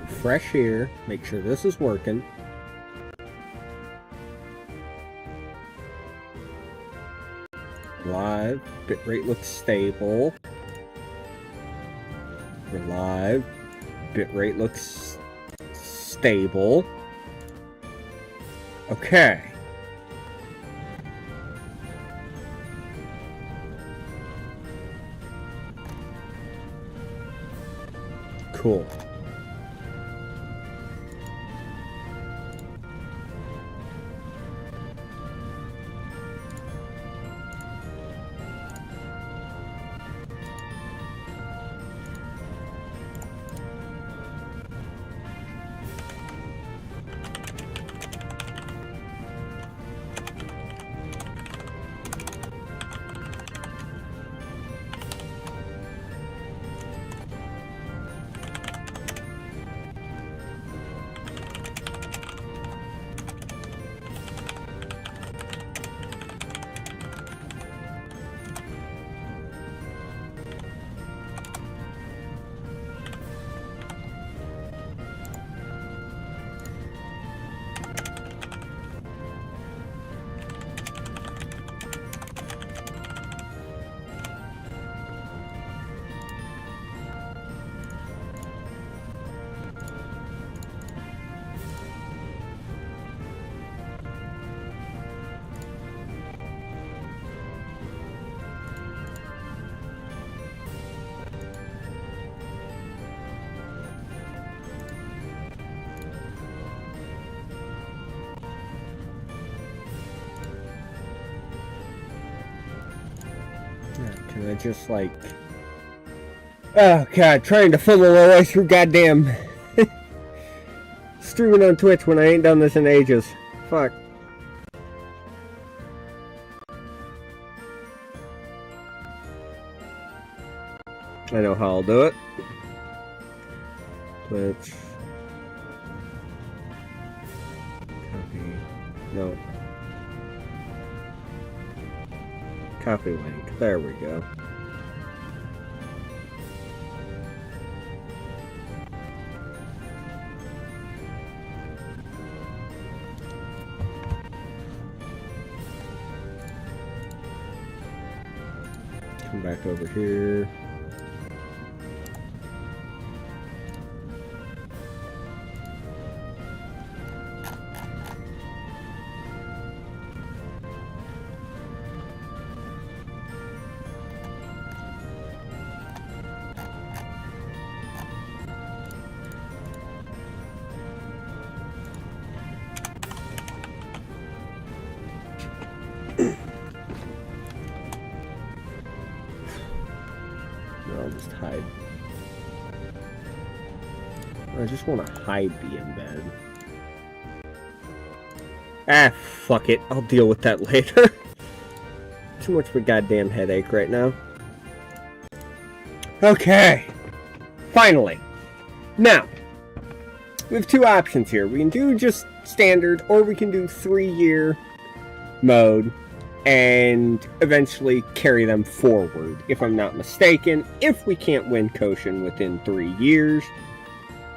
refresh here, make sure this is working. Live, bitrate looks stable. We're live, bitrate looks stable. Okay. Cool. Can I just like... Oh god, trying to film my way through goddamn streaming on Twitch when I ain't done this in ages. Fuck. I know how I'll do it. Twitch. Copy. No. Copy link. There we go. Come back over here. I'll just hide. I just want to hide the embed. Ah, fuck it. I'll deal with that later. Too much of a goddamn headache right now. Okay. Finally. Now, we have two options here. We can do just standard, or we can do 3-year mode and eventually carry them forward, if I'm not mistaken, if we can't win Koshin within 3 years.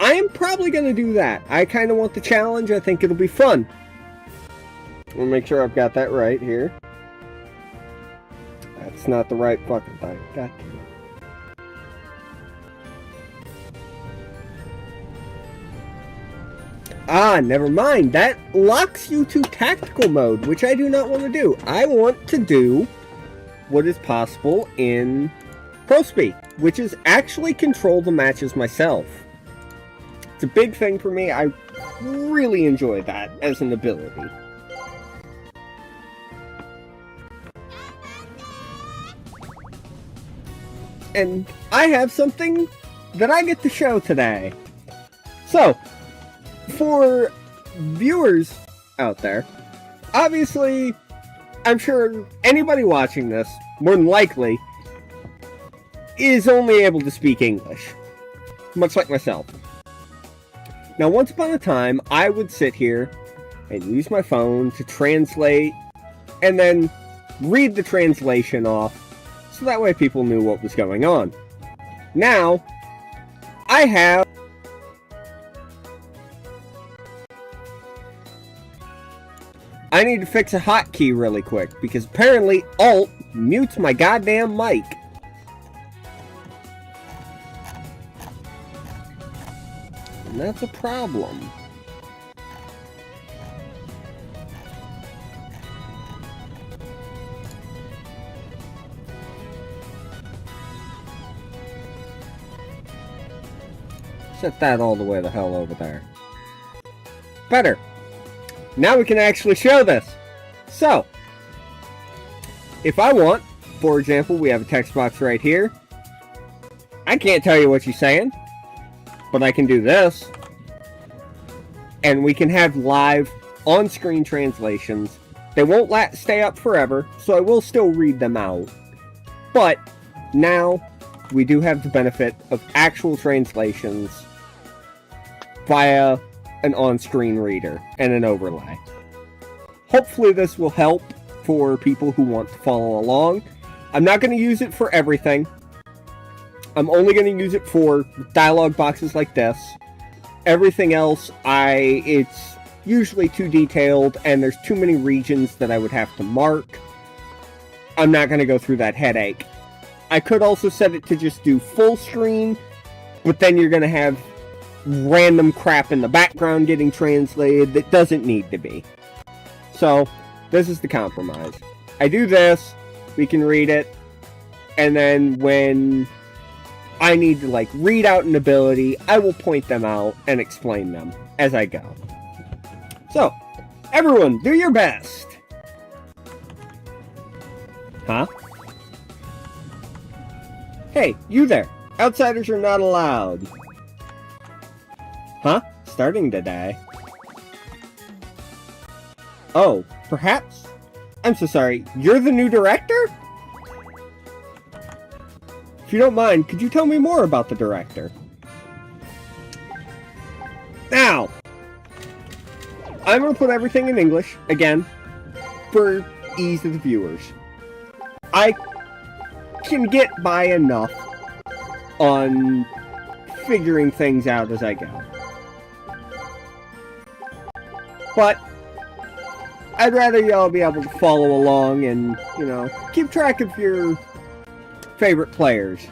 I am probably going to do that. I kind of want the challenge. I think it'll be fun. I'll make sure I've got that right here. That's not the right fucking thing. God damn it. Ah, never mind. That locks you to tactical mode, which I do not want to do. I want to do what is possible in Pro Speed, which is actually control the matches myself. It's a big thing for me. I really enjoy that as an ability. And I have something that I get to show today. So, for viewers out there, obviously, I'm sure anybody watching this, more than likely, is only able to speak English. Much like myself. Now, once upon a time, I would sit here and use my phone to translate, and then read the translation off, so that way people knew what was going on. Now, I have I need to fix a hotkey really quick, because apparently Alt mutes my goddamn mic. And that's a problem. Set that all the way the hell over there. Better. Now we can actually show this. So, if I want, for example, we have a text box right here. I can't tell you what she's saying, but I can do this. And we can have live on-screen translations. They won't stay up forever, so I will still read them out. But now we do have the benefit of actual translations via an on-screen reader and an overlay. Hopefully this will help for people who want to follow along. I'm not going to use it for everything. I'm only going to use it for dialogue boxes like this. Everything else, it's usually too detailed and there's too many regions that I would have to mark. I'm not going to go through that headache. I could also set it to just do full screen, but then you're going to have random crap in the background getting translated that doesn't need to be. So, this is the compromise. I do this, we can read it, and then when I need to read out an ability, I will point them out and explain them as I go. So, everyone, do your best! Huh? Hey, you there! Outsiders are not allowed! Huh? Starting today? Oh, perhaps? I'm so sorry, you're the new director? If you don't mind, could you tell me more about the director? Now! I'm gonna put everything in English, again, for ease of the viewers. I can get by enough on figuring things out as I go. But I'd rather y'all be able to follow along and, keep track of your favorite players.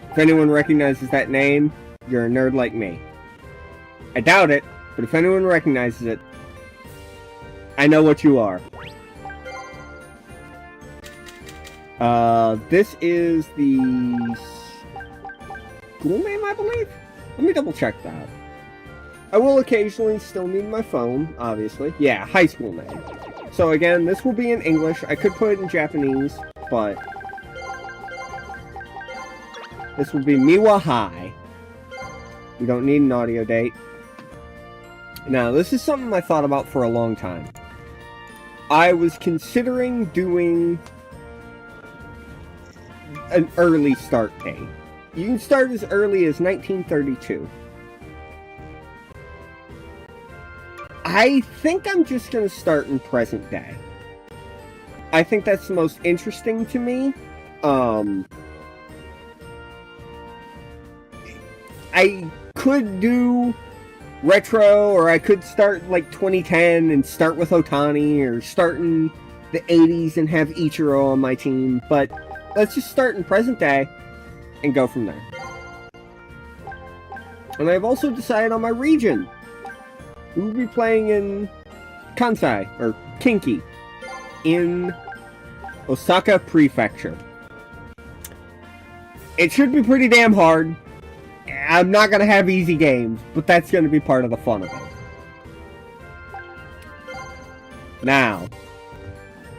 If anyone recognizes that name, you're a nerd like me. I doubt it, but if anyone recognizes it, I know what you are. This is the school name, I believe? Let me double check that. I will occasionally still need my phone, obviously. Yeah, high school name. So again, this will be in English. I could put it in Japanese, but this will be Miwa High. We don't need an audio date. Now, this is something I thought about for a long time. I was considering doing an early start date. You can start as early as 1932. I think I'm just going to start in present day. I think that's the most interesting to me. I could do retro, or I could start 2010 and start with Otani, or start in the 80s and have Ichiro on my team, but let's just start in present day and go from there. And I've also decided on my region. We will be playing in Kansai, or Kinki, in Osaka Prefecture. It should be pretty damn hard. I'm not going to have easy games, but that's going to be part of the fun of it. Now,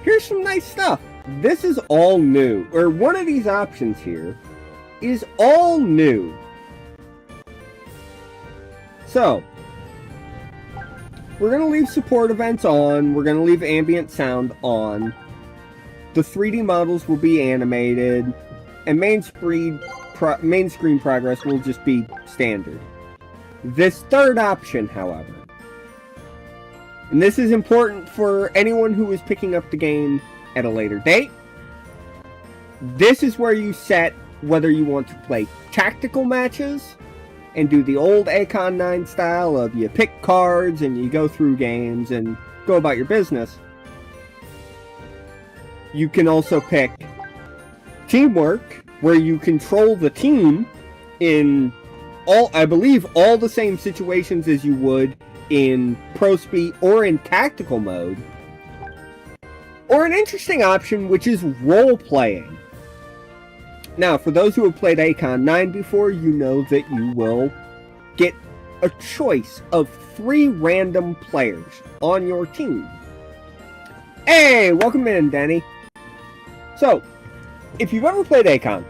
here's some nice stuff. This is all new, or one of these options here is all new. So, we're going to leave support events on, we're going to leave ambient sound on, the 3D models will be animated, and main screen progress will just be standard. This third option, however, and this is important for anyone who is picking up the game at a later date, this is where you set whether you want to play tactical matches and do the old Akon 9 style of you pick cards and you go through games and go about your business, you can also pick teamwork, where you control the team in I believe all the same situations as you would in Pro Speed or in tactical mode. Or an interesting option, which is role-playing. Now, for those who have played Akon 9 before, you know that you will get a choice of 3 random players on your team. Hey, welcome in, Danny. So, if you've ever played Akon,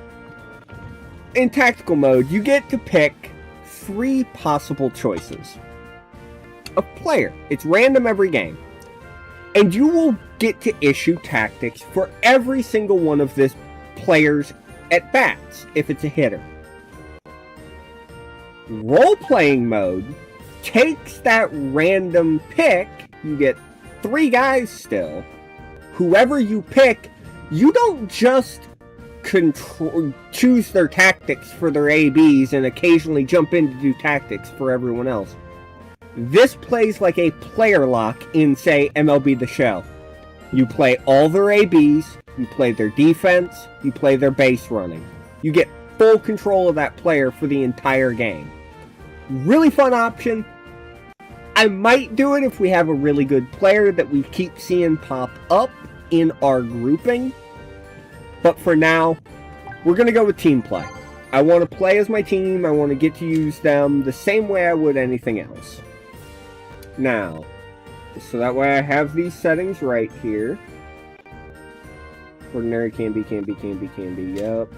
in tactical mode, you get to pick 3 possible choices of player. It's random every game. And you will get to issue tactics for every single one of this player's at-bats, if it's a hitter. Role-playing mode takes that random pick. You get 3 guys still. Whoever you pick, you don't just choose their tactics for their ABs and occasionally jump in to do tactics for everyone else. This plays like a player lock in, say, MLB The Show. You play all their ABs, you play their defense, you play their base running. You get full control of that player for the entire game. Really fun option. I might do it if we have a really good player that we keep seeing pop up in our grouping. But for now, we're going to go with team play. I want to play as my team. I want to get to use them the same way I would anything else. Now, so that way I have these settings right here. Ordinary, can be, yep.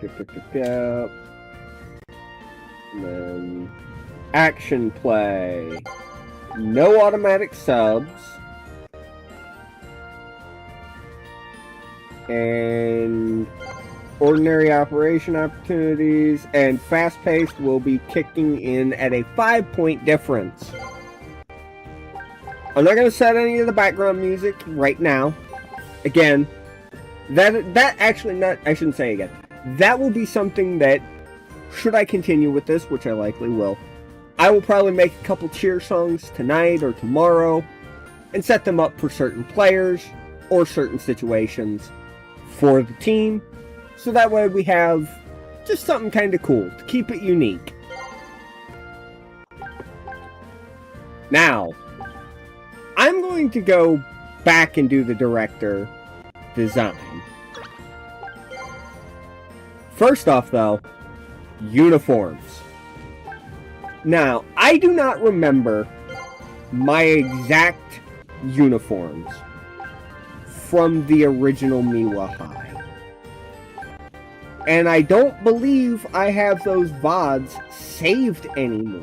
Yep. And then, action play. No automatic subs. And ordinary operation opportunities and fast-paced will be kicking in at a 5-point difference. I'm not going to set any of the background music right now. Again, that actually not, I shouldn't say again. That will be something that, should I continue with this, which I likely will, I will probably make a couple cheer songs tonight or tomorrow and set them up for certain players or certain situations for the team, so that way we have just something kind of cool to keep it unique. Now, I'm going to go back and do the director design. First off, though, uniforms. Now, I do not remember my exact uniforms from the original Miwa High. And I don't believe I have those VODs saved anymore.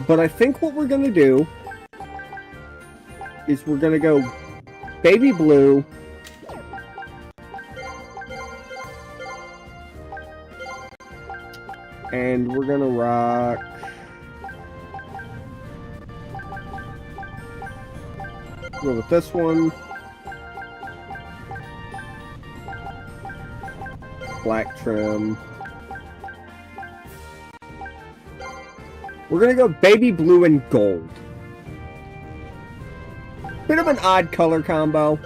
But I think what we're going to do is we're going to go baby blue, and we're going to rock go with this one. Black trim. We're gonna go baby blue and gold. Bit of an odd color combo,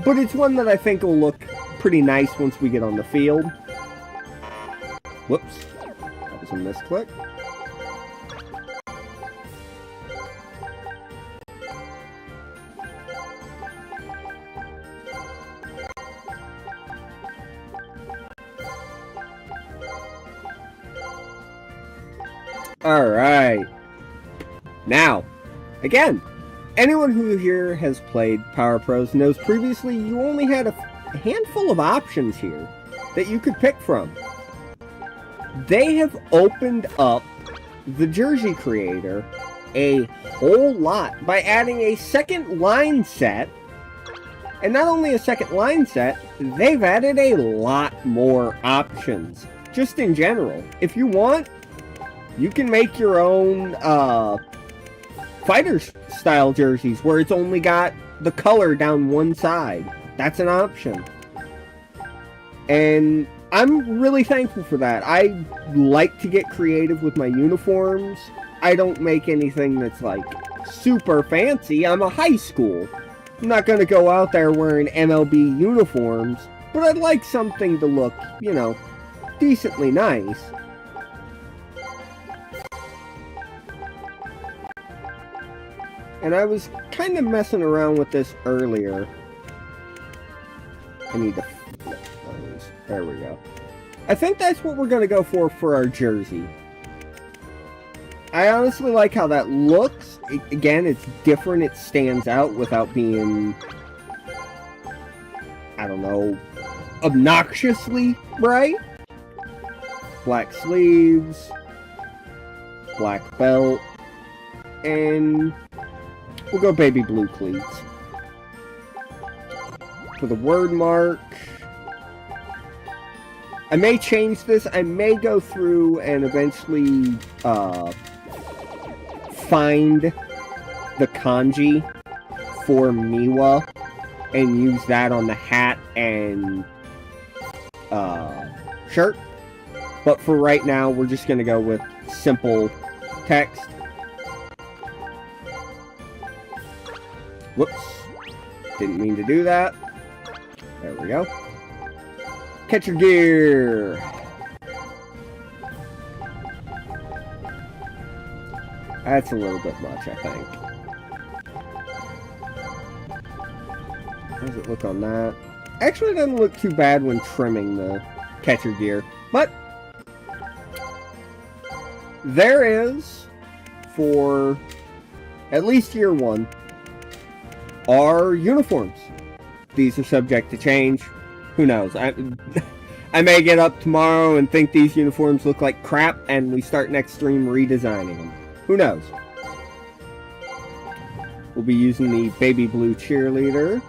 but it's one that I think will look pretty nice once we get on the field. Whoops. That was a misclick. Alright. Now, again, anyone who here has played Power Pros knows previously you only had a handful of options here that you could pick from. They have opened up the jersey creator a whole lot by adding a second line set. And not only a second line set, they've added a lot more options. Just in general. If you want, you can make your own fighter style jerseys where it's only got the color down one side. That's an option. And I'm really thankful for that. I like to get creative with my uniforms. I don't make anything that's like super fancy. I'm a high school. I'm not going to go out there wearing MLB uniforms, but I'd like something to look, you know, decently nice. And I was kind of messing around with this earlier. I need to flip those. There we go. I think that's what we're going to go for our jersey. I honestly like how that looks. Again, it's different. It stands out without being, I don't know, obnoxiously bright. Black sleeves, black belt, and we'll go baby blue cleats. For the word mark, I may change this. I may go through and eventually find the kanji for Miwa and use that on the hat and shirt. But for right now, we're just going to go with simple text. Whoops. Didn't mean to do that. There we go. Catcher gear. That's a little bit much, I think. How does it look on that? Actually, it doesn't look too bad when trimming the catcher gear. But there is, for at least year one, our uniforms. These are subject to change. Who knows? I may get up tomorrow and think these uniforms look like crap, and we start next stream redesigning them. Who knows? We'll be using the baby blue cheerleader.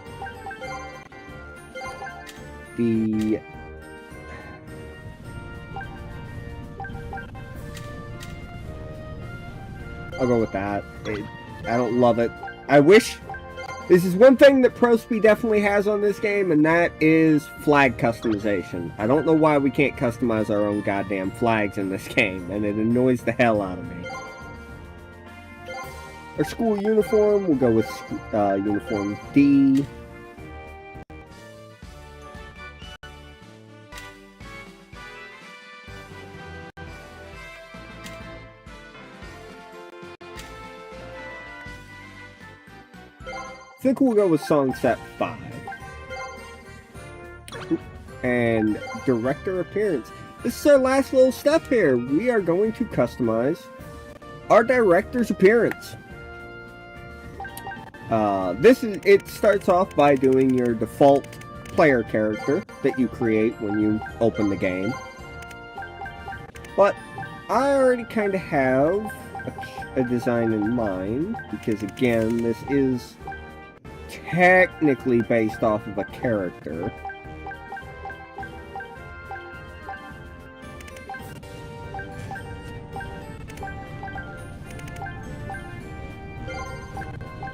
I'll go with that. I don't love it. I wish... This is one thing that ProSpeed definitely has on this game, and that is flag customization. I don't know why we can't customize our own goddamn flags in this game, and it annoys the hell out of me. Our school uniform, we'll go with uniform D. I think we'll go with song set 5. And director appearance. This is our last little step here. We are going to customize our director's appearance. It starts off by doing your default player character that you create when you open the game. But I already kind of have a design in mind, because again, this is technically based off of a character.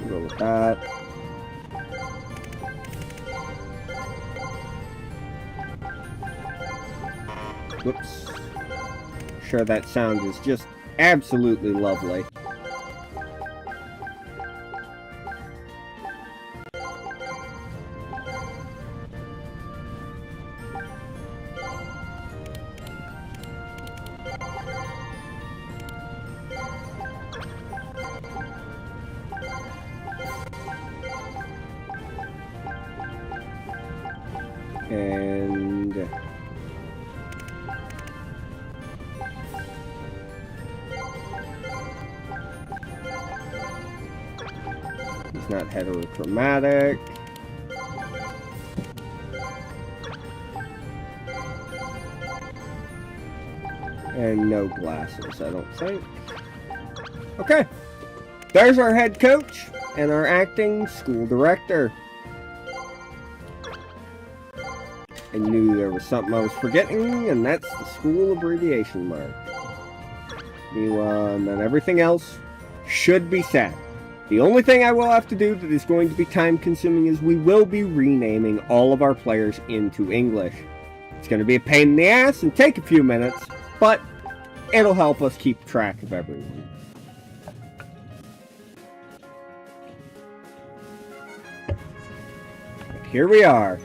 We'll go with that. Whoops. Sure, that sound is just absolutely lovely. And he's not heterochromatic. And no glasses, I don't think. Okay. There's our head coach and our acting school director. I knew there was something I was forgetting, and that's the school abbreviation mark. Miwa, and then everything else should be set. The only thing I will have to do that is going to be time consuming is we will be renaming all of our players into English. It's going to be a pain in the ass and take a few minutes, but it'll help us keep track of everyone. Here we are.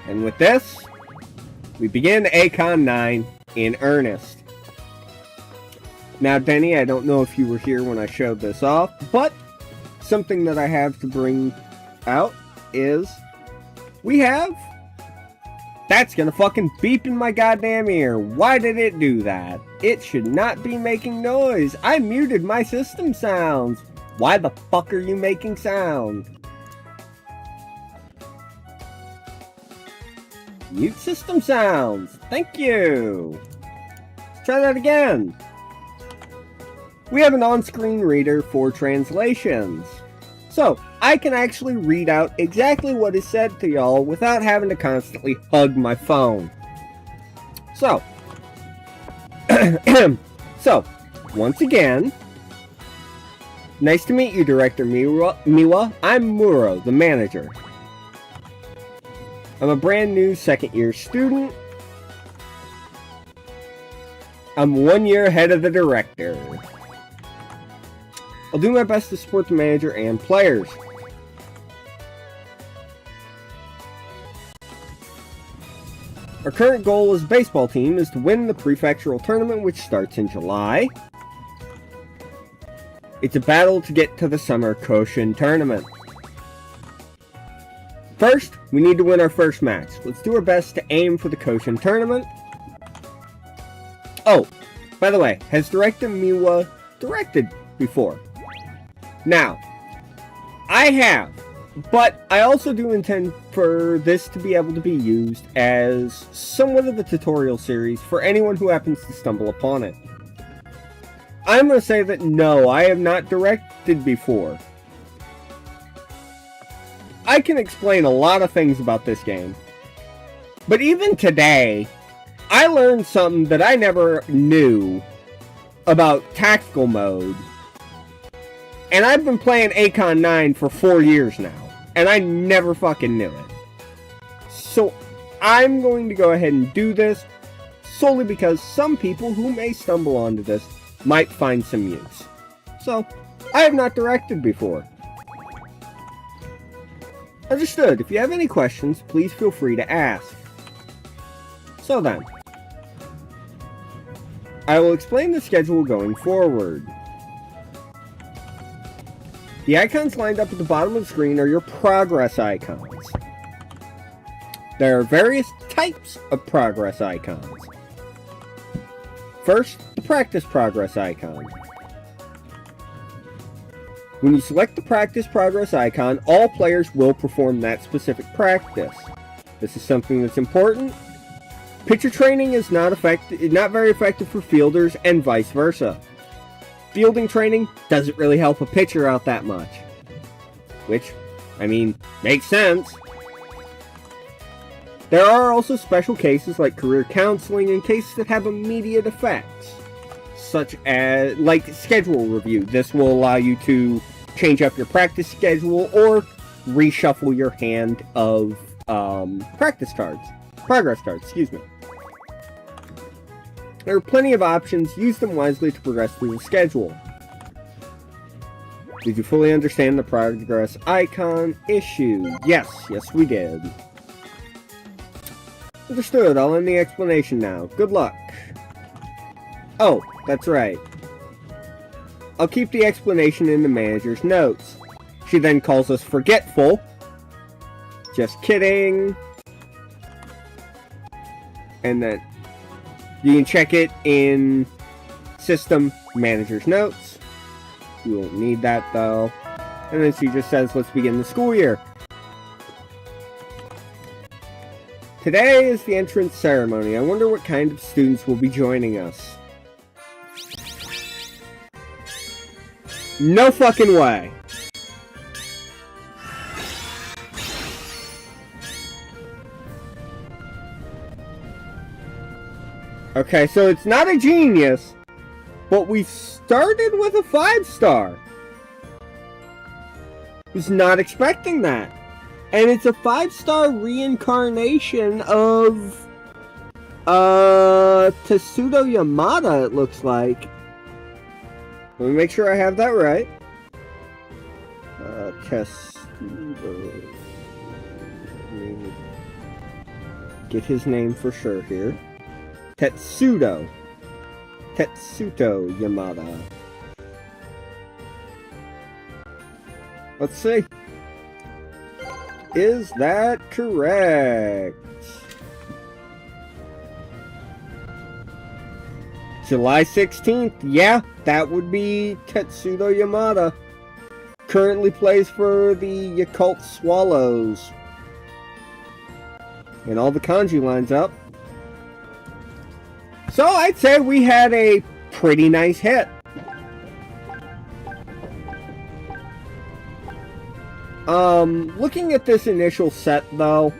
And with this, we begin Econ 9 in earnest. Now, Denny, I don't know if you were here when I showed this off, but something that I have to bring out is we have... That's gonna fucking beep in my goddamn ear. Why did it do that? It should not be making noise. I muted my system sounds. Why the fuck are you making sound? Mute system sounds. Thank you. Let's try that again. We have an on-screen reader for translations. So, I can actually read out exactly what is said to y'all without having to constantly hug my phone. So, once again, nice to meet you, Director Miwa. I'm Muro, the manager. I'm a brand new second-year student. I'm 1 year ahead of the director. I'll do my best to support the manager and players. Our current goal as a baseball team is to win the prefectural tournament, which starts in July. It's a battle to get to the summer Koshin tournament. First, we need to win our first match. Let's do our best to aim for the Koshin tournament. Oh, by the way, has Director Miwa directed before? Now, I have, but I also do intend for this to be able to be used as somewhat of a tutorial series for anyone who happens to stumble upon it. I'm going to say that no, I have not directed before. I can explain a lot of things about this game, but even today, I learned something that I never knew about tactical mode. And I've been playing Econ 9 for 4 years now, and I never fucking knew it. So, I'm going to go ahead and do this, solely because some people who may stumble onto this might find some use. So, I have not directed before. Understood. If you have any questions, please feel free to ask. So then, I will explain the schedule going forward. The icons lined up at the bottom of the screen are your progress icons. There are various types of progress icons. First, the practice progress icon. When you select the practice progress icon, all players will perform that specific practice. This is something that's important. Pitcher training is not very effective for fielders and vice versa. Fielding training doesn't really help a pitcher out that much. Which, I mean, makes sense. There are also special cases like career counseling and cases that have immediate effects. Such as, like, schedule review. This will allow you to change up your practice schedule or reshuffle your hand of progress cards, excuse me. There are plenty of options. Use them wisely to progress through the schedule. Did you fully understand the progress icon issue? Yes, we did. Understood. I'll end the explanation now. Good luck. Oh, that's right. I'll keep the explanation in the manager's notes. She then calls us forgetful. Just kidding. And then you can check it in system manager's notes. You won't need that though. And then she just says, let's begin the school year. Today is the entrance ceremony. I wonder what kind of students will be joining us. No fucking way. Okay, so it's not a genius, but we started with a 5-star. Was not expecting that. And it's a 5-star reincarnation of Tetsudo Yamada, it looks like. Let me make sure I have that right. Tetsudo. Let me get his name for sure here. Tetsudo Yamada. Let's see. Is that correct? July 16th. Yeah, that would be Tetsudo Yamada. Currently plays for the Yakult Swallows. And all the kanji lines up. So I'd say we had a pretty nice hit. Looking at this initial set, though,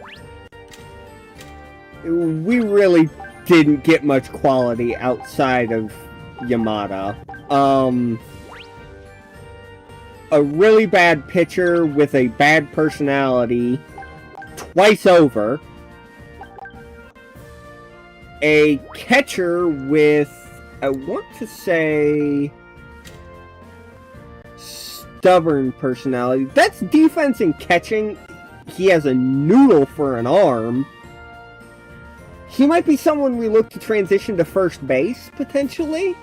we really didn't get much quality outside of Yamada. A really bad pitcher with a bad personality twice over. A catcher with, I want to say, stubborn personality. That's defense and catching. He has a noodle for an arm. He might be someone we look to transition to first base, potentially.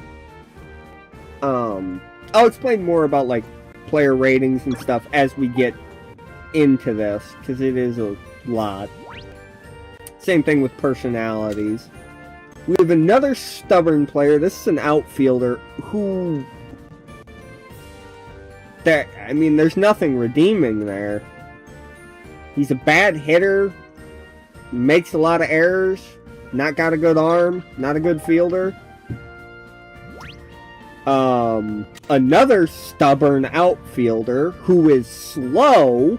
I'll explain more about, like, player ratings and stuff as we get into this, because it is a lot. Same thing with personalities. We have another stubborn player. This is an outfielder who... there's nothing redeeming there. He's a bad hitter. Makes a lot of errors. Not got a good arm. Not a good fielder. Another stubborn outfielder who is slow.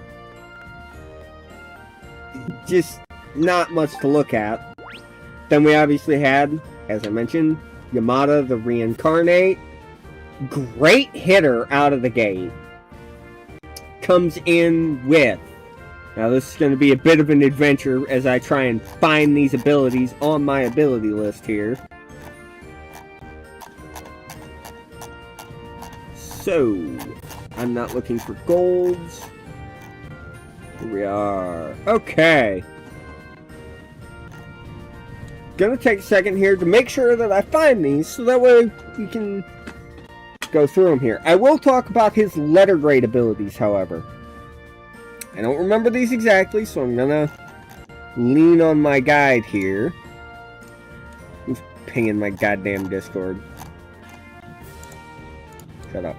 Just not much to look at. Then we obviously had, as I mentioned, Yamada the Reincarnate. Great hitter out of the gate. Comes in with... Now this is going to be a bit of an adventure as I try and find these abilities on my ability list here. So, I'm not looking for golds. Here we are. Okay. Gonna take a second here to make sure that I find these so that way we can go through them here. I will talk about his letter grade abilities, however. I don't remember these exactly, so I'm gonna lean on my guide here. Who's pinging my goddamn Discord? Shut up.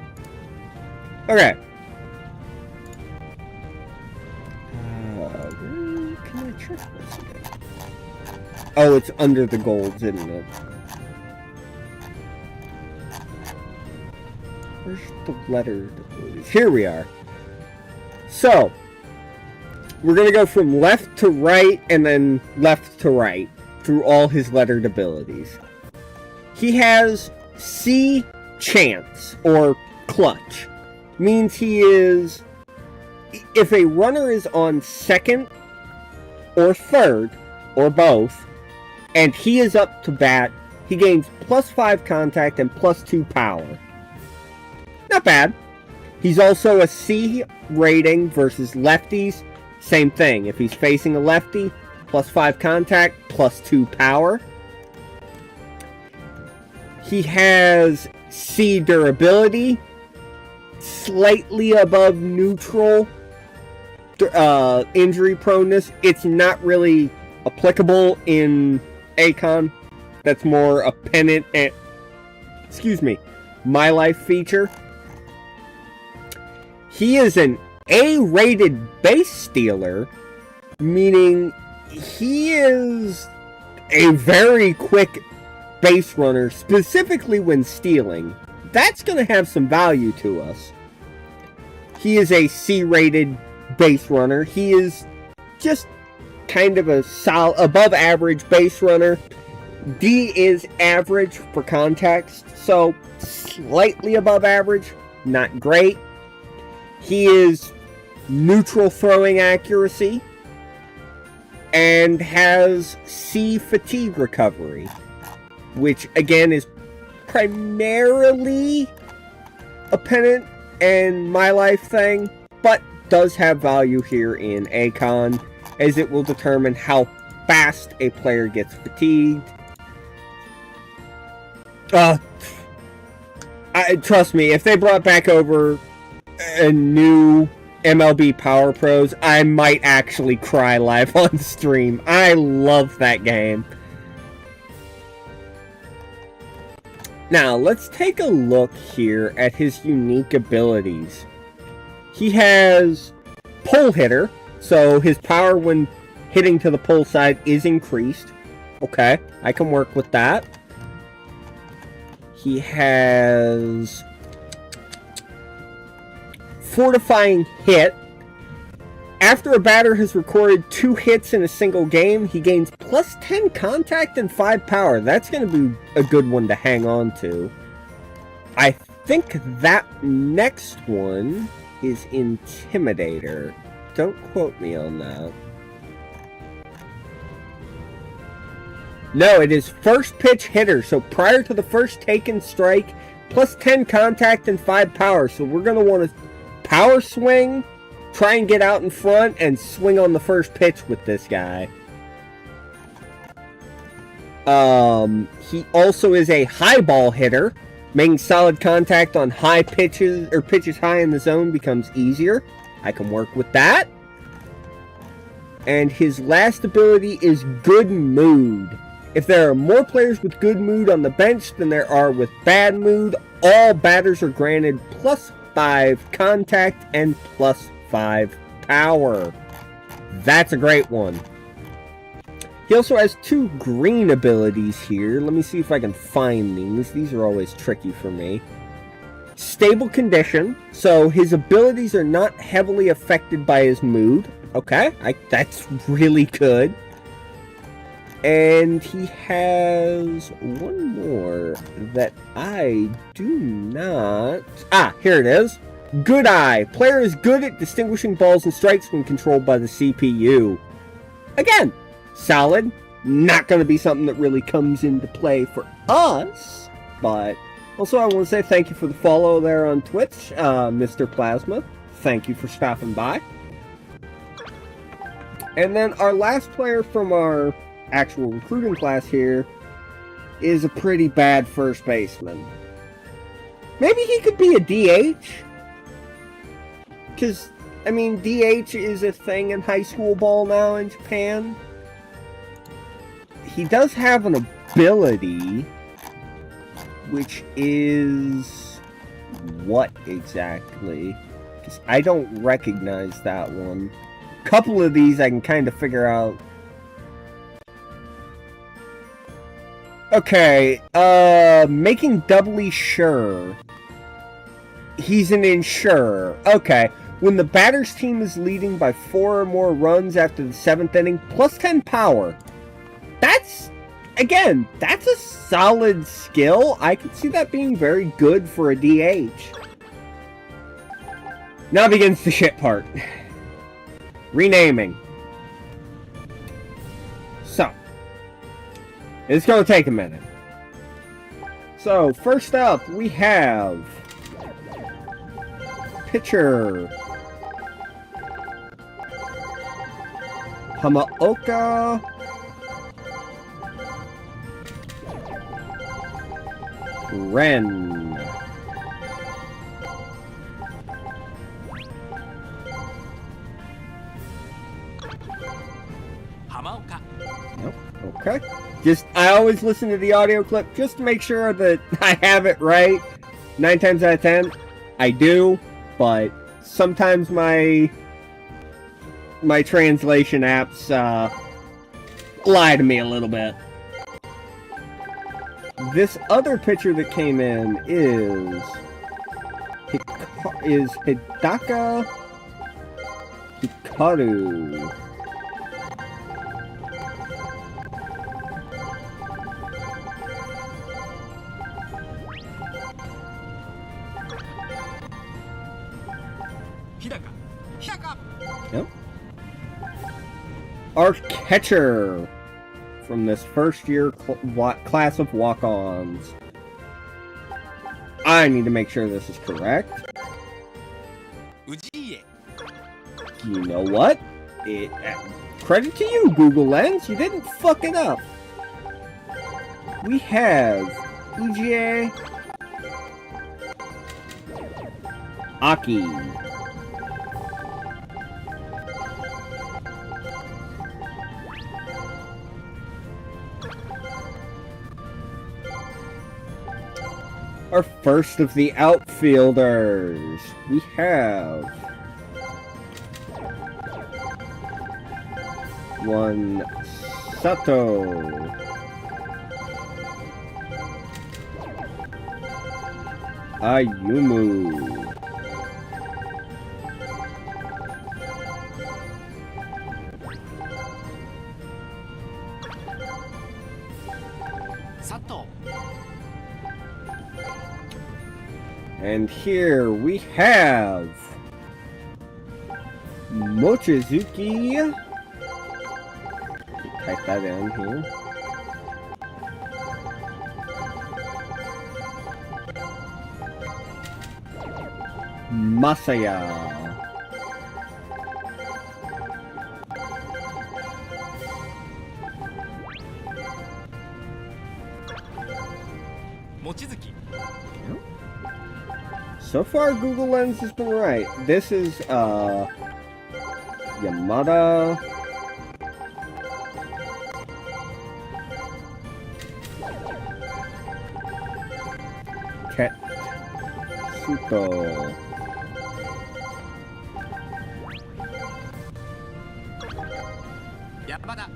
Okay. Where can I check this again? Oh, it's under the golds, isn't it? Where's the letter abilities? Here we are. So, we're going to go from left to right and then left to right through all his lettered abilities. He has C chance, or clutch. Means he is... If a runner is on second or third, or both, and he is up to bat, he gains +5 contact and +2 power. Not bad. He's also a C rating versus lefties. Same thing. If he's facing a lefty, +5 contact, +2 power. He has C durability, slightly above neutral injury proneness. It's not really applicable in Akon. That's more a pennant and, my life feature. He is an A-rated base stealer, meaning he is a very quick base runner, specifically when stealing. That's going to have some value to us. He is a C-rated base runner. He is just kind of a above average base runner. D is average for context, so slightly above average, not great. He is neutral throwing accuracy, and has C fatigue recovery, which again is primarily a pennant and my life thing, but does have value here in Acon, as it will determine how fast a player gets fatigued. Trust me, if they brought back over a new MLB Power Pros, I might actually cry live on stream. I love that game. Now, let's take a look here at his unique abilities. He has Pull Hitter, so his power when hitting to the pull side is increased. Okay, I can work with that. He has Fortifying Hit. After a batter has recorded 2 hits in a single game, he gains plus 10 contact and 5 power. That's going to be a good one to hang on to. I think that next one is Intimidator. Don't quote me on that. No, it is First Pitch Hitter. So prior to the first taken strike, plus 10 contact and 5 power. So we're going to want to power swing, try and get out in front, and swing on the first pitch with this guy. He also is a high ball hitter, making solid contact on high pitches, or pitches high in the zone becomes easier. I can work with that. And his last ability is Good Mood. If there are more players with good mood on the bench than there are with bad mood, all batters are granted plus 5 contact and plus 5 power. That's a great one. He also has 2 green abilities here. Let me see if I can find these. These are always tricky for me. Stable Condition. So his abilities are not heavily affected by his mood. Okay, that's really good. And he has one more that I do not... here it is. Good Eye. Player is good at distinguishing balls and strikes when controlled by the CPU. Again, solid. Not going to be something that really comes into play for us. But also I want to say thank you for the follow there on Twitch, Mr. Plasma. Thank you for stopping by. And then our last player from our actual recruiting class here is a pretty bad first baseman. Maybe he could be a DH. Because, I mean, DH is a thing in high school ball now in Japan. He does have an ability, which is what exactly? Because I don't recognize that one. A couple of these I can kind of figure out. Okay, making doubly sure. He's an insurer. Okay, when the batter's team is leading by 4 or more runs after the 7th inning, plus 10 power. That's, again, that's a solid skill. I could see that being very good for a DH. Now begins the shit part. Renaming. So, it's going to take a minute. So, first up, we have pitcher Hamaoka Ren. Nope. Okay. I always listen to the audio clip just to make sure that I have it right. 9 times out of 10, I do, but sometimes my translation apps lie to me a little bit. This other pitcher that came in is Hidaka Hikaru. our catcher from this first year class of walk-ons. I need to make sure this is correct. You know what? Credit to you, Google Lens. You didn't fuck it up. We have Ujie Aki. Our first of the outfielders. We have one Sato. Ayumu. Sato. And here we have Mochizuki. Type that in here. Masaya. Mochizuki. So far, Google Lens has been right. This is, Yamada. Tetsuto. Yamada.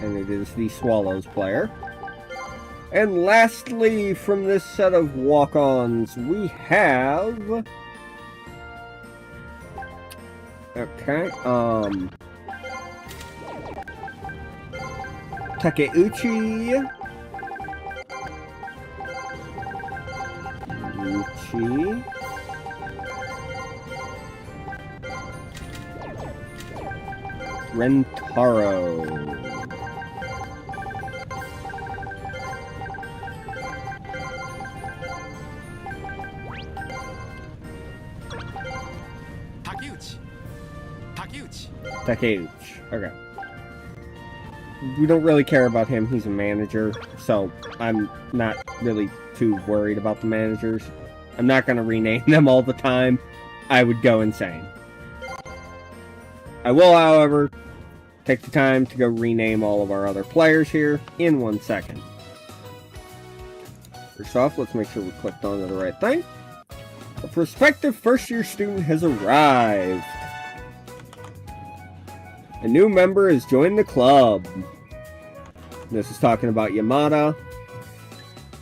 And it is the Swallows player. And lastly, from this set of walk-ons, we have... Okay, Takeuchi... Uchi... Rentaro... Takeuchi. Okay. We don't really care about him. He's a manager, so I'm not really too worried about the managers. I'm not going to rename them all the time. I would go insane. I will, however, take the time to go rename all of our other players here in 1 second. First off, let's make sure we clicked onto the right thing. A prospective first-year student has arrived. A new member has joined the club. This is talking about Yamada.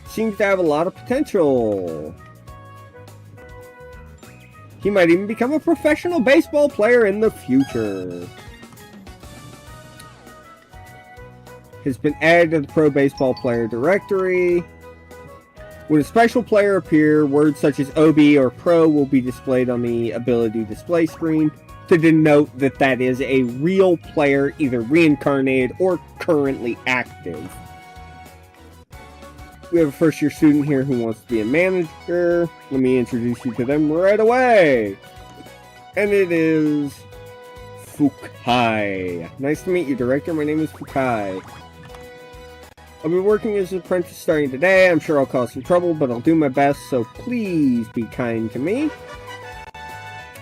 Seems to have a lot of potential. He might even become a professional baseball player in the future. Has been added to the Pro Baseball Player directory. When a special player appears, words such as OB or Pro will be displayed on the ability display screen to denote that that is a real player, either reincarnated or currently active. We have a first-year student here who wants to be a manager. Let me introduce you to them right away. And it is Fukai. Nice to meet you, Director. My name is Fukai. I'll be working as an apprentice starting today. I'm sure I'll cause some trouble, but I'll do my best, so please be kind to me.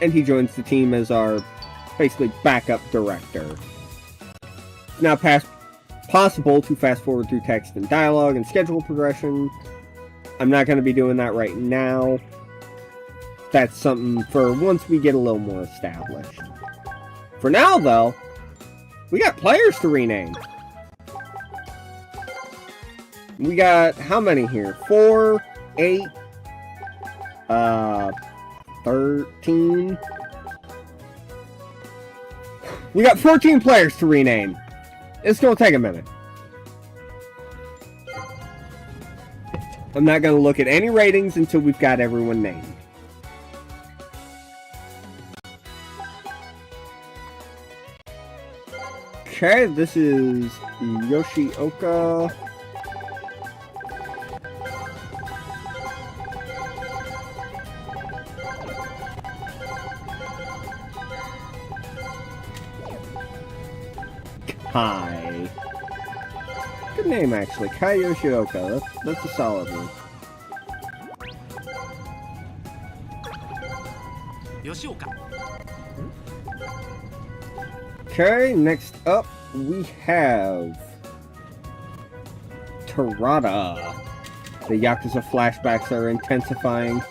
And he joins the team as our, basically, backup director. Now possible to fast forward through text and dialogue and schedule progression. I'm not going to be doing that right now. That's something for once we get a little more established. For now, though, we got players to rename. We got, how many here? 4, 8, 13. We got 14 players to rename. It's gonna take a minute. I'm not gonna look at any ratings until we've got everyone named. Okay, this is Yoshioka. Kai. Good name, actually. Kai Yoshioka. That's a solid one. Yoshioka. Okay, next up we have Tarada. The Yakuza flashbacks are intensifying.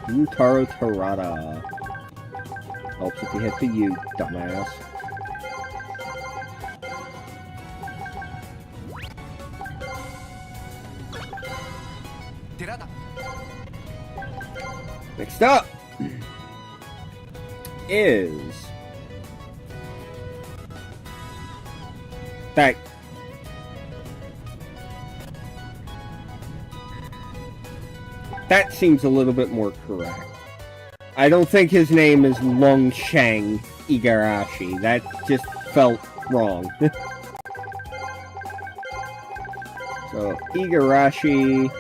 Ryutaro Tarada. Helps if you hit the U, dumbass. Next up is that seems a little bit more correct. I don't think his name is Longsheng Igarashi. That just felt wrong. So, Igarashi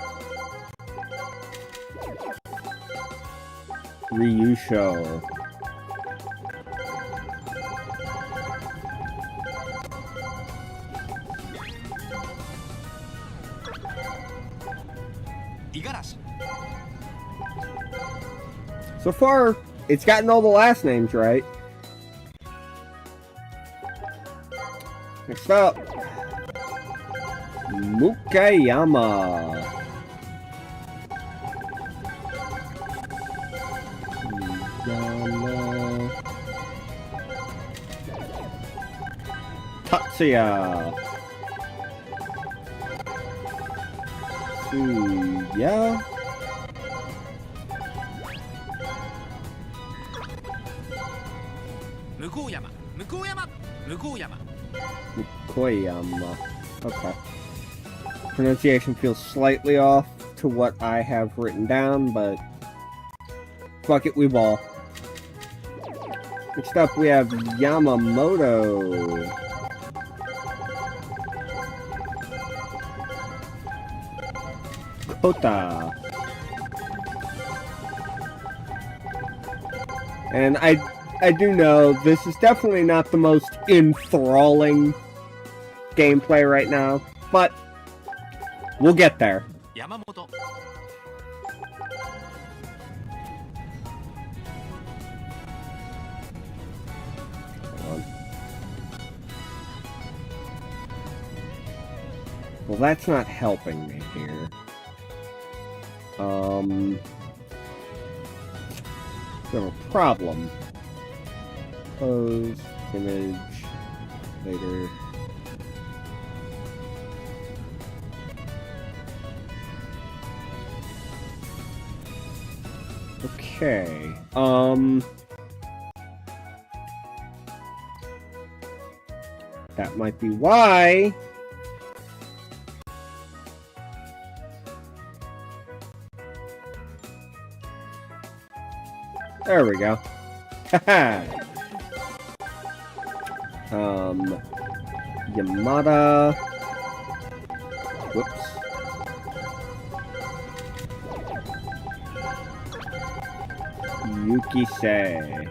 Ryusho. Igarashi. So far, it's gotten all the last names right. Next up, Mukayama. Tatsuya. Suya. Mukoyama. Okay. Pronunciation feels slightly off to what I have written down, but fuck it, we ball. Next up, we have Yamamoto. Kota. And I do know this is definitely not the most enthralling gameplay right now, but we'll get there. Yamamoto. Well, that's not helping me here. We have a problem. Pose, image, later. Okay, that might be why. There we go. Haha. Yamada. Whoops. Yukise.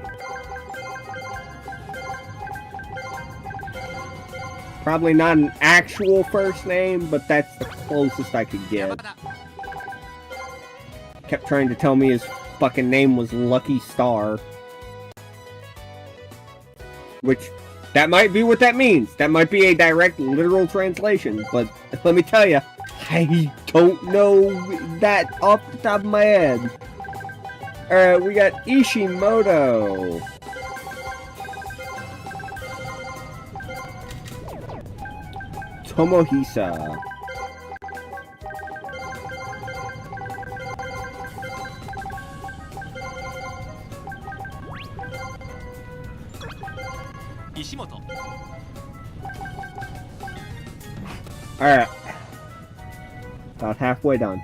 Probably not an actual first name, but that's the closest I could get. Kept trying to tell me his fucking name was Lucky Star. Which, that might be what that means. That might be a direct, literal translation. But, let me tell you, I don't know that off the top of my head. Alright, we got Ishimoto. Tomohisa. Ishimoto. Alright. About halfway done.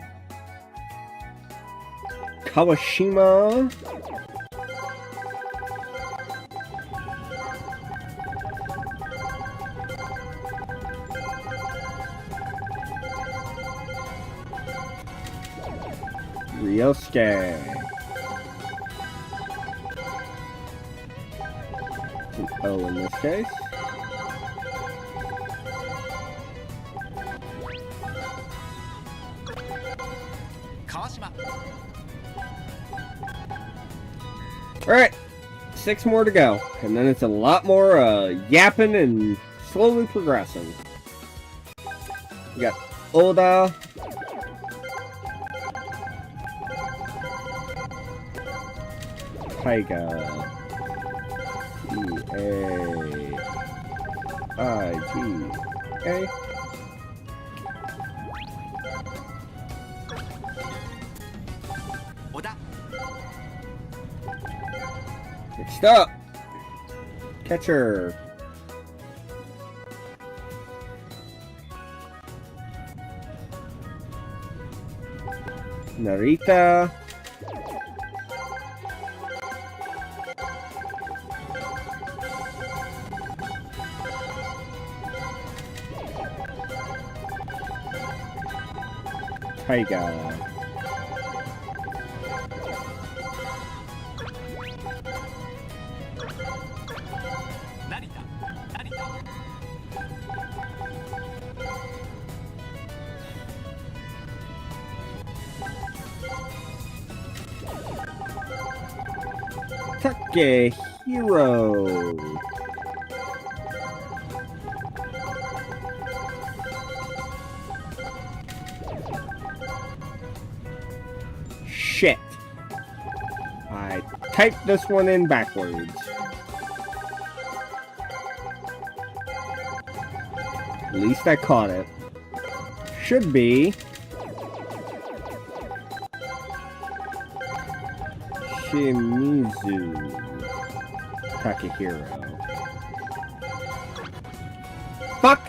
Kawashima. Ryosuke. An O in this case. Alright, 6 more to go. And then it's a lot more yapping and slowly progressing. We got Oda. Taiga. E-A-I-G-A. Oda. Next up, catcher. Narita. Taiga. Takehiro. Shit. I typed this one in backwards. At least I caught it. Should be Shimizu Takehiro. Fuck!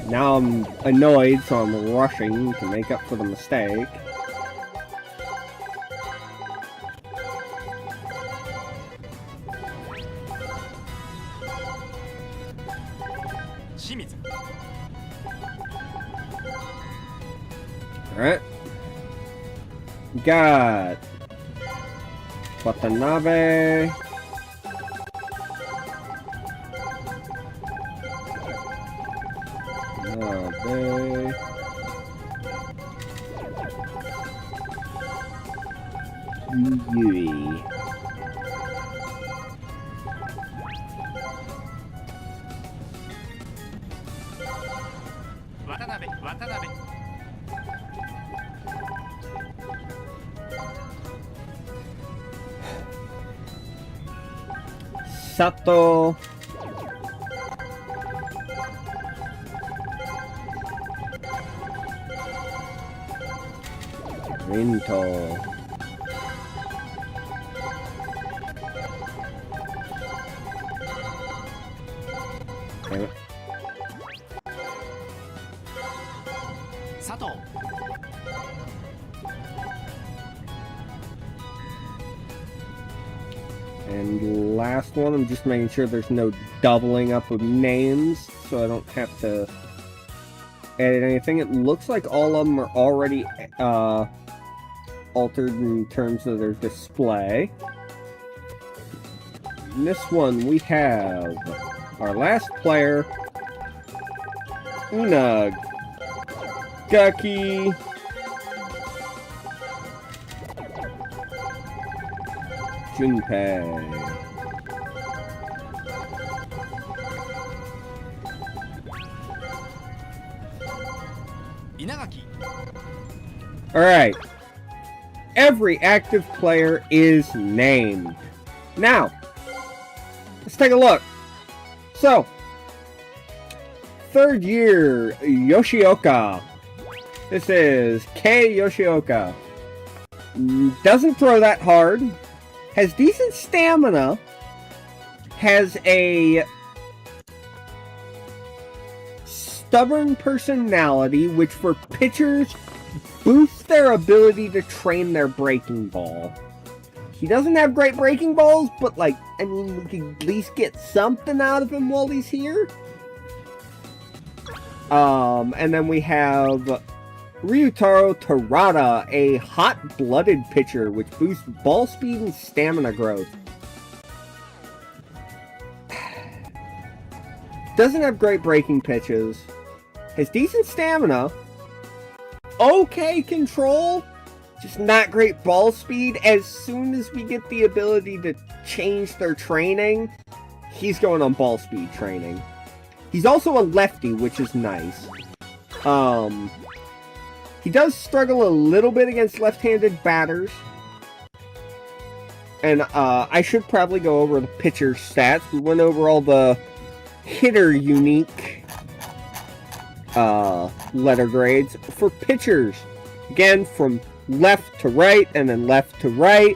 Now I'm annoyed, so I'm rushing to make up for the mistake. Shimizu. Alright. Got Watanabe. Nabe. Yui. Watanabe. Sato. Rinto. Damn it. Sato. And last one, I'm just making sure there's no doubling up of names, so I don't have to edit anything. It looks like all of them are already altered in terms of their display. In this one, we have our last player, Unagaki Junpei. Inagaki. Alright. Every active player is named. Now, let's take a look. So, third year, Yoshioka. This is Kei Yoshioka. Doesn't throw that hard. Has decent stamina. Has a stubborn personality, which for pitchers boosts their ability to train their breaking ball. He doesn't have great breaking balls, but like, I mean, we can at least get something out of him while he's here. And then we have Ryutaro Terada, a hot-blooded pitcher, which boosts ball speed and stamina growth. Doesn't have great breaking pitches. Has decent stamina. Okay control. Just not great ball speed. As soon as we get the ability to change their training, he's going on ball speed training. He's also a lefty, which is nice. He does struggle a little bit against left-handed batters. And I should probably go over the pitcher stats. We went over all the hitter unique letter grades. For pitchers, again, from left to right and then left to right,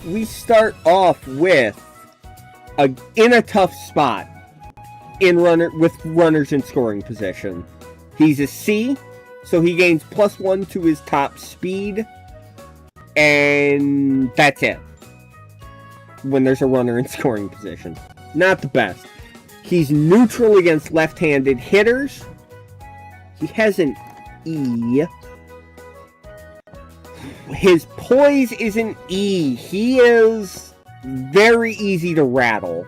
we start off with in a tough spot with runners in scoring position. He's a C, so he gains +1 to his top speed, and that's it when there's a runner in scoring position. Not the best. He's neutral against left-handed hitters. He has an E. His poise is an E. He is very easy to rattle.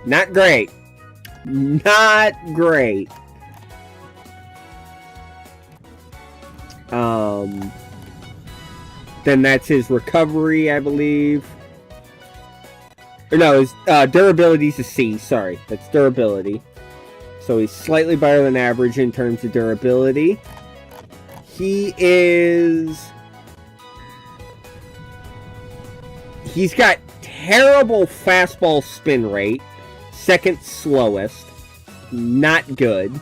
Not great. Not great. Then that's his recovery, I believe. Or no, his durability's a C. Sorry, that's durability. So he's slightly better than average in terms of durability. He's got terrible fastball spin rate. Second slowest. Not good.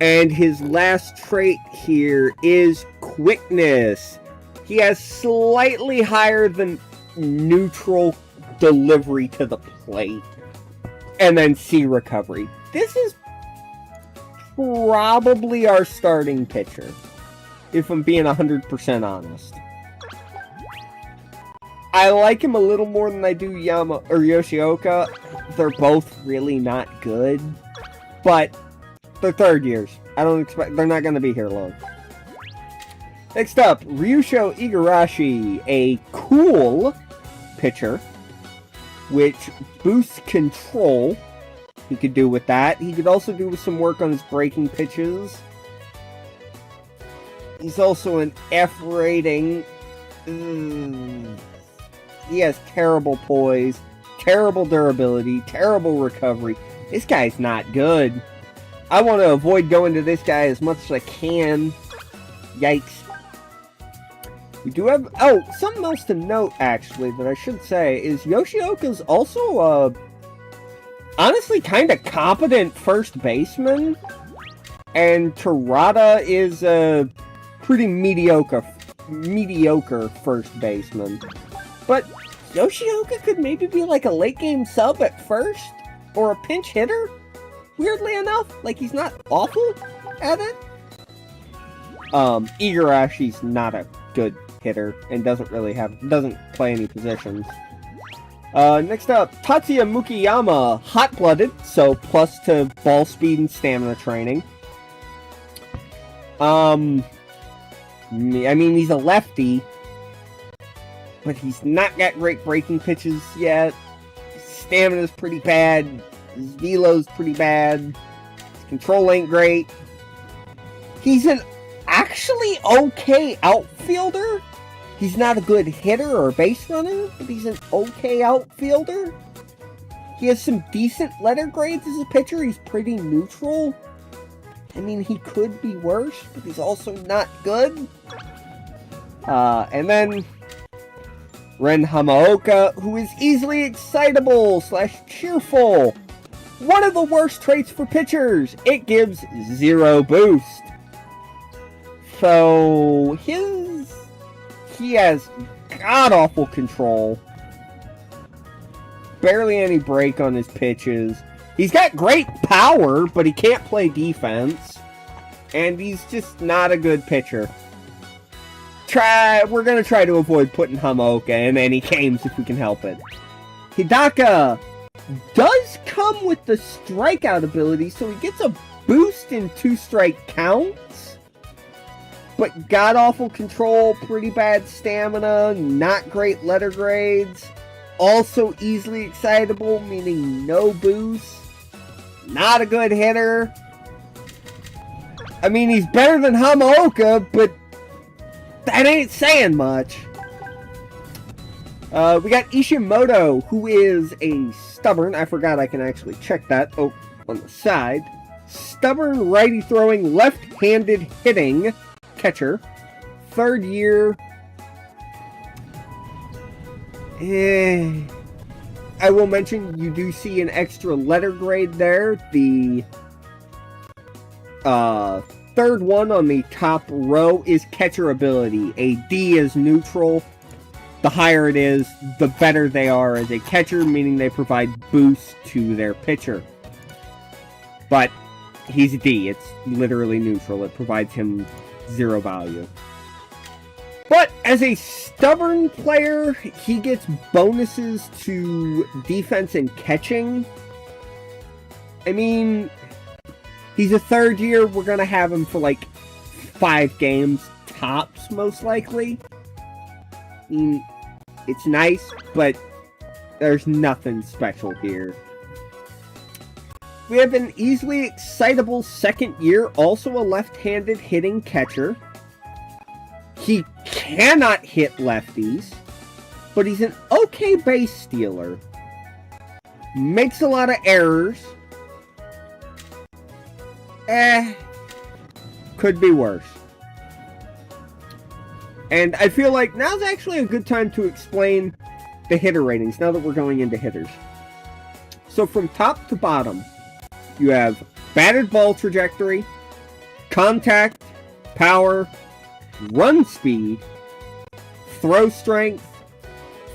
And his last trait here is quickness. He has slightly higher than neutral delivery to the plate. And then C, recovery. This is probably our starting pitcher, if I'm being 100% honest. I like him a little more than I do Yoshioka. They're both really not good, but they're third years. They're not going to be here long. Next up, Ryusho Igarashi, a cool pitcher, which boosts control. He could do with that. He could also do some work on his breaking pitches. He's also an F rating. He has terrible poise, terrible durability, terrible recovery. This guy's not good. I want to avoid going to this guy as much as I can. Yikes. We do have... Oh, something else to note, actually, that I should say, is Yoshioka's also honestly kind of competent first baseman. And Terada is a pretty mediocre first baseman. But Yoshioka could maybe be like a late game sub at first, or a pinch hitter, weirdly enough. Like, he's not awful at it. Igarashi's not a good hitter, and doesn't play any positions. Next up, Tatsuya Mukiyama, hot-blooded, so plus to ball speed and stamina training. I mean, he's a lefty, but he's not got great breaking pitches yet. His stamina's pretty bad. His velo's pretty bad. His control ain't great. He's an actually okay outfielder. He's not a good hitter or base runner, but he's an okay outfielder. He has some decent letter grades as a pitcher. He's pretty neutral. I mean, he could be worse, but he's also not good. And then Ren Hamaoka, who is easily excitable / cheerful. One of the worst traits for pitchers. It gives 0 boost. So, he has god-awful control. Barely any break on his pitches. He's got great power, but he can't play defense. And he's just not a good pitcher. We're going to try to avoid putting Hamaoka in any games if we can help it. Hidaka does come with the strikeout ability, so he gets a boost in 2-strike counts. But god-awful control, pretty bad stamina, not great letter grades. Also easily excitable, meaning no boost. Not a good hitter. I mean, he's better than Hamaoka, but that ain't saying much. We got Ishimoto, who is a stubborn, I forgot I can actually check that, on the side. Stubborn righty-throwing, left-handed hitting catcher. 3rd year. I will mention you do see an extra letter grade there. The 3rd one on the top row is catcher ability. A D is neutral. The higher it is, the better they are as a catcher, meaning they provide boost to their pitcher. But he's a D. It's literally neutral. It provides him 0 value. But as a stubborn player, he gets bonuses to defense and catching. I mean, he's a 3rd year. We're going to have him for like 5 games tops, most likely. I mean, it's nice, but there's nothing special here. We have an easily excitable 2nd year, also a left-handed hitting catcher. He cannot hit lefties, but he's an okay base stealer. Makes a lot of errors. Could be worse. And I feel like now's actually a good time to explain the hitter ratings, now that we're going into hitters. So from top to bottom, you have batted ball trajectory, contact, power, run speed, throw strength,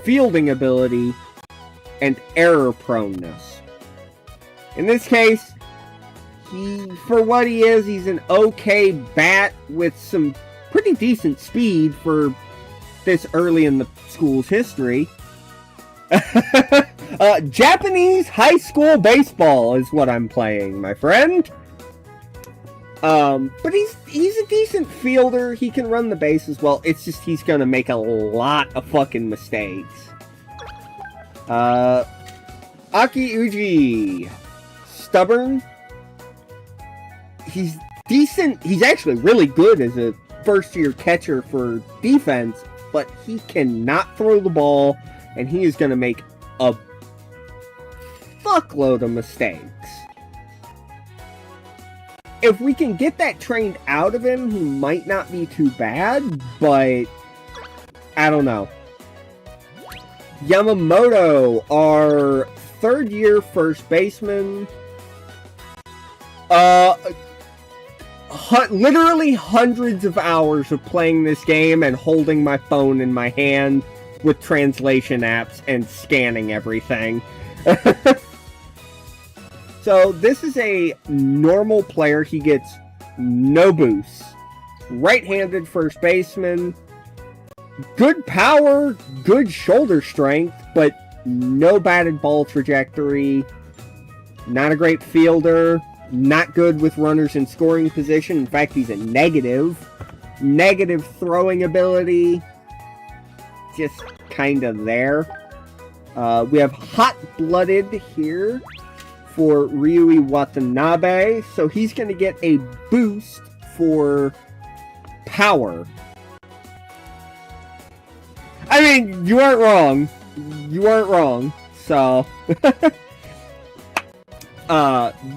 fielding ability, and error proneness. In this case, for what he is, he's an okay bat with some pretty decent speed for this early in the school's history. Japanese high school baseball is what I'm playing, my friend. But he's a decent fielder. He can run the bases well. It's just he's gonna make a lot of fucking mistakes. Aki Uji. Stubborn. He's decent. He's actually really good as a first-year catcher for defense, but he cannot throw the ball, and he is gonna make a fuckload of mistakes. If we can get that trained out of him, he might not be too bad, but I don't know. Yamamoto, our 3rd-year first baseman. Literally hundreds of hours of playing this game and holding my phone in my hand with translation apps and scanning everything. So this is a normal player. He gets no boosts. Right-handed first baseman. Good power, good shoulder strength, but no batted ball trajectory. Not a great fielder. Not good with runners in scoring position. In fact, he's a negative. Negative throwing ability. Just kind of there. We have hot-blooded here for Ryui Watanabe. So he's going to get a boost for power. I mean, you aren't wrong. You aren't wrong. So...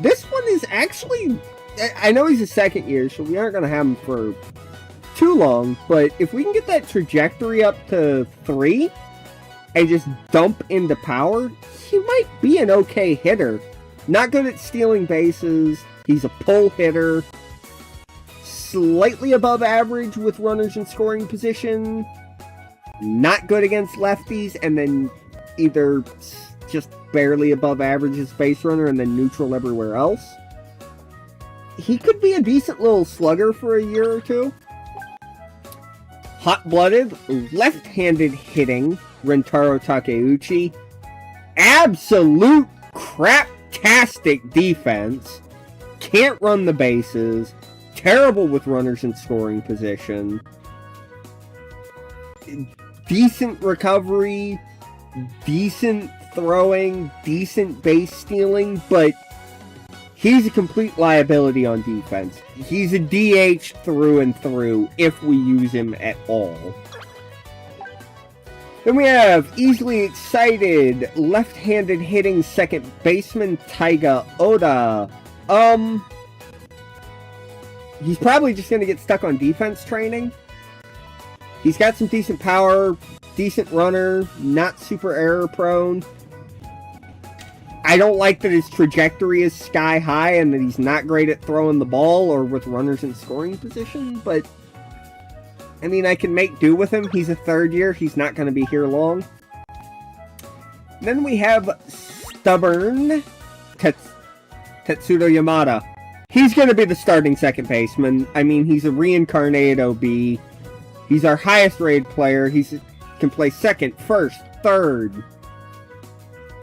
this one is actually... I know he's a 2nd year, so we aren't going to have him for too long, but if we can get that trajectory up to 3 and just dump into power, he might be an okay hitter. Not good at stealing bases. He's a pull hitter. Slightly above average with runners in scoring position. Not good against lefties, and then either just barely above average as base runner and then neutral everywhere else. He could be a decent little slugger for a year or two. Hot-blooded, left-handed hitting, Rentaro Takeuchi. Absolute crap-tastic defense. Can't run the bases. Terrible with runners in scoring position. Decent recovery. Decent throwing. Decent base stealing. But he's a complete liability on defense. He's a DH through and through if we use him at all. Then we have easily excited, left-handed hitting second baseman Taiga Oda. He's probably just going to get stuck on defense training. He's got some decent power, decent runner, not super error prone. I don't like that his trajectory is sky high and that he's not great at throwing the ball or with runners in scoring position, but I mean, I can make do with him. He's a third year. He's not going to be here long. Then we have stubborn Tetsudo Yamada. He's going to be the starting second baseman. I mean, he's a reincarnated OB. He's our highest rated player. He can play second, first, third.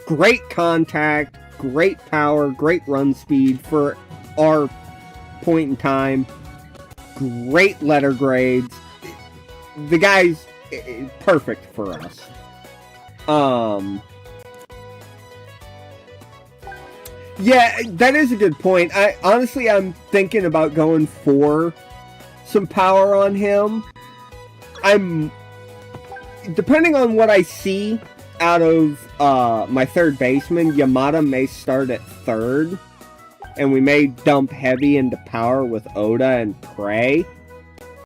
Great contact, great power, great run speed for our point in time. Great letter grades. The guy's perfect for us. Yeah, that is a good point. I'm thinking about going for some power on him. Depending on what I see out of my third baseman, Yamada may start at third, and we may dump heavy into power with Oda and Prey.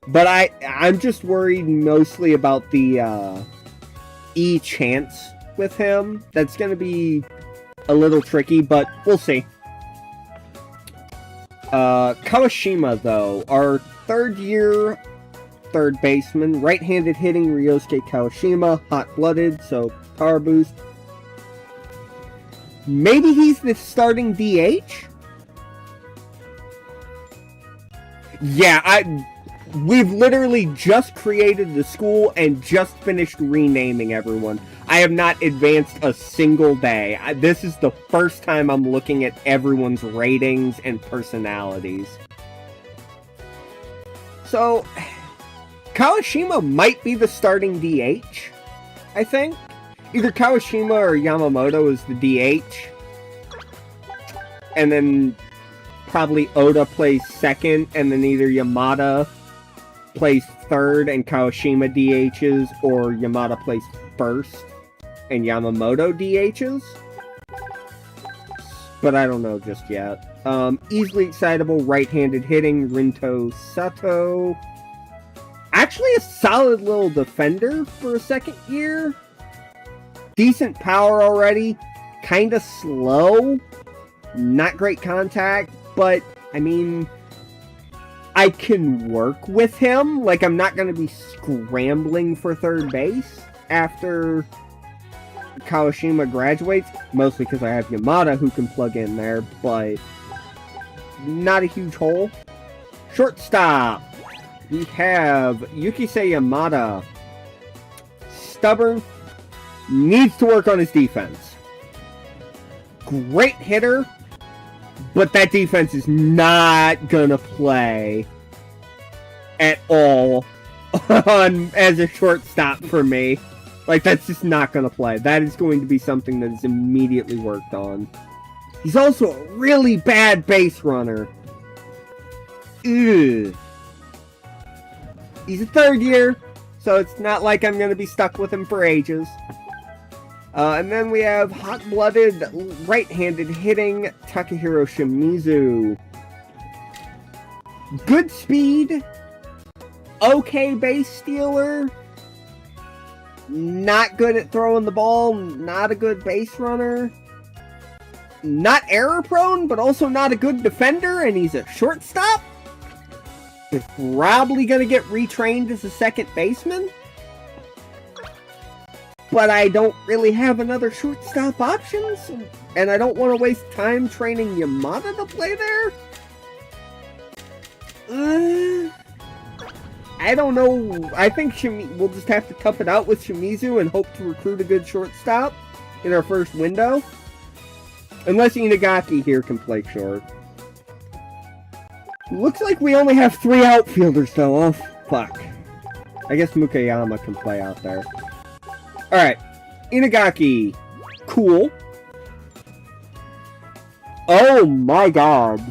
But I'm just worried mostly about the E chance with him. That's going to be a little tricky, but we'll see. Kawashima, though, our third-year third baseman, right-handed hitting Ryosuke Kawashima, hot-blooded, so power boost. Maybe he's the starting DH? Yeah, we've literally just created the school and just finished renaming everyone. I have not advanced a single day. This is the first time I'm looking at everyone's ratings and personalities. So, Kawashima might be the starting DH, I think. Either Kawashima or Yamamoto is the DH. And then probably Oda plays second, and then either Yamada plays third and Kawashima DHs, or Yamada plays first and Yamamoto DHs. But I don't know just yet. Easily excitable right-handed hitting Rinto Sato. Actually a solid little defender for a second year. Decent power already. Kinda slow. Not great contact, but I mean, I can work with him. Like, I'm not going to be scrambling for third base after Kawashima graduates. Mostly because I have Yamada who can plug in there, but not a huge hole. Shortstop. We have Yukisei Yamada. Stubborn. Needs to work on his defense. Great hitter. But that defense is not gonna play at all as a shortstop for me. Like, that's just not gonna play. That is going to be something that is immediately worked on. He's also a really bad base runner. Ugh. He's a third year, so it's not like I'm gonna be stuck with him for ages. And then we have hot-blooded, right-handed hitting Takahiro Shimizu. Good speed. Okay base stealer. Not good at throwing the ball. Not a good base runner. Not error-prone, but also not a good defender, and he's a shortstop. He's probably going to get retrained as a second baseman. but I don't really have another shortstop options, and I don't want to waste time training Yamada to play there. I don't know. I think we'll just have to tough it out with Shimizu and hope to recruit a good shortstop in our first window. Unless Inagaki here can play short. Looks like we only have 3 outfielders though. Oh, fuck. I guess Mukayama can play out there. Alright. Inagaki. Cool. Oh my god.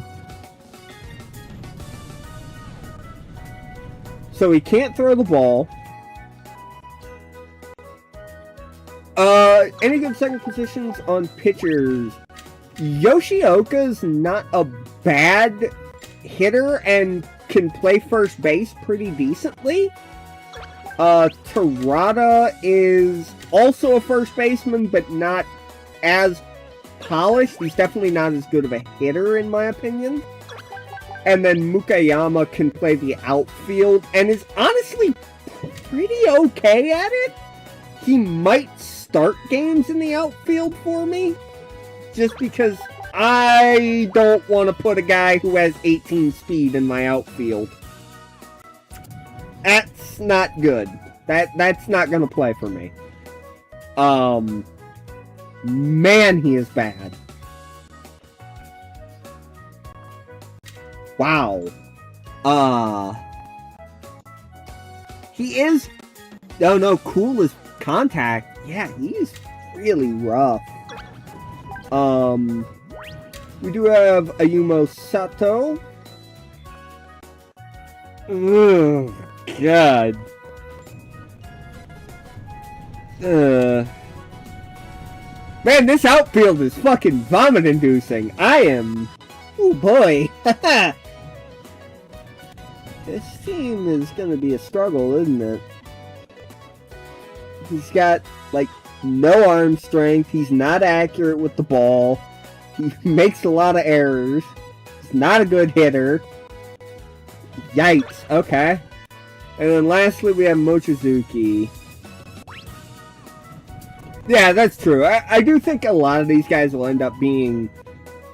So he can't throw the ball. Any good second positions on pitchers? Yoshioka's not a bad hitter and can play first base pretty decently. Terada is also a first baseman, but not as polished. He's definitely not as good of a hitter, in my opinion. And then Mukayama can play the outfield and is honestly pretty okay at it. He might start games in the outfield for me, just because I don't want to put a guy who has 18 speed in my outfield. That's not good. That's not gonna play for me. Man, he is bad. Wow. He is... Oh no, cool as contact. Yeah, he's really rough. We do have Ayumu Sato. Oh, God. Man, this outfield is fucking vomit-inducing. I am... Oh boy. This team is gonna be a struggle, isn't it? He's got, like, no arm strength. He's not accurate with the ball. He makes a lot of errors. He's not a good hitter. Yikes. Okay. And then lastly, we have Mochizuki. Yeah, that's true. I do think a lot of these guys will end up being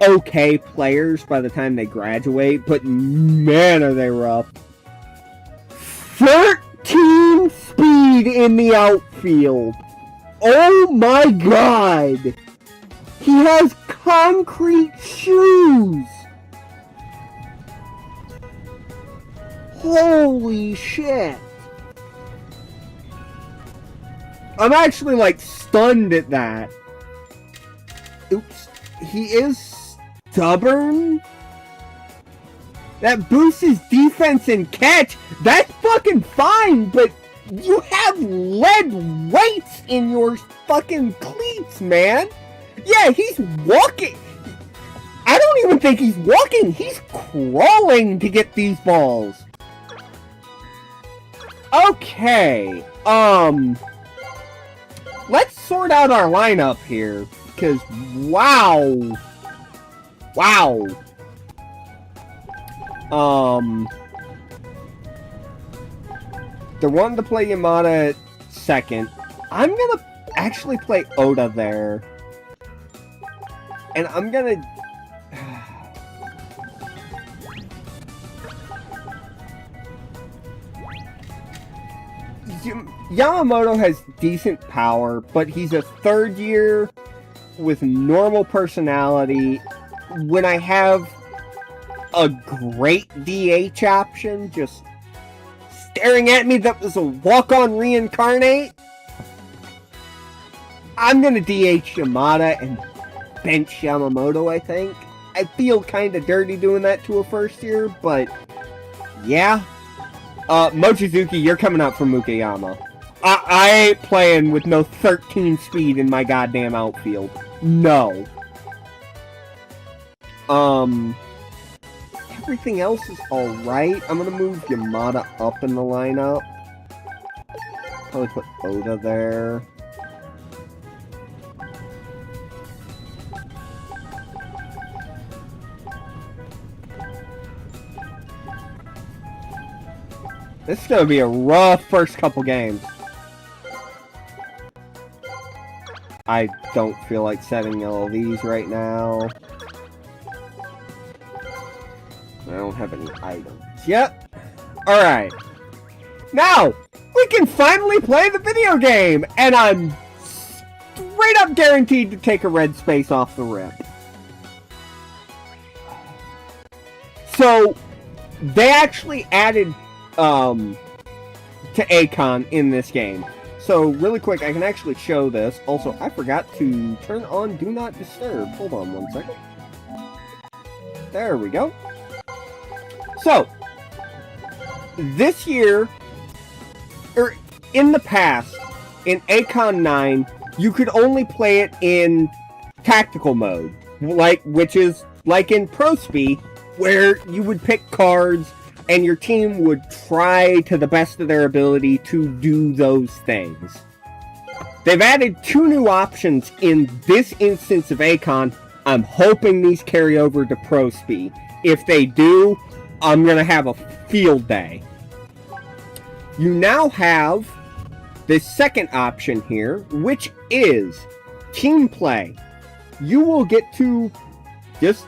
okay players by the time they graduate, but man, are they rough. 13 speed in the outfield. Oh my god. He has concrete shoes. Holy shit. I'm actually, like, stunned at that. Oops. He is stubborn? That boosts his defense and catch. That's fucking fine, but you have lead weights in your fucking cleats, man. Yeah, he's walking. I don't even think he's walking. He's crawling to get these balls. Okay. Let's sort out our lineup here. Because, wow. Wow. They're wanting to play Yamada at second. I'm gonna actually play Oda there. And I'm gonna... Yamamoto has decent power, but he's a third year with normal personality. When I have a great DH option just staring at me that was a walk-on reincarnate, I'm gonna DH Yamada and bench Yamamoto, I think. I feel kind of dirty doing that to a first year, but yeah. Mochizuki, you're coming out from Mukayama. I ain't playing with no 13 speed in my goddamn outfield. No. Everything else is alright. I'm gonna move Yamada up in the lineup. Probably put Oda there. This is gonna be a rough first couple games. I don't feel like setting all of these right now. I don't have any items yet. Alright. Now, we can finally play the video game! And I'm straight up guaranteed to take a red space off the rip. So, they actually added to Akon in this game. So, really quick, I can actually show this. Also, I forgot to turn on Do Not Disturb. Hold on one second. There we go. So, this year, or in the past, in Akon 9, you could only play it in tactical mode. Which is like in Pro Speed, where you would pick cards and your team would try to the best of their ability to do those things. They've added 2 new options in this instance of Akon. I'm hoping these carry over to Pro Speed. If they do, I'm going to have a field day. You now have the second option here, which is team play. You will get to just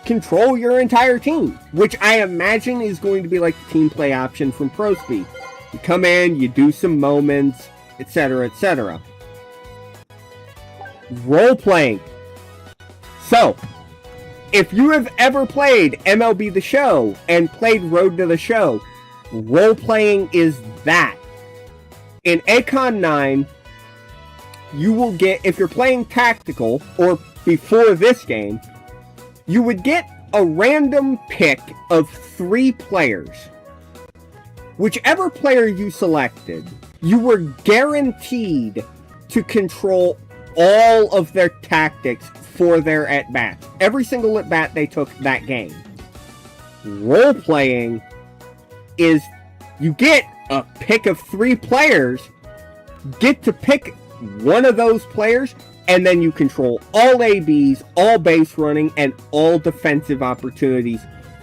control your entire team, which I imagine is going to be like the team play option from Pro Speed. You come in, you do some moments, etc., etc. Role playing. So, if you have ever played MLB The Show and played Road to the Show, role playing is that. In Akon 9, you will get, if you're playing tactical, or before this game, you would get a random pick of 3 players. Whichever player you selected, you were guaranteed to control all of their tactics for their at-bats. Every single at-bat they took that game. Role-playing is you get a pick of 3 players, get to pick one of those players, and then you control all ABs, all base running, and all defensive opportunities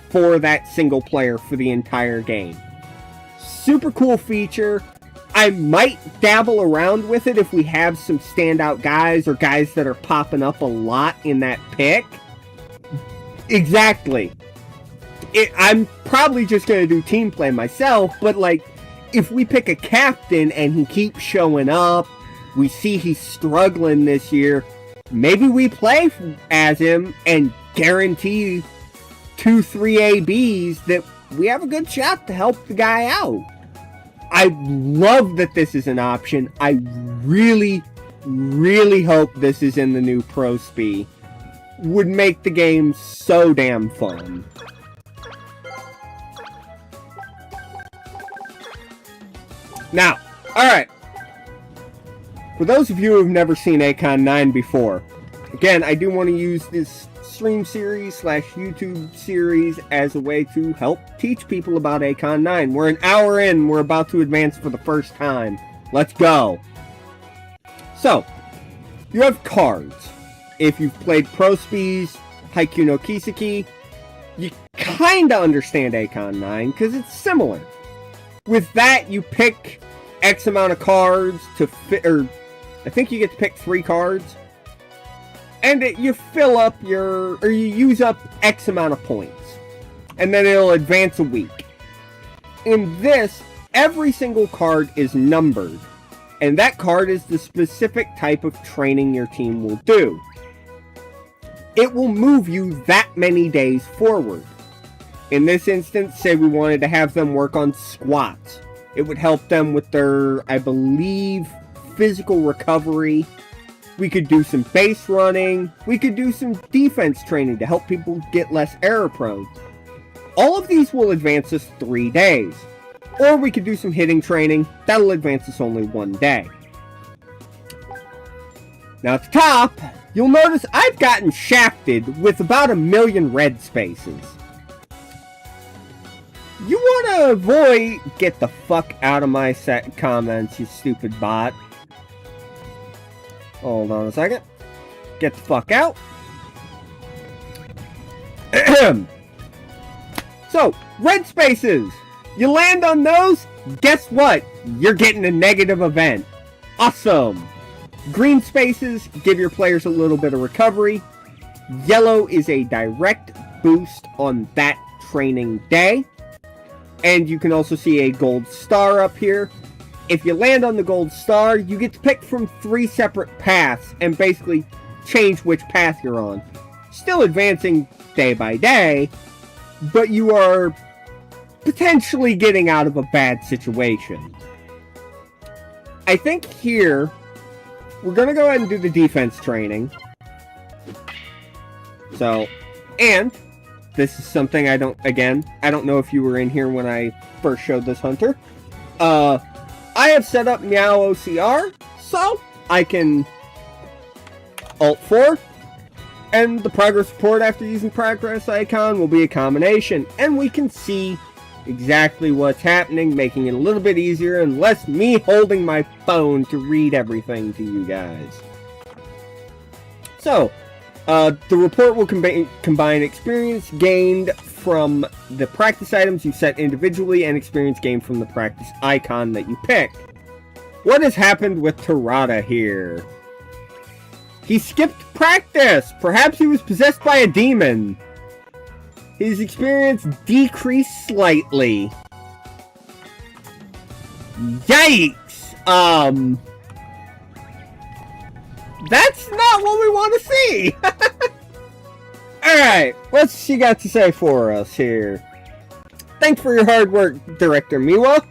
for that single player for the entire game. Super cool feature. I might dabble around with it if we have some standout guys or guys that are popping up a lot in that pick. Exactly. I'm probably just going to do team play myself, but like, if we pick a captain and he keeps showing up, we see he's struggling this year, maybe we play as him and guarantee 2-3 ABs that we have a good shot to help the guy out. I love that this is an option. I really, really hope this is in the new Pro Speed. Would make the game so damn fun. Now, alright. For those of you who have never seen Akon 9 before, again, I do want to use this stream series / YouTube series as a way to help teach people about Akon 9. We're an hour in, we're about to advance for the first time. Let's go. So, you have cards. If you've played Pro Speeds, Haikyuu no Kiseki, you kinda understand Akon 9, because it's similar. With that, you pick X amount of cards to fit, or I think you get to pick 3 cards. And you fill up you use up X amount of points. And then it'll advance a week. In this, every single card is numbered. And that card is the specific type of training your team will do. It will move you that many days forward. In this instance, say we wanted to have them work on squats. It would help them with their, I believe, physical recovery. We could do some base running. We could do some defense training to help people get less error prone. All of these will advance us 3 days. Or we could do some hitting training. That'll advance us only 1 day. Now at the top, you'll notice I've gotten shafted with about 1 million red spaces. You want to avoid... Get the fuck out of my comments, you stupid bot. Hold on a second. Get the fuck out. So, red spaces. You land on those, guess what? You're getting a negative event. Awesome. Green spaces give your players a little bit of recovery. Yellow is a direct boost on that training day. And you can also see a gold star up here. If you land on the gold star, you get to pick from 3 separate paths and basically change which path you're on. Still advancing day by day, but you are potentially getting out of a bad situation. I think here, we're going to go ahead and do the defense training. So, and this is something I don't know if you were in here when I first showed this hunter. I have set up Meow OCR, so I can Alt 4, and the progress report after using progress icon will be a combination, and we can see exactly what's happening, making it a little bit easier and less me holding my phone to read everything to you guys. So, the report will combine experience gained from the practice items you set individually and experience gained from the practice icon that you picked. What has happened with Tarada here? He skipped practice! Perhaps he was possessed by a demon. His experience decreased slightly. Yikes! That's not what we want to see! Alright, what's she got to say for us here? Thanks for your hard work, Director Miwa.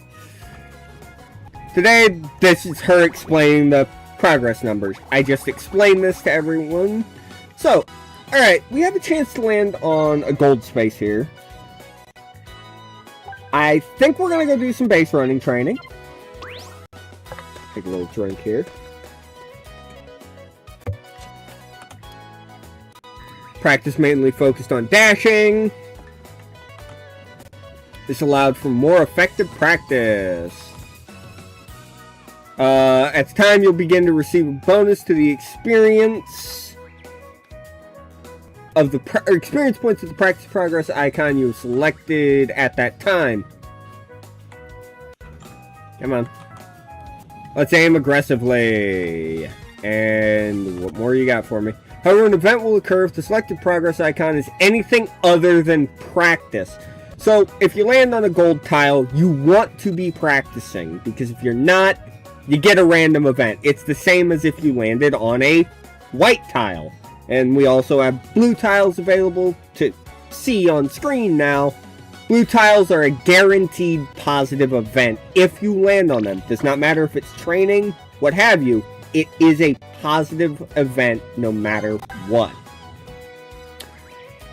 Today, this is her explaining the progress numbers. I just explained this to everyone. So, alright, we have a chance to land on a gold space here. I think we're going to go do some base running training. Take a little drink here. Practice mainly focused on dashing. This allowed for more effective practice. At the time, you'll begin to receive a bonus to the experience of the experience points of the practice progress icon you selected at that time. Come on. Let's aim aggressively. And what more you got for me? However, an event will occur if the selected progress icon is anything other than practice. So, if you land on a gold tile, you want to be practicing, because if you're not, you get a random event. It's the same as if you landed on a white tile. And we also have blue tiles available to see on screen now. Blue tiles are a guaranteed positive event if you land on them. Does not matter if it's training, what have you. It is a positive event no matter what.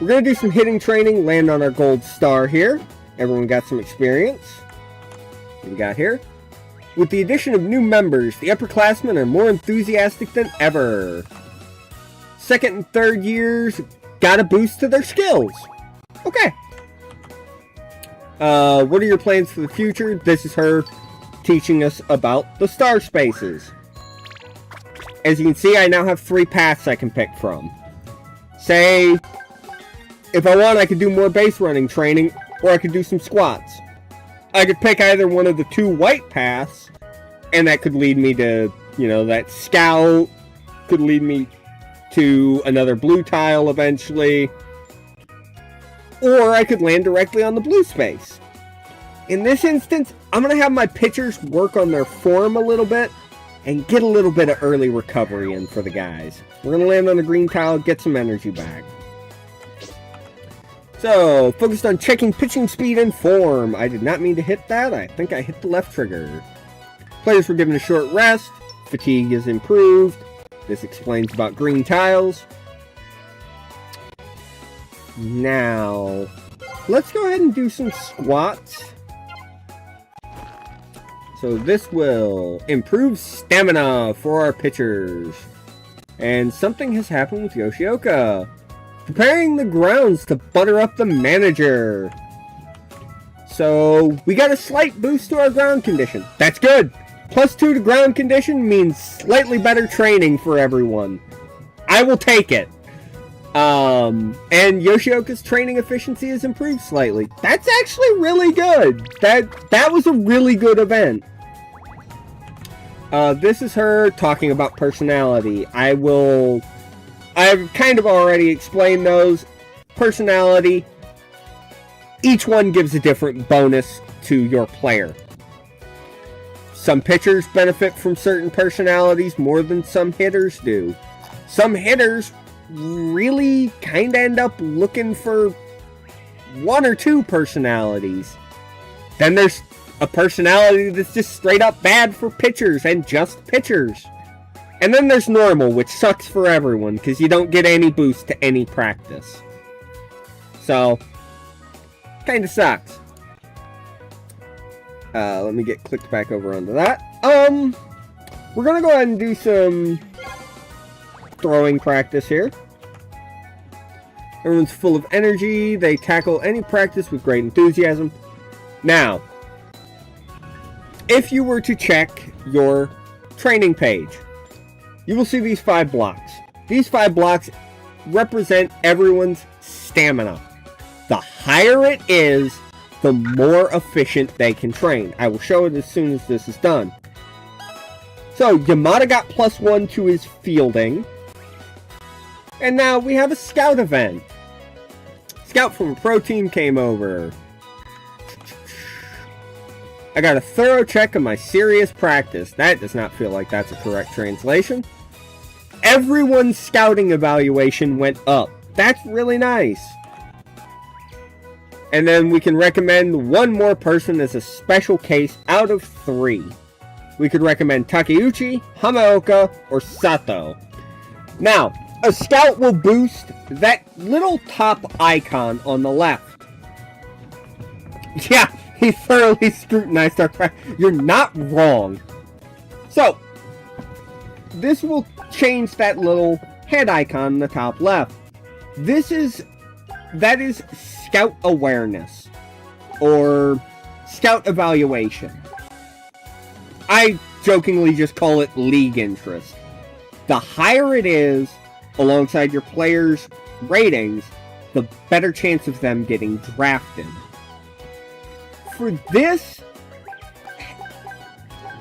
We're going to do some hitting training, land on our gold star here. Everyone got some experience. What we got here? With the addition of new members, the upperclassmen are more enthusiastic than ever. Second and third years got a boost to their skills. Okay. What are your plans for the future? This is her teaching us about the star spaces. As you can see, I now have 3 paths I can pick from. Say, if I want, I could do more base running training, or I could do some squats. I could pick either one of the 2 white paths, and that could lead me to, you know, that scout, could lead me to another blue tile eventually, or I could land directly on the blue space. In this instance, I'm going to have my pitchers work on their form a little bit, and get a little bit of early recovery in for the guys. We're going to land on the green tile, get some energy back. So, focused on checking pitching speed and form. I did not mean to hit that. I think I hit the left trigger. Players were given a short rest. Fatigue is improved. This explains about green tiles. Now, let's go ahead and do some squats. So this will improve stamina for our pitchers. And something has happened with Yoshioka. Preparing the grounds to butter up the manager. So we got a slight boost to our ground condition. That's good. +2 to ground condition means slightly better training for everyone. I will take it. And Yoshioka's training efficiency has improved slightly. That's actually really good. That was a really good event. This is her talking about personality. I've kind of already explained those. Personality, each one gives a different bonus to your player. Some pitchers benefit from certain personalities more than some hitters do. Some hitters really kind of end up looking for one or two personalities. Then there's a personality that's just straight up bad for pitchers and just pitchers. And then there's normal, which sucks for everyone because you don't get any boost to any practice. So, kind of sucks. Let me get clicked back over onto that. We're gonna go ahead and do some throwing practice here. Everyone's full of energy. They tackle any practice with great enthusiasm. Now, if you were to check your training page, you will see these 5 blocks. These 5 blocks represent everyone's stamina. The higher it is, the more efficient they can train. I will show it as soon as this is done. So, Yamada got +1 to his fielding. And now we have a scout event. Scout from a pro team came over. I got a thorough check of my serious practice. That does not feel like that's a correct translation. Everyone's scouting evaluation went up. That's really nice. And then we can recommend one more person as a special case out of 3. We could recommend Takeuchi, Hamaoka, or Sato. Now, a scout will boost that little top icon on the left. Yeah, he thoroughly scrutinized our practice. You're not wrong. So, this will change that little head icon in the top left. That is scout awareness, or scout evaluation. I jokingly just call it league interest. The higher it is, alongside your players' ratings, the better chance of them getting drafted. For this,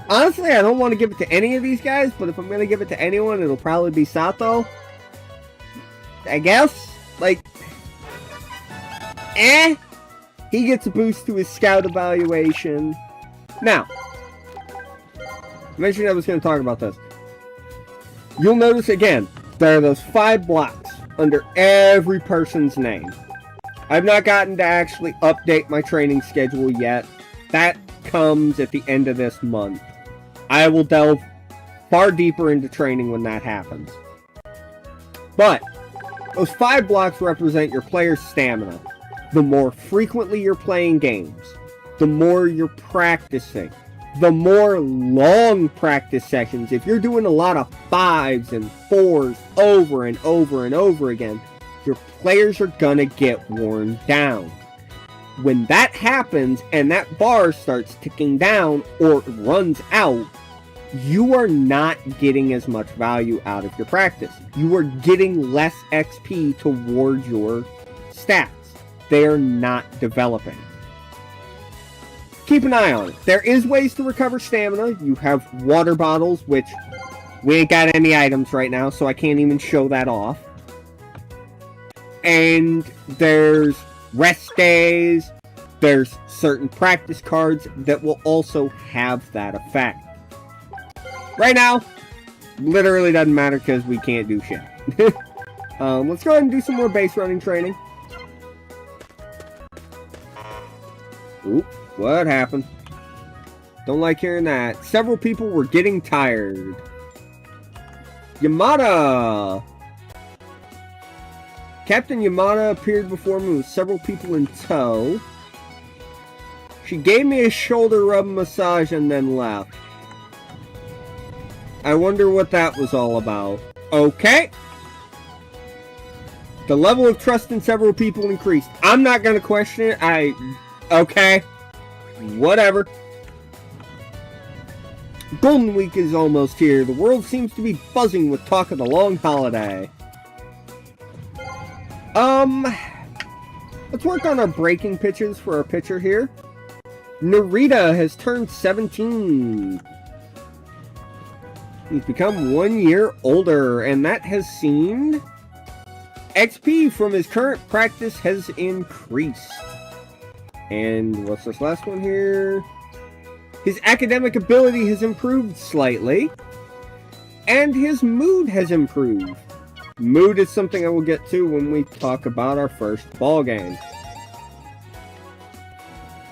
honestly, I don't want to give it to any of these guys, but if I'm going to give it to anyone, it'll probably be Sato. I guess? Like, he gets a boost to his scout evaluation. Now, I mentioned I was going to talk about this. You'll notice again, there are those 5 blocks under every person's name. I've not gotten to actually update my training schedule yet. That comes at the end of this month. I will delve far deeper into training when that happens. But, those 5 blocks represent your player's stamina. The more frequently you're playing games, the more you're practicing, the more long practice sessions. If you're doing a lot of 5s and 4s over and over and over again, your players are gonna get worn down. When that happens and that bar starts ticking down or runs out, you are not getting as much value out of your practice. You are getting less XP toward your stats. They are not developing. Keep an eye on it. There is ways to recover stamina. You have water bottles, which we ain't got any items right now, so I can't even show that off. And there's rest days. There's certain practice cards that will also have that effect. Right now, literally doesn't matter because we can't do shit. Let's go ahead and do some more base running training. Oop, what happened? Don't like hearing that. Several people were getting tired. Yamada! Captain Yamada appeared before me with several people in tow. She gave me a shoulder rub massage and then left. I wonder what that was all about. Okay. The level of trust in several people increased. I'm not gonna question it. Okay. Whatever. Golden Week is almost here. The world seems to be buzzing with talk of the long holiday. Let's work on our breaking pitches for our pitcher here. Narita has turned 17. He's become 1 year older, and that has seen XP from his current practice has increased. And what's this last one here? His academic ability has improved slightly, and his mood has improved. Mood is something I will get to when we talk about our first ball game.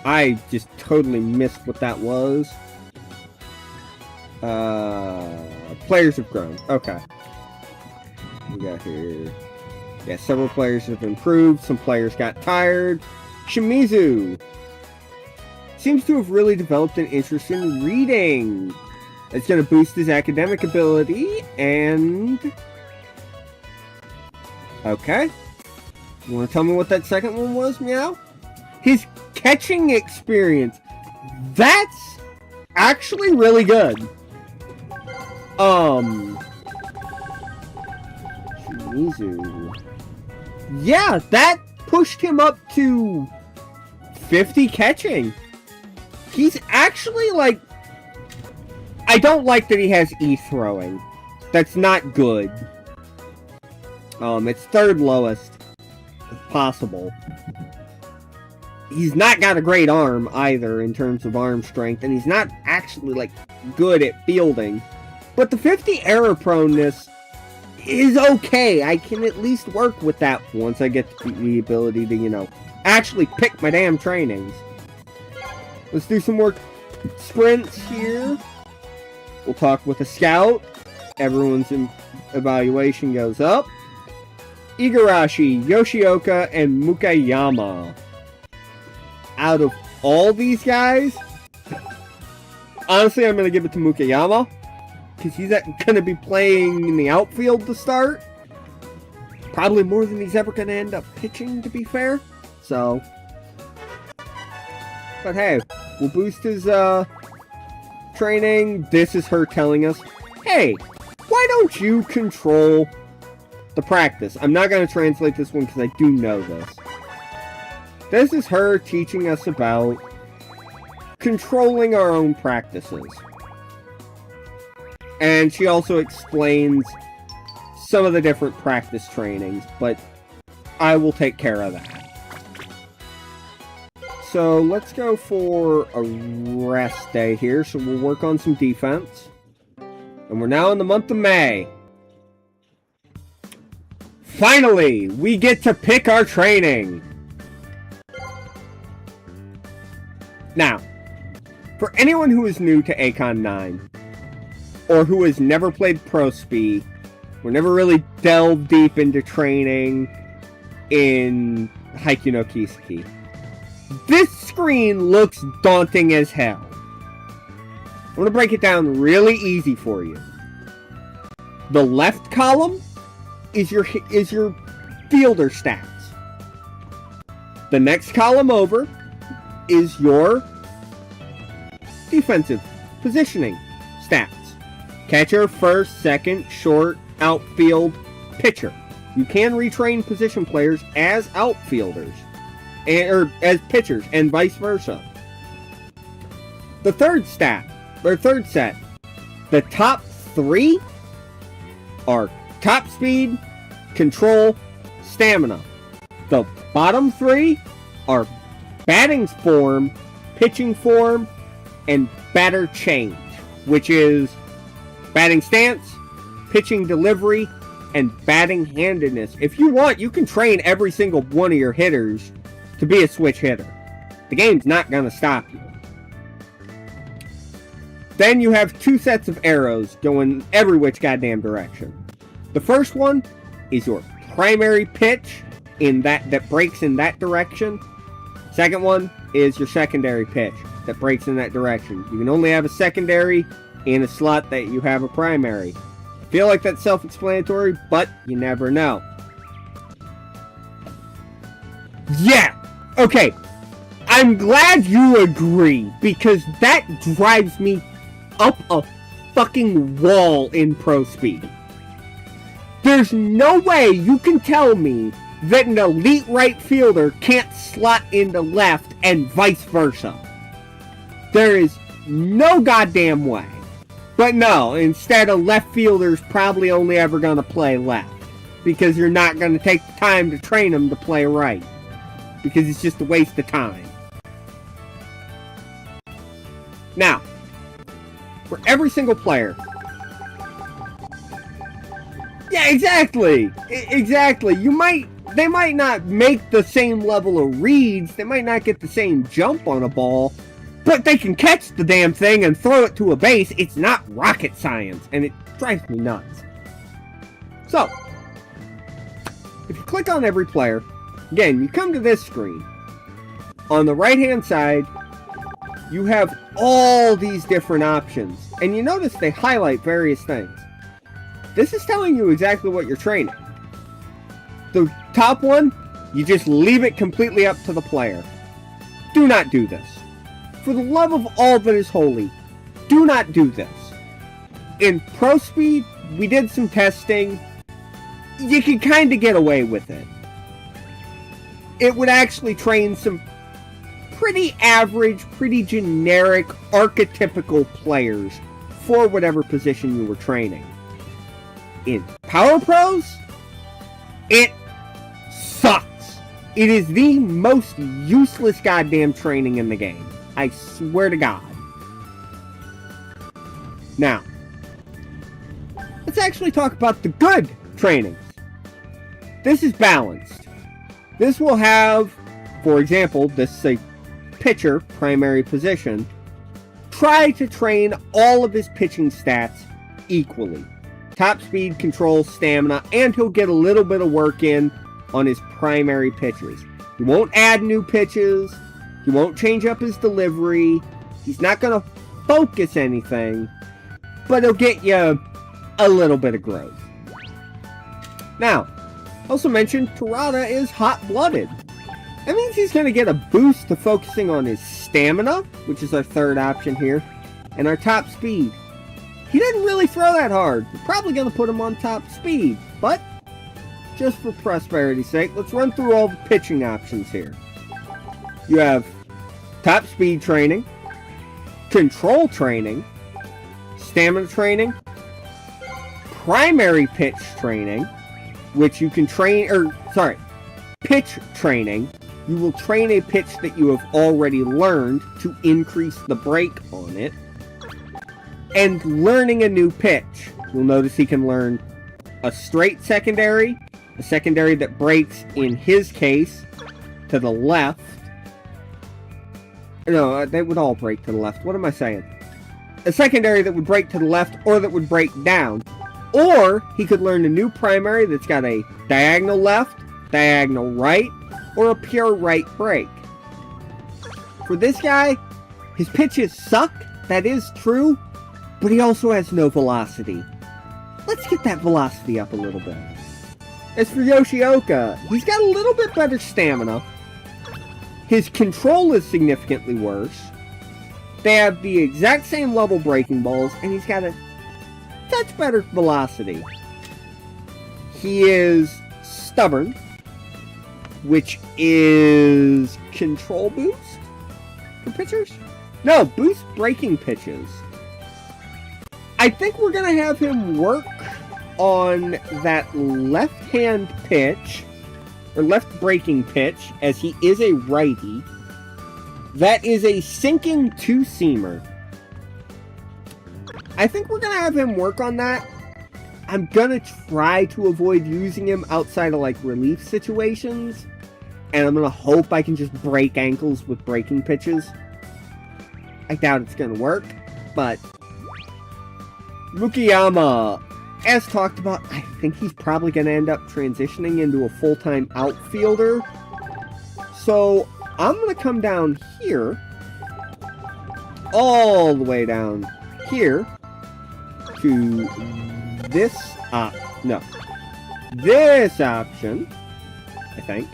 I just totally missed what that was. Players have grown. Okay. We got here. Yeah, several players have improved. Some players got tired. Shimizu seems to have really developed an interest in reading. It's going to boost his academic ability and... Okay. You want to tell me what that second one was, Meow? His catching experience. That's actually really good. Shimizu. Yeah, that pushed him up to 50 catching. He's actually like... I don't like that he has E-throwing. That's not good. It's third lowest, if possible. He's not got a great arm either in terms of arm strength, and he's not actually like good at fielding. But the 50 error proneness is okay. I can at least work with that once I get the ability to, you know, actually pick my damn trainings. Let's do some more sprints here. We'll talk with a scout. Everyone's evaluation goes up. Igarashi, Yoshioka, and Mukayama. Out of all these guys, honestly, I'm going to give it to Mukayama. Because he's going to be playing in the outfield to start. Probably more than he's ever going to end up pitching, to be fair. So. But hey, we'll boost his training. This is her telling us, hey, why don't you control the practice? I'm not going to translate this one because I do know this. This is her teaching us about controlling our own practices. And she also explains some of the different practice trainings, but I will take care of that. So let's go for a rest day here, so we'll work on some defense. And we're now in the month of May. Finally, we get to pick our training. Now, for anyone who is new to Akon 9, or who has never played Pro Speed, or never really delved deep into training in Haikyuu no Kiseki, this screen looks daunting as hell. I'm going to break it down really easy for you. The left column is your fielder stats. The next column over is your defensive positioning stats. Catcher, first, second, short, outfield, pitcher. You can retrain position players as outfielders, or as pitchers, and vice versa. The third set, the top three are top speed, control, stamina. The bottom three are batting form, pitching form, and batter change, which is batting stance, pitching delivery, and batting handedness. If you want, you can train every single one of your hitters to be a switch hitter. The game's not going to stop you. Then you have two sets of arrows going every which goddamn direction. The first one is your primary pitch that breaks in that direction. Second one is your secondary pitch that breaks in that direction. You can only have a secondary in a slot that you have a primary. I feel like that's self-explanatory, but you never know. Yeah! Okay. I'm glad you agree, because that drives me up a fucking wall in Pro Speed. There's no way you can tell me that an elite right fielder can't slot into left and vice versa. There is no goddamn way. But no, instead a left fielder's probably only ever going to play left. Because you're not going to take the time to train him to play right. Because it's just a waste of time. Now, for every single player. Yeah, exactly. Exactly. They might not make the same level of reads. They might not get the same jump on a ball. But they can catch the damn thing and throw it to a base. It's not rocket science. And it drives me nuts. So, if you click on every player, again, you come to this screen. On the right-hand side, you have all these different options. And you notice they highlight various things. This is telling you exactly what you're training. The top one, you just leave it completely up to the player. Do not do this. For the love of all that is holy, do not do this. In Pro Speed, we did some testing. You can kind of get away with it. It would actually train some pretty average, pretty generic, archetypical players for whatever position you were training. In Power Pros, it sucks. It is the most useless goddamn training in the game. I swear to God. Now, let's actually talk about the good trainings. This is balanced. This will have, for example, this is a pitcher, primary position. Try to train all of his pitching stats equally. Top speed, control, stamina, and he'll get a little bit of work in on his primary pitches. He won't add new pitches. He won't change up his delivery. He's not going to focus anything, but he'll get you a little bit of growth. Now, also mentioned, Tirada is hot-blooded. That means he's going to get a boost to focusing on his stamina, which is our third option here, and our top speed. He didn't really throw that hard. We're probably going to put him on top speed, but just for prosperity's sake, let's run through all the pitching options here. You have top speed training, control training, stamina training, primary pitch training, which you can train, pitch training. You will train a pitch that you have already learned to increase the break on it. And learning a new pitch. You'll notice he can learn a straight secondary, a secondary that breaks, in his case, to the left. No, they would all break to the left. What am I saying? A secondary that would break to the left or that would break down. Or he could learn a new primary that's got a diagonal left, diagonal right, or a pure right break. For this guy, his pitches suck. That is true. But he also has no velocity. Let's get that velocity up a little bit. As for Yoshioka, he's got a little bit better stamina. His control is significantly worse. They have the exact same level breaking balls, and he's got a touch better velocity. He is stubborn, which is control boost for pitchers? No, boost breaking pitches. I think we're going to have him work on that left-hand pitch, or left breaking pitch, as he is a righty. That is a sinking two-seamer. I think we're going to have him work on that. I'm going to try to avoid using him outside of, like, relief situations. And I'm going to hope I can just break ankles with breaking pitches. I doubt it's going to work, but Mukiyama, as talked about, I think he's probably going to end up transitioning into a full-time outfielder. So I'm going to come down here, all the way down here, to this, this option, I think.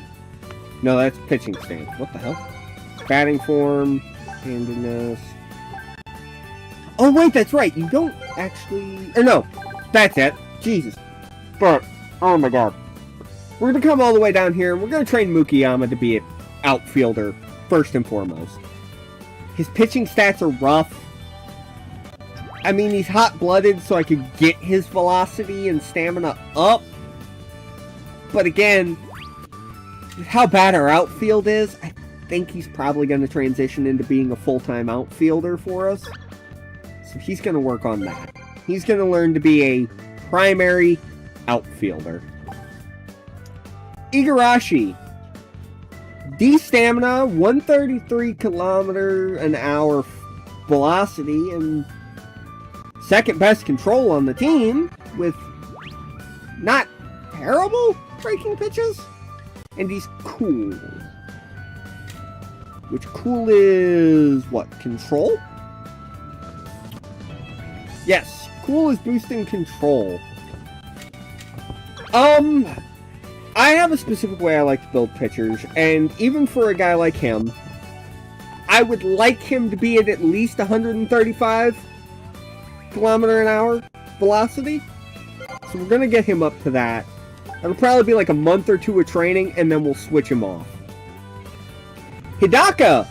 No, that's pitching stance. What the hell? Batting form, handedness. Oh, wait, that's right. You don't actually... Or no, that's it. Jesus. But, oh my god. We're going to come all the way down here, and we're going to train Mukiyama to be an outfielder, first and foremost. His pitching stats are rough. I mean, he's hot-blooded, so I could get his velocity and stamina up. But again, with how bad our outfield is, I think he's probably going to transition into being a full-time outfielder for us. So he's going to work on that. He's going to learn to be a primary outfielder. Igarashi. D-stamina, 133 kilometer an hour velocity, and second best control on the team with not terrible breaking pitches. And he's cool. Which cool is what? Control? Yes, cool is boosting control. I have a specific way I like to build pitchers, and even for a guy like him, I would like him to be at least 135 kilometer an hour velocity. So we're going to get him up to that. It'll probably be like a month or two of training, and then we'll switch him off. Hidaka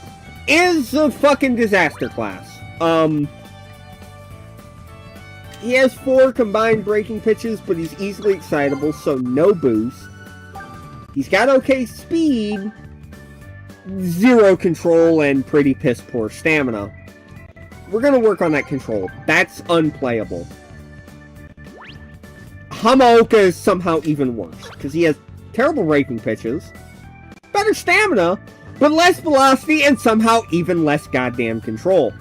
is a fucking disaster class. He has 4 combined breaking pitches, but he's easily excitable, so no boost. He's got okay speed, 0 control, and pretty piss poor stamina. We're going to work on that control. That's unplayable. Hamaoka is somehow even worse, because he has terrible breaking pitches, better stamina, but less velocity, and somehow even less goddamn control.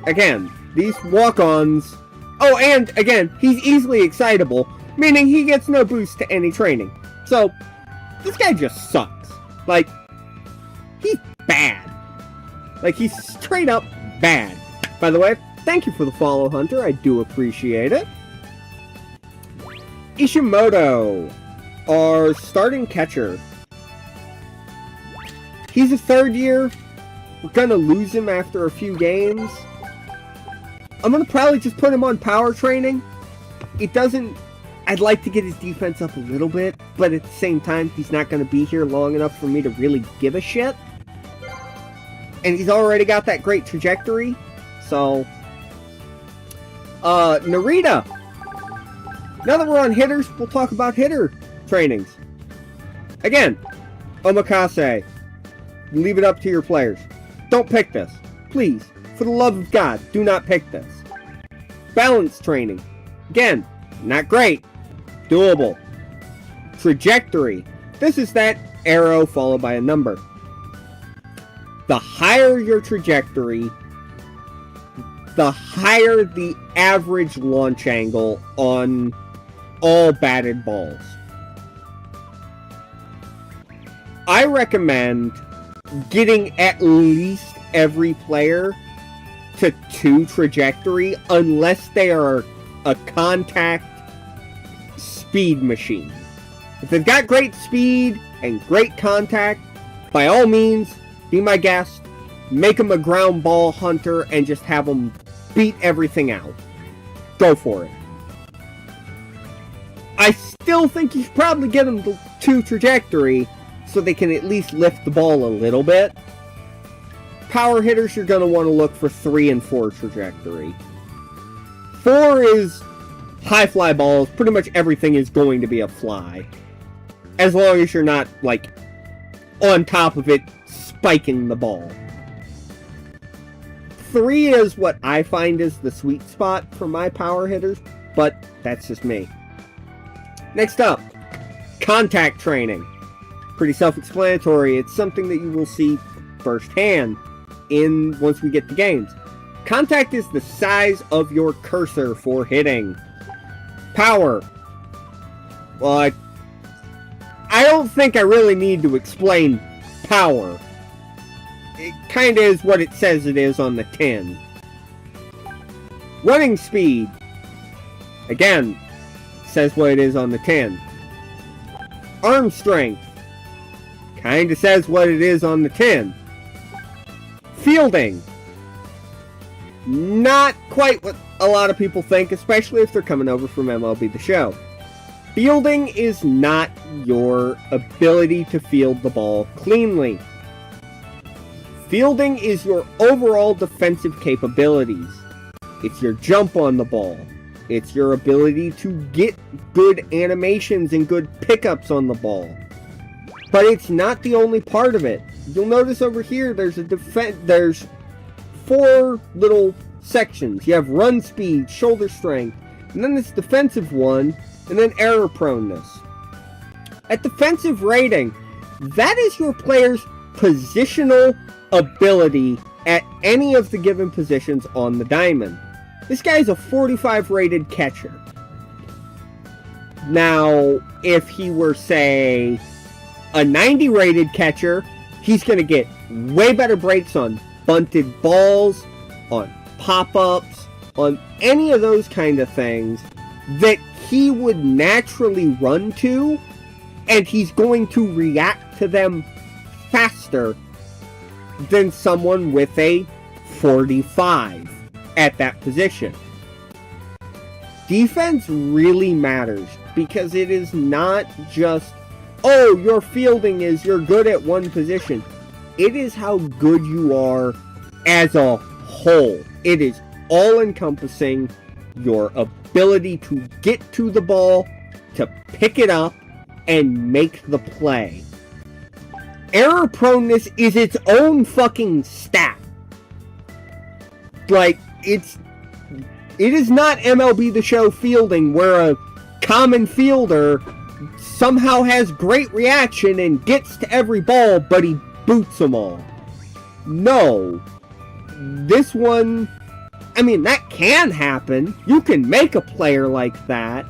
Again, these walk-ons... Oh, and, again, he's easily excitable, meaning he gets no boost to any training. So, this guy just sucks. Like, he's bad. Like, he's straight up bad. By the way, thank you for the follow, Hunter. I do appreciate it. Ishimoto, our starting catcher. He's a third year. We're gonna lose him after a few games. I'm gonna probably just put him on power training. It doesn't... I'd like to get his defense up a little bit, but at the same time, he's not gonna be here long enough for me to really give a shit. And he's already got that great trajectory, so... Narita! Now that we're on hitters, we'll talk about hitter trainings. Again, omakase. Leave it up to your players. Don't pick this. Please, for the love of God, do not pick this. Balance training. Again, not great. Doable. Trajectory. This is that arrow followed by a number. The higher your trajectory, the higher the average launch angle on all batted balls. I recommend getting at least every player to 2 trajectory unless they are a contact speed machine. If they've got great speed and great contact, by all means, be my guest, make them a ground ball hunter, and just have them beat everything out. Go for it. I still think you should probably get them to 2 trajectory so they can at least lift the ball a little bit. Power hitters, you're going to want to look for 3 and 4 trajectory. 4 is high fly balls. Pretty much everything is going to be a fly. As long as you're not, like, on top of it, spiking the ball. 3 is what I find is the sweet spot for my power hitters, but that's just me. Next up, contact training. Pretty self-explanatory. It's something that you will see firsthand once we get to games. Contact is the size of your cursor for hitting. Power. Well, I don't think I really need to explain power. It kind of is what it says it is on the tin. Running speed. Again, says what it is on the tin. Arm strength. Kind of says what it is on the tin. Fielding. Not quite what a lot of people think, especially if they're coming over from MLB The Show. Fielding is not your ability to field the ball cleanly. Fielding is your overall defensive capabilities. It's your jump on the ball. It's your ability to get good animations and good pickups on the ball. But it's not the only part of it. You'll notice over here there's there's 4 little sections. You have run speed, shoulder strength, and then this defensive one, and then error proneness. At defensive rating, that is your player's positional ability at any of the given positions on the diamond. This guy's a 45 rated catcher. Now, if he were, say, a 90 rated catcher, he's going to get way better breaks on bunted balls, on pop-ups, on any of those kind of things that he would naturally run to, and he's going to react to them faster than someone with a 45 at that position. Defense really matters because it is not just, oh, your fielding is you're good at one position. It is how good you are as a whole. It is all-encompassing. Your ability to get to the ball, to pick it up, and make the play. Error proneness is its own fucking stat. Like, it is not MLB The Show fielding where a common fielder somehow has great reaction and gets to every ball, but he boots them all. No. This one, I mean, that can happen. You can make a player like that,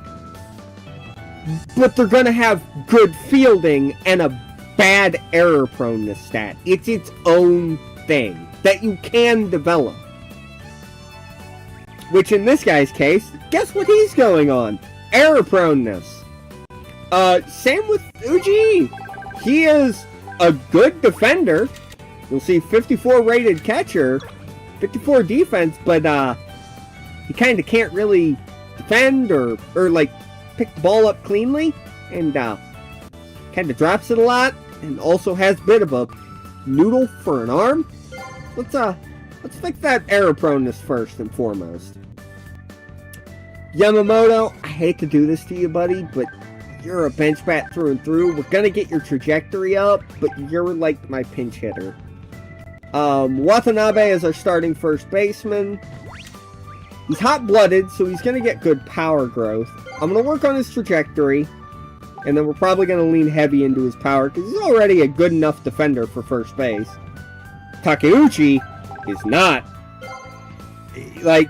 but they're going to have good fielding and a bad error proneness stat. It's its own thing that you can develop. Which in this guy's case, guess what he's going on? Error proneness. Same with Uji. He is a good defender. You'll see 54 rated catcher, 54 defense, but he kind of can't really defend or like pick the ball up cleanly, and kind of drops it a lot, and also has a bit of a noodle for an arm. Let's fix that error proneness first and foremost. Yamamoto, I hate to do this to you, buddy, but you're a bench bat through and through. We're gonna get your trajectory up, but you're like my pinch hitter. Watanabe is our starting first baseman. He's hot-blooded, so he's gonna get good power growth. I'm gonna work on his trajectory, and then we're probably gonna lean heavy into his power, because he's already a good enough defender for first base. Takeuchi is not. Like,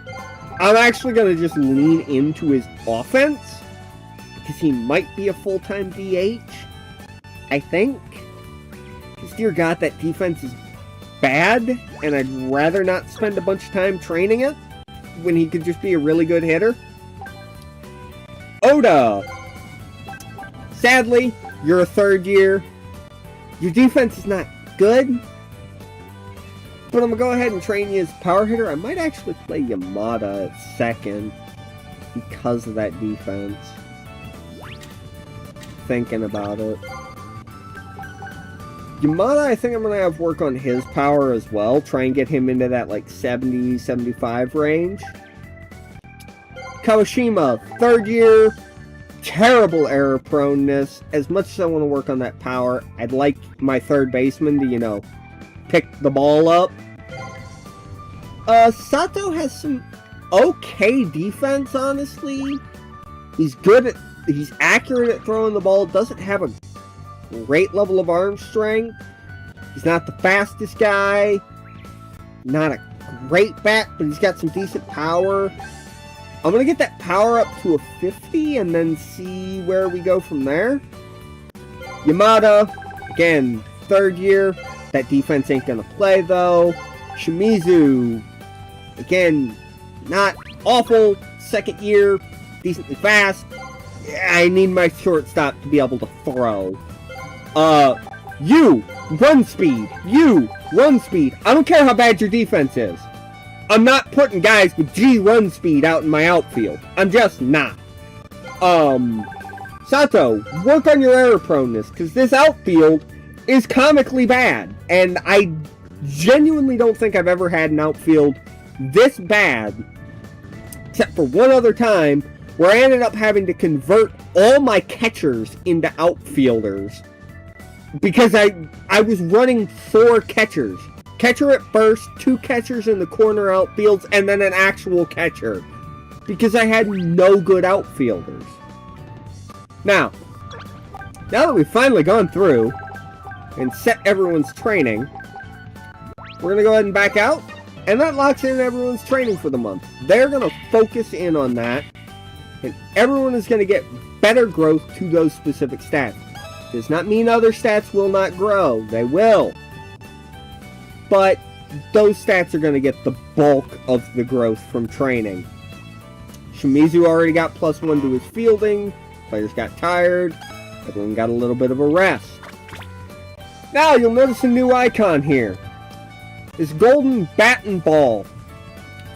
I'm actually going to just lean into his offense, because he might be a full-time DH, I think. Because, dear God, that defense is bad, and I'd rather not spend a bunch of time training it, when he could just be a really good hitter. Oda! Sadly, you're a third year. Your defense is not good, but I'm going to go ahead and train you as a power hitter. I might actually play Yamada at second because of that defense. Thinking about it. Yamada, I think I'm going to have work on his power as well. Try and get him into that like 70, 75 range. Kawashima, third year. Terrible error proneness. As much as I want to work on that power, I'd like my third baseman to, you know, pick the ball up. Sato has some okay defense, honestly. He's accurate at throwing the ball, doesn't have a great level of arm strength. He's not the fastest guy, not a great bat, but he's got some decent power. I'm going to get that power up to a 50 and then see where we go from there. Yamada, again, third year. That defense ain't going to play, though. Shimizu, again, not awful. Second year, decently fast. I need my shortstop to be able to throw. Run speed. Run speed. I don't care how bad your defense is. I'm not putting guys with G run speed out in my outfield. I'm just not. Sato, work on your error proneness, because this outfield is comically bad. And I genuinely don't think I've ever had an outfield this bad except for one other time where I ended up having to convert all my catchers into outfielders because I was running 4 catchers. Catcher at first, 2 catchers in the corner outfields, and then an actual catcher because I had no good outfielders. Now that we've finally gone through and set everyone's training, we're going to go ahead and back out, and that locks in everyone's training for the month. They're going to focus in on that, and everyone is going to get better growth to those specific stats. Does not mean other stats will not grow. They will. But those stats are going to get the bulk of the growth from training. Shimizu already got +1 to his fielding. Players got tired. Everyone got a little bit of a rest. Now you'll notice a new icon here. This golden bat and ball.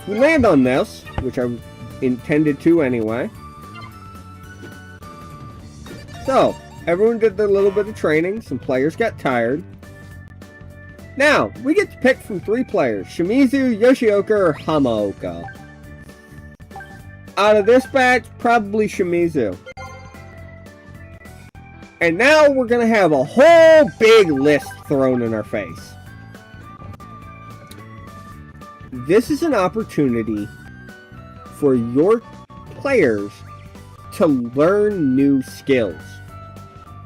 If we land on this, which I intended to anyway. So, everyone did their little bit of training. Some players got tired. Now, we get to pick from 3 players. Shimizu, Yoshioka, or Hamaoka. Out of this batch, probably Shimizu. And now we're going to have a whole big list thrown in our face. This is an opportunity for your players to learn new skills.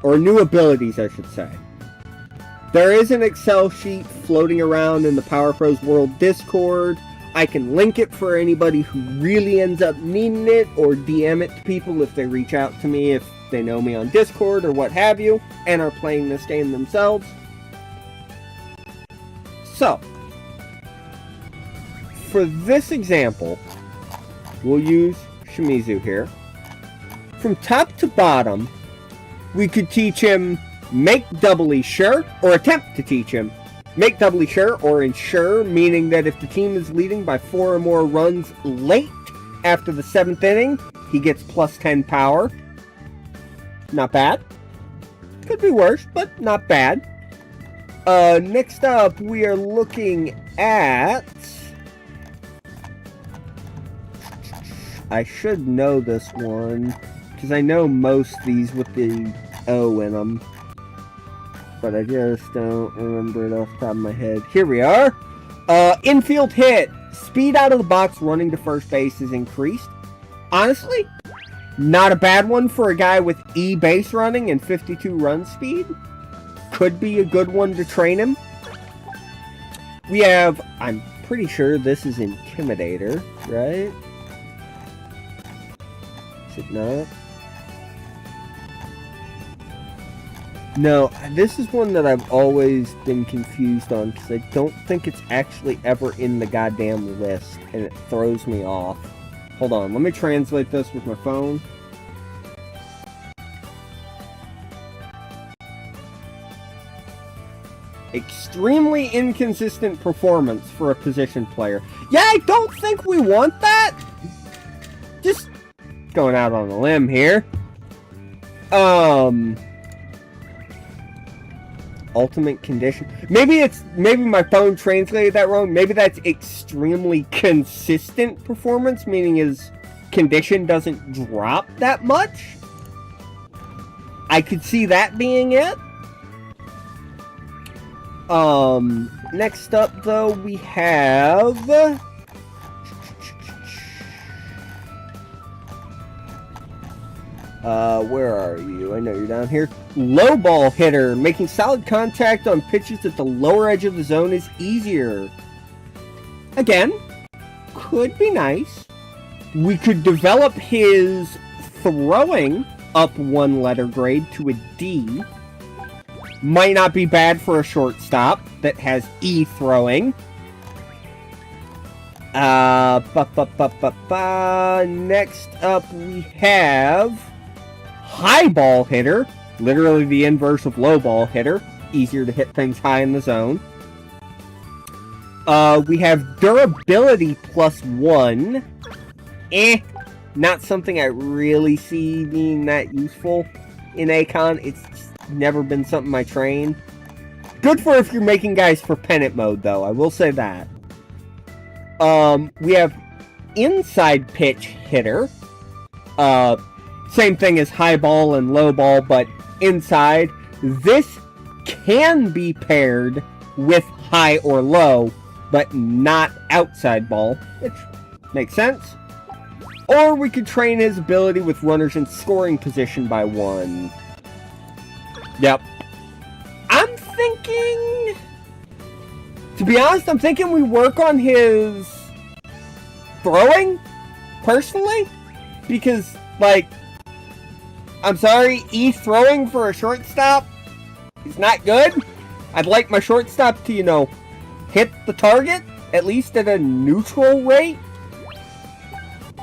Or new abilities, I should say. There is an Excel sheet floating around in the Power Pros World Discord. I can link it for anybody who really ends up needing it, or DM it to people if they reach out to me, if they know me on Discord or what have you, and are playing this game themselves. So, for this example, we'll use Shimizu here. From top to bottom, we could teach him make doubly sure, or attempt to teach him make doubly sure or ensure, meaning that if the team is leading by 4 or more runs late after the 7th inning, he gets +10 power. Not bad. Could be worse, but not bad. Next up, we are looking at... I should know this one, because I know most of these with the O in them. But I just don't remember it off the top of my head. Here we are. Infield hit. Speed out of the box running to first base is increased. Honestly, not a bad one for a guy with E base running and 52 run speed. Could be a good one to train him. We have, I'm pretty sure this is Intimidator, right? Is it not? No, this is one that I've always been confused on because I don't think it's actually ever in the goddamn list, and it throws me off. Hold on, let me translate this with my phone. Extremely inconsistent performance for a position player. Yeah, I don't think we want that. Just going out on a limb here. Ultimate condition. Maybe my phone translated that wrong. Maybe that's extremely consistent performance, meaning his condition doesn't drop that much. I could see that being it. Next up though, we have where are you? I know you're down here. Low ball hitter. Making solid contact on pitches at the lower edge of the zone is easier. Again, could be nice. We could develop his throwing up 1 letter grade to a D. Might not be bad for a shortstop that has E throwing. Next up we have high ball hitter, literally the inverse of low ball hitter, easier to hit things high in the zone. We have durability +1. Not something I really see being that useful in Akon. It's never been something I train. Good for if you're making guys for pennant mode, though. I will say that. We have inside pitch hitter. Same thing as high ball and low ball, but inside. This can be paired with high or low, but not outside ball, which makes sense. Or we could train his ability with runners in scoring position by 1. Yep. I'm thinking... To be honest, I'm thinking we work on his throwing, personally. Because, like, I'm sorry, throwing for a shortstop is not good. I'd like my shortstop to, hit the target, at least at a neutral rate.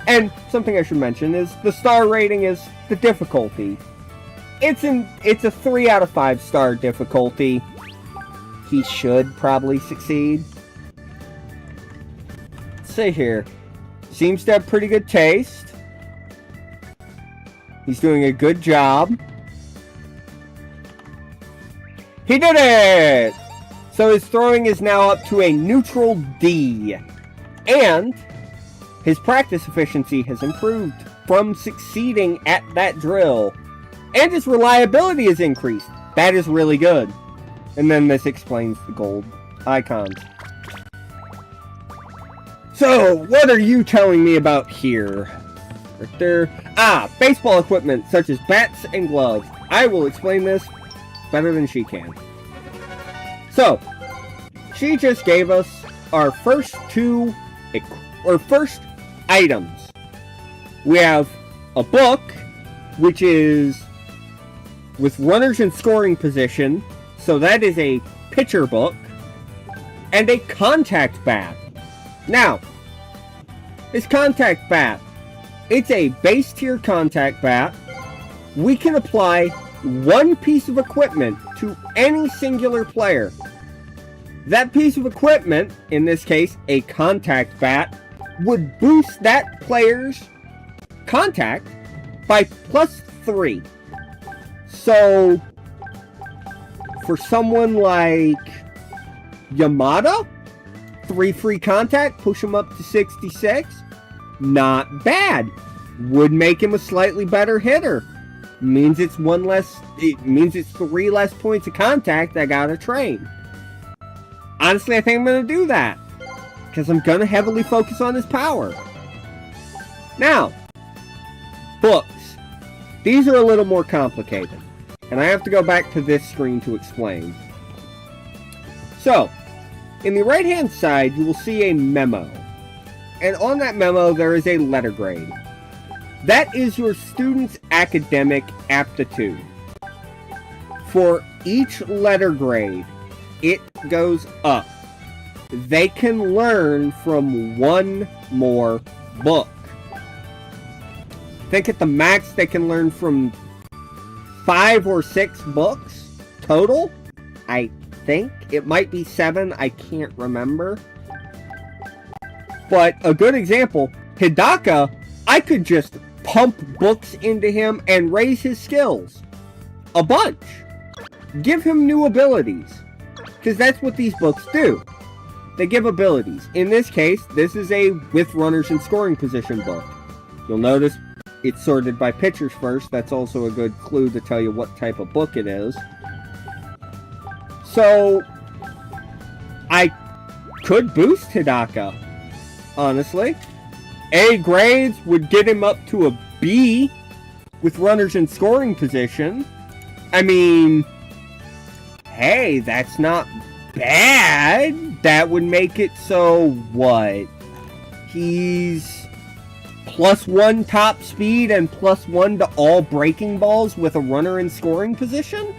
And something I should mention is the star rating is the difficulty. It's a 3 out of 5 star difficulty. He should probably succeed. Let's see here. Seems to have pretty good taste. He's doing a good job. He did it! So his throwing is now up to a neutral D. And his practice efficiency has improved from succeeding at that drill. And his reliability has increased. That is really good. And then this explains the gold icons. So, what are you telling me about here? Right there. Baseball equipment such as bats and gloves. I will explain this better than she can. So, she just gave us our first first items. We have a book, which is with runners in scoring position, so that is a pitcher book, and a contact bat. Now, this contact bat, it's a base tier contact bat. We can apply one piece of equipment to any singular player. That piece of equipment, in this case a contact bat, would boost that player's contact by +3. So, for someone like Yamada, 3 free contact, push him up to 66. Not bad. Would make him a slightly better hitter. Means it's 3 less points of contact I gotta train. Honestly, I think I'm gonna do that. Because I'm gonna heavily focus on his power. Now, books. These are a little more complicated. And I have to go back to this screen to explain. So, in the right-hand side, you will see a memo. And on that memo, there is a letter grade. That is your student's academic aptitude. For each letter grade, it goes up. They can learn from 1 more book. I think at the max they can learn from 5 or 6 books total. I think it might be 7, I can't remember. But a good example, Hidaka, I could just pump books into him and raise his skills a bunch. Give him new abilities, because that's what these books do. They give abilities. In this case, this is a with runners in scoring position book. You'll notice it's sorted by pitchers first. That's also a good clue to tell you what type of book it is. So, I could boost Hidaka, honestly. A grades would get him up to a B with runners in scoring position. I mean, hey, that's not bad. That would make it so, what? He's +1 top speed and +1 to all breaking balls with a runner in scoring position?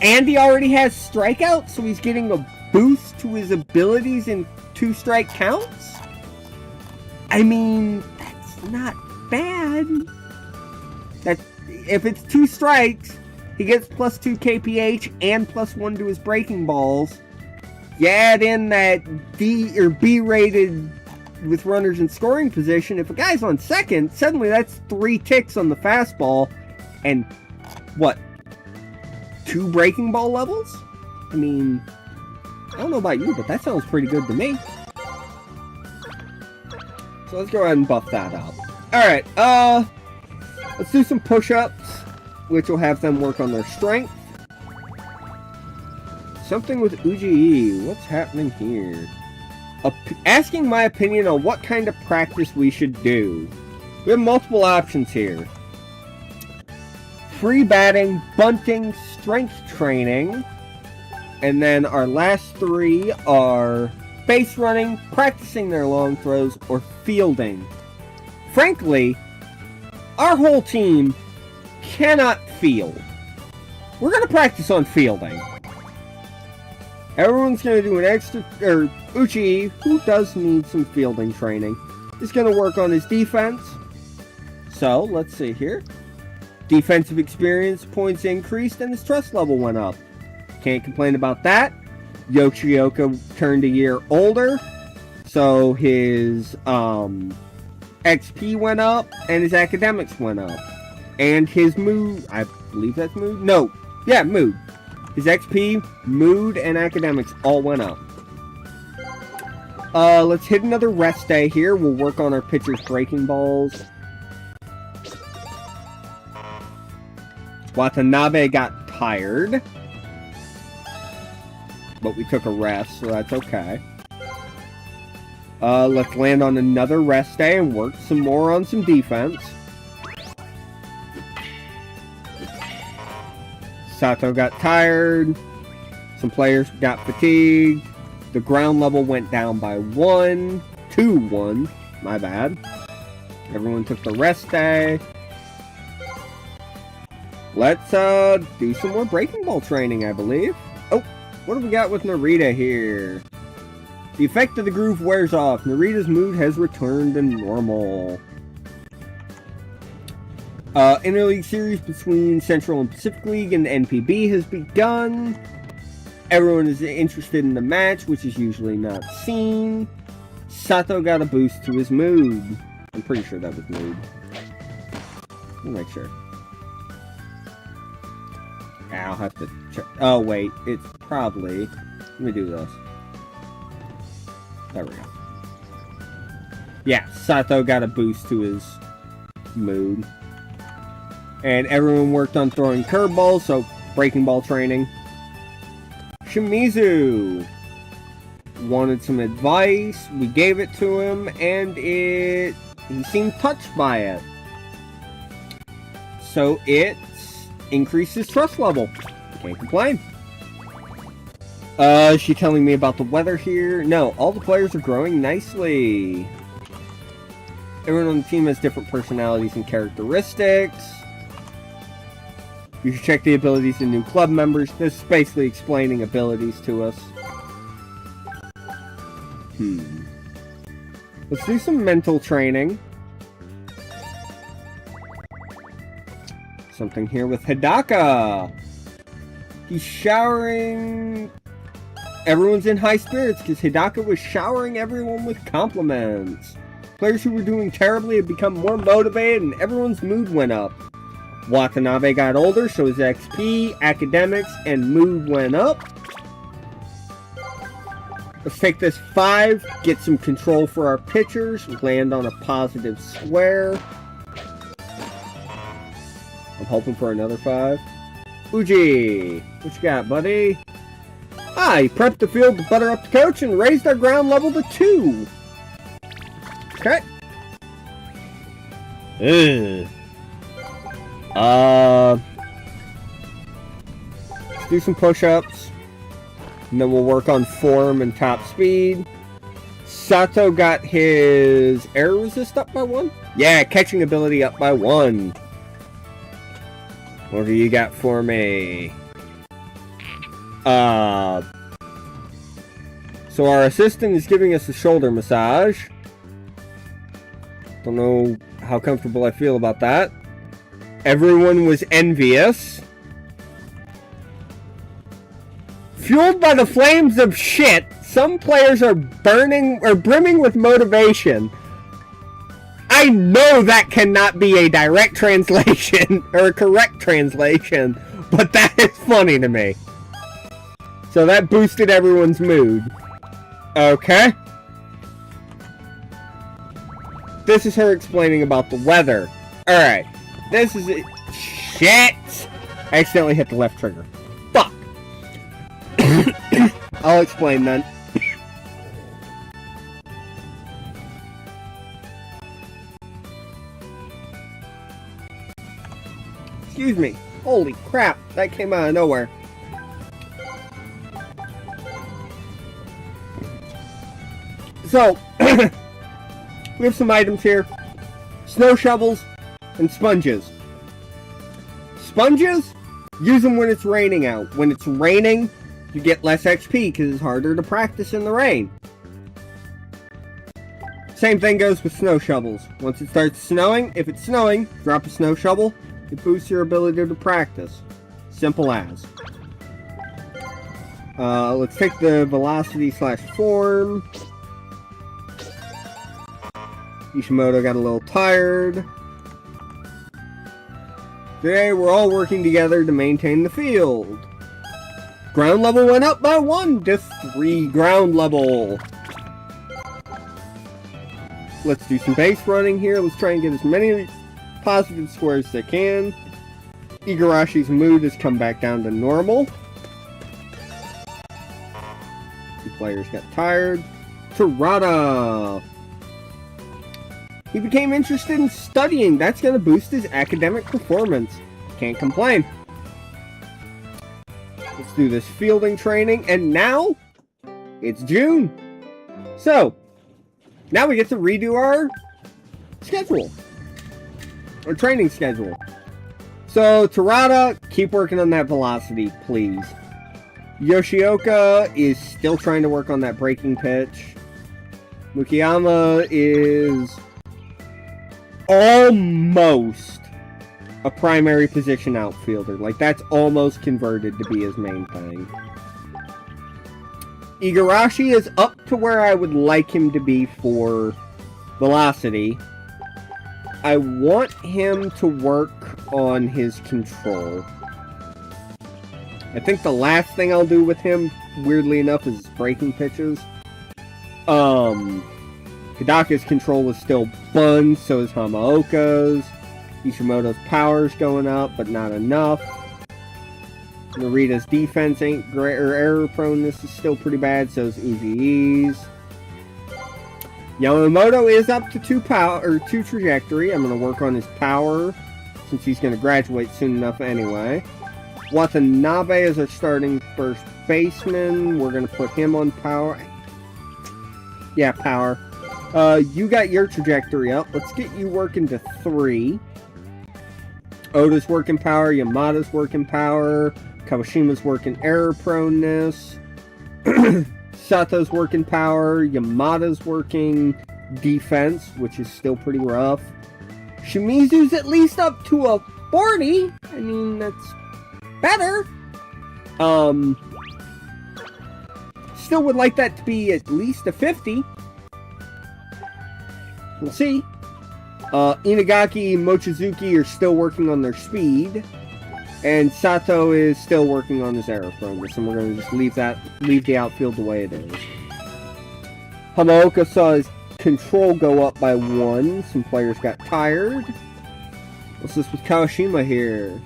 And he already has strikeouts, so he's getting a boost to his abilities in 2-strike counts? I mean, that's not bad. That if it's 2 strikes, he gets +2 KPH and +1 to his breaking balls. You add in that D or B rated with runners in scoring position. If a guy's on second, suddenly that's 3 ticks on the fastball and what? 2 breaking ball levels? I mean, I don't know about you, but that sounds pretty good to me. So let's go ahead and buff that up. Alright, let's do some push-ups, which will have them work on their strength. Something with UGE. What's happening here? Asking my opinion on what kind of practice we should do. We have multiple options here. Free batting, bunting, strength training. And then our last three are base running, practicing their long throws, or fielding. Frankly, our whole team cannot field. We're going to practice on fielding. Everyone's going to do an extra, or Uchi, who does need some fielding training, is going to work on his defense. So, let's see here. Defensive experience points increased and his trust level went up. Can't complain about that. Yoshioka turned a year older, so his XP went up and his academics went up. And his mood, I believe that's mood? No. Yeah, mood. His XP, mood, and academics all went up. Let's hit another rest day here. We'll work on our pitcher's breaking balls. Watanabe got tired. But we took a rest, so that's okay. Let's land on another rest day and work some more on some defense. Sato got tired. Some players got fatigued. The ground level went down by 1. 2-1. My bad. Everyone took the rest day. Let's do some more breaking ball training, I believe. Oh, what do we got with Narita here? The effect of the groove wears off. Narita's mood has returned to normal. Interleague series between Central and Pacific League and NPB has begun. Everyone is interested in the match, which is usually not seen. Sato got a boost to his mood. I'm pretty sure that was mood. I'll make sure. I'll have to check. Oh, wait. It's probably... Let me do this. There we go. Yeah, Sato got a boost to his mood. And everyone worked on throwing curveballs, so breaking ball training. Shimizu wanted some advice. We gave it to him, and he seemed touched by it. So it increased his trust level. Can't complain. Is she telling me about the weather here? No, all the players are growing nicely. Everyone on the team has different personalities and characteristics. You should check the abilities of new club members. This is basically explaining abilities to us. Let's do some mental training. Something here with Hidaka. He's showering... Everyone's in high spirits because Hidaka was showering everyone with compliments. Players who were doing terribly have become more motivated and everyone's mood went up. Watanabe got older, so his XP, academics, and mood went up. Let's take this 5, get some control for our pitchers, land on a positive square. I'm hoping for another 5. Uji, what you got, buddy? He prepped the field to butter up the coach and raised our ground level to 2. Okay. Let's do some push-ups. And then we'll work on form and top speed. Sato got his air resist up by 1? Yeah, catching ability up by 1. What do you got for me? So our assistant is giving us a shoulder massage. Don't know how comfortable I feel about that. Everyone was envious. Fueled by the flames of shit, some players are burning or brimming with motivation. I know that cannot be a direct translation or a correct translation, but that is funny to me. So that boosted everyone's mood. Okay. This is her explaining about the weather. Alright. This is it. Shit! I accidentally hit the left trigger. Fuck! I'll explain then. Excuse me. Holy crap, that came out of nowhere. So, we have some items here. Snow shovels and sponges. Sponges? Use them when it's raining out. When it's raining, you get less XP because it's harder to practice in the rain. Same thing goes with snow shovels. Once it starts snowing, if it's snowing, drop a snow shovel. It boosts your ability to practice. Simple as. Let's take the velocity / form. Ishimoto got a little tired. Today we're all working together to maintain the field. Ground level went up by 1 to 3 ground level. Let's do some base running here. Let's try and get as many positive squares as I can. Igarashi's mood has come back down to normal. The players got tired. Terada. He became interested in studying. That's going to boost his academic performance. Can't complain. Let's do this fielding training. And now, it's June. So, now we get to redo our schedule. Our training schedule. So, Terada, keep working on that velocity, please. Yoshioka is still trying to work on that breaking pitch. Mukiyama is almost a primary position outfielder. Like, that's almost converted to be his main thing. Igarashi is up to where I would like him to be for velocity. I want him to work on his control. I think the last thing I'll do with him, weirdly enough, is breaking pitches. Hidaka's control is still buns, so is Hamaoka's. Ishimoto's power's going up, but not enough. Narita's defense ain't great, or error proneness is still pretty bad, so is Uzi's. Yamamoto is up to 2 trajectory. I'm going to work on his power, since he's going to graduate soon enough anyway. Watanabe is our starting first baseman. We're going to put him on power. Yeah, power. You got your trajectory up. Let's get you working to 3. Oda's working power. Yamada's working power. Kawashima's working error proneness. Sato's working power. Yamada's working defense, which is still pretty rough. Shimizu's at least up to a 40. I mean, that's better. Still would like that to be at least a 50. We'll see. Inagaki and Mochizuki are still working on their speed. And Sato is still working on his error proneness. And we're going to just leave the outfield the way it is. Hamaoka saw his control go up by 1. Some players got tired. What's this with Kawashima here?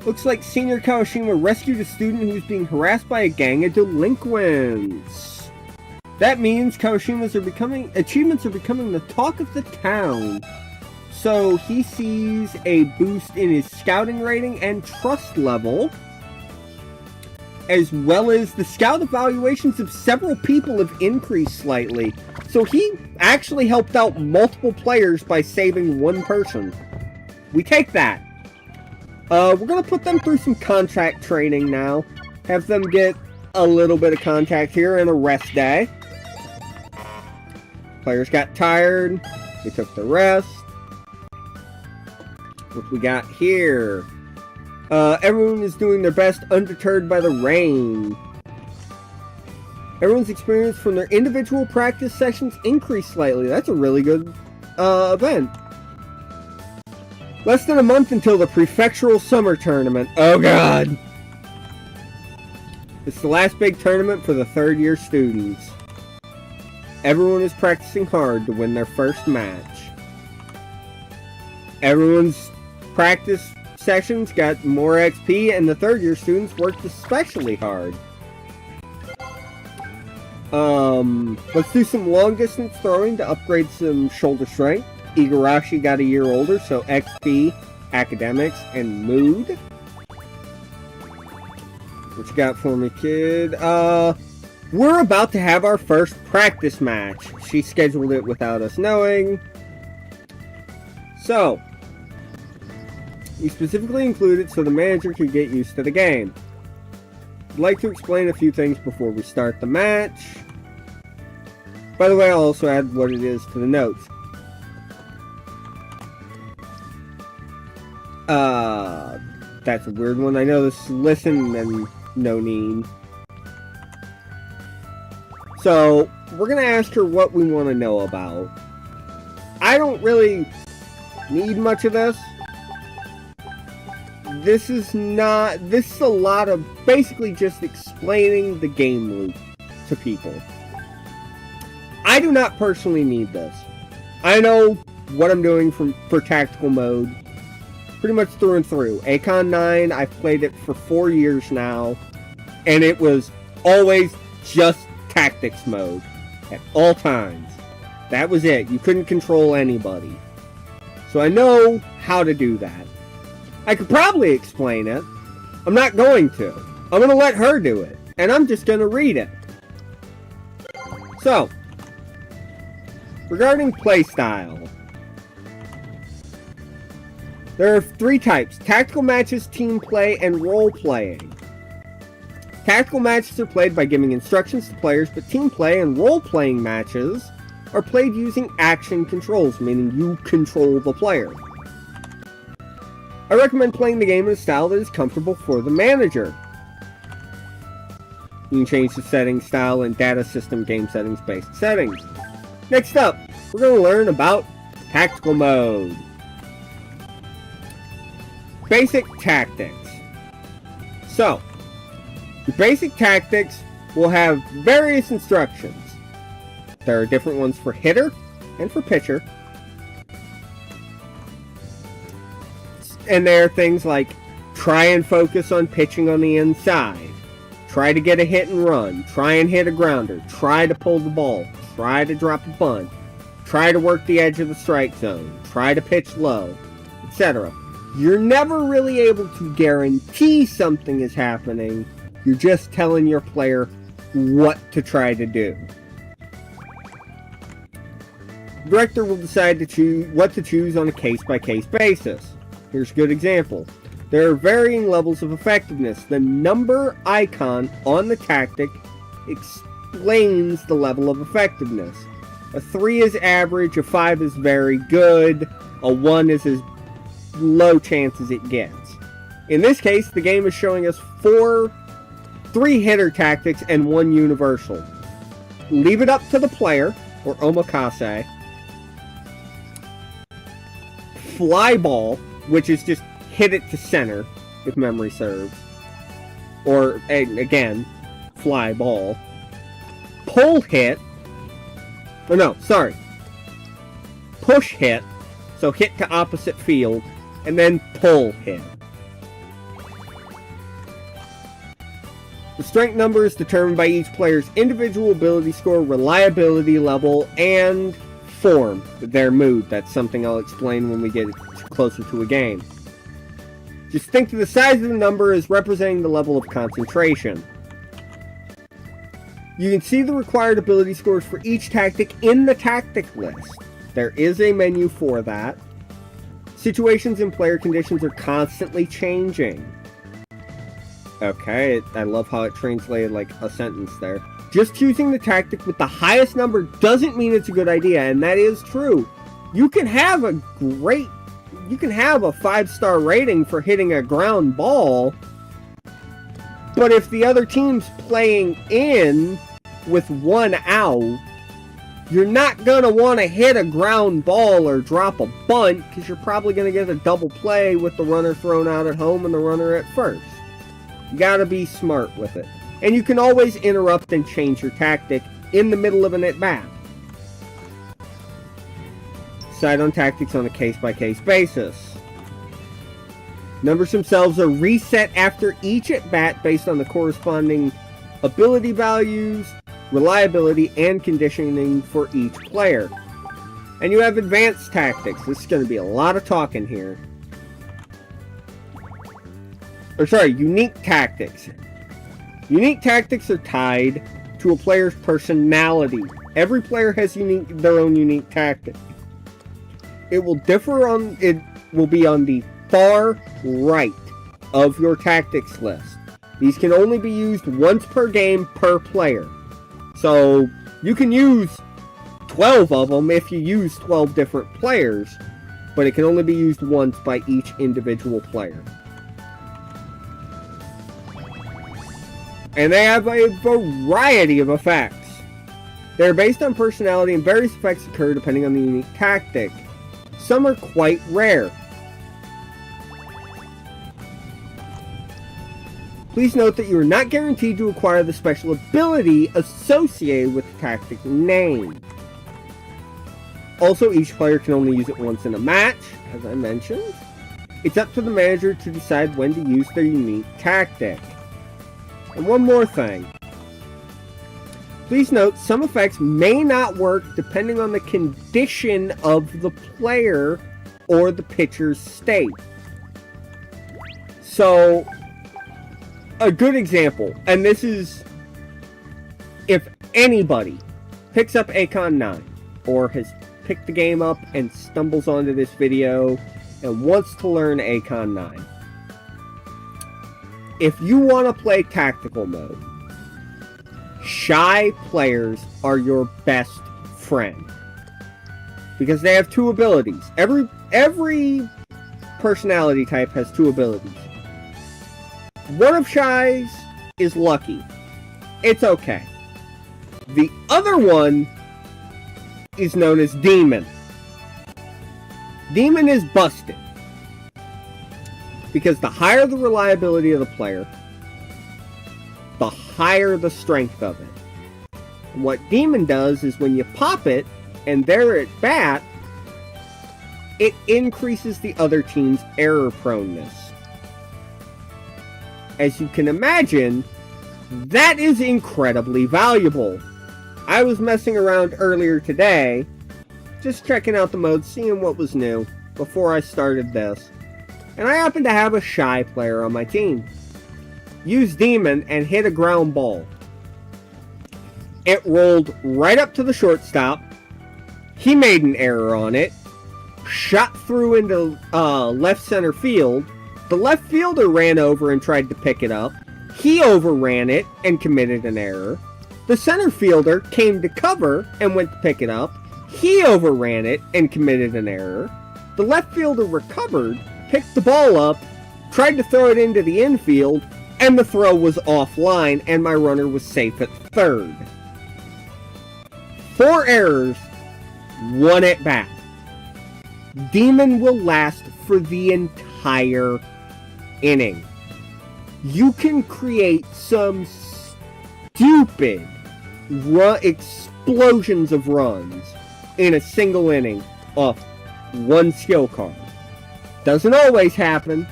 Looks like Senior Kawashima rescued a student who was being harassed by a gang of delinquents. That means Kawashima's achievements are becoming the talk of the town. So he sees a boost in his scouting rating and trust level, as well as the scout evaluations of several people have increased slightly. So he actually helped out multiple players by saving 1 person. We take that. We're going to put them through some contact training now. Have them get a little bit of contact here and a rest day. Players got tired. They took the rest. What we got here? Everyone is doing their best undeterred by the rain. Everyone's experience from their individual practice sessions increased slightly. That's a really good event. Less than a month until the prefectural summer tournament. Oh god! It's the last big tournament for the 3rd year students. Everyone is practicing hard to win their first match. Everyone's practice sessions got more XP, and the third-year students worked especially hard. Let's do some long-distance throwing to upgrade some shoulder strength. Igarashi got a year older, so XP, academics, and mood. What you got for me, kid? We're about to have our first practice match. She scheduled it without us knowing. So, we specifically included so the manager could get used to the game. I'd like to explain a few things before we start the match. By the way, I'll also add what it is to the notes. That's a weird one. I know this. Listen and no need. So, we're gonna ask her what we want to know about. I don't really need much of this. This is a lot of basically just explaining the game loop to people. I do not personally need this. I know what I'm doing for tactical mode pretty much through and through. Acon 9, I've played it for 4 years now, and it was always just tactics mode at all times. That was it. You couldn't control anybody. So I know how to do that. I could probably explain it. I'm not going to. I'm going to let her do it, and I'm just going to read it. So, regarding playstyle, there are 3 types: tactical matches, team play, and role playing. Tactical matches are played by giving instructions to players, but team play and role playing matches are played using action controls, meaning you control the player. I recommend playing the game in a style that is comfortable for the manager. You can change the settings, style, and data system game settings based settings. Next up, we're going to learn about tactical mode. Basic tactics. So, the basic tactics will have various instructions. There are different ones for hitter and for pitcher. And there are things like try and focus on pitching on the inside, try to get a hit and run, try and hit a grounder, try to pull the ball, try to drop a bunt, try to work the edge of the strike zone, try to pitch low, etc. You're never really able to guarantee something is happening. You're just telling your player what to try to do. The director will decide to choose what to choose on a case-by-case basis. Here's a good example. There are varying levels of effectiveness. The number icon on the tactic explains the level of effectiveness. A 3 is average, a 5 is very good, a 1 is as low chance as it gets. In this case, the game is showing us 3 hitter tactics and 1 universal. Leave it up to the player, or omakase. Fly ball, which is just hit it to center, if memory serves. Or, again, fly ball. Pull hit. Oh no, sorry. Push hit. So hit to opposite field. And then pull hit. The strength number is determined by each player's individual ability score, reliability level, and form, their mood. That's something I'll explain when we get closer to a game. Just think of the size of the number as representing the level of concentration. You can see the required ability scores for each tactic in the tactic list. There is a menu for that. Situations and player conditions are constantly changing. Okay, I love how it translated like a sentence there. Just choosing the tactic with the highest number doesn't mean it's a good idea, and that is true. You can have a 5-star rating for hitting a ground ball, but if the other team's playing in with 1 out, you're not going to want to hit a ground ball or drop a bunt, because you're probably going to get a double play with the runner thrown out at home and the runner at first. You got to be smart with it. And you can always interrupt and change your tactic in the middle of an at-bat. Decide on tactics on a case-by-case basis. Numbers themselves are reset after each at-bat based on the corresponding ability values, reliability, and conditioning for each player. And you have advanced tactics. This is going to be a lot of talking here. Unique tactics. Unique tactics are tied to a player's personality. Every player has their own unique tactic. It will be on the far right of your tactics list. These can only be used once per game per player. So you can use 12 of them if you use 12 different players, but it can only be used once by each individual player. And they have a variety of effects. They're based on personality, and various effects occur depending on the unique tactic. Some are quite rare. Please note that you are not guaranteed to acquire the special ability associated with the tactic name. Also, each player can only use it once in a match, as I mentioned. It's up to the manager to decide when to use their unique tactic. And one more thing. Please note, some effects may not work depending on the condition of the player or the pitcher's state. So, a good example, and this is if anybody picks up Akon 9 or has picked the game up and stumbles onto this video and wants to learn Akon 9. If you want to play tactical mode, shy players are your best friend. Because they have two abilities. Every personality type has two abilities. One of Shy's is lucky. It's okay. The other one is known as Demon. Demon is busted. Because the higher the reliability of the player, the higher the strength of it. And what Demon does is when you pop it, and they're at bat, it increases the other team's error proneness. As you can imagine, that is incredibly valuable. I was messing around earlier today, just checking out the modes, seeing what was new before I started this. And I happened to have a shy player on my team. Use Demon and hit a ground ball. It rolled right up to the shortstop. He made an error on it. Shot through into left center field. The left fielder ran over and tried to pick it up. He overran it and committed an error. The center fielder came to cover and went to pick it up. He overran it and committed an error. The left fielder recovered, picked the ball up, tried to throw it into the infield, and the throw was offline, and my runner was safe at third. 4 errors, 1 at bat. Demon will last for the entire inning. You can create some stupid explosions of runs in a single inning off one skill card. Doesn't always happen.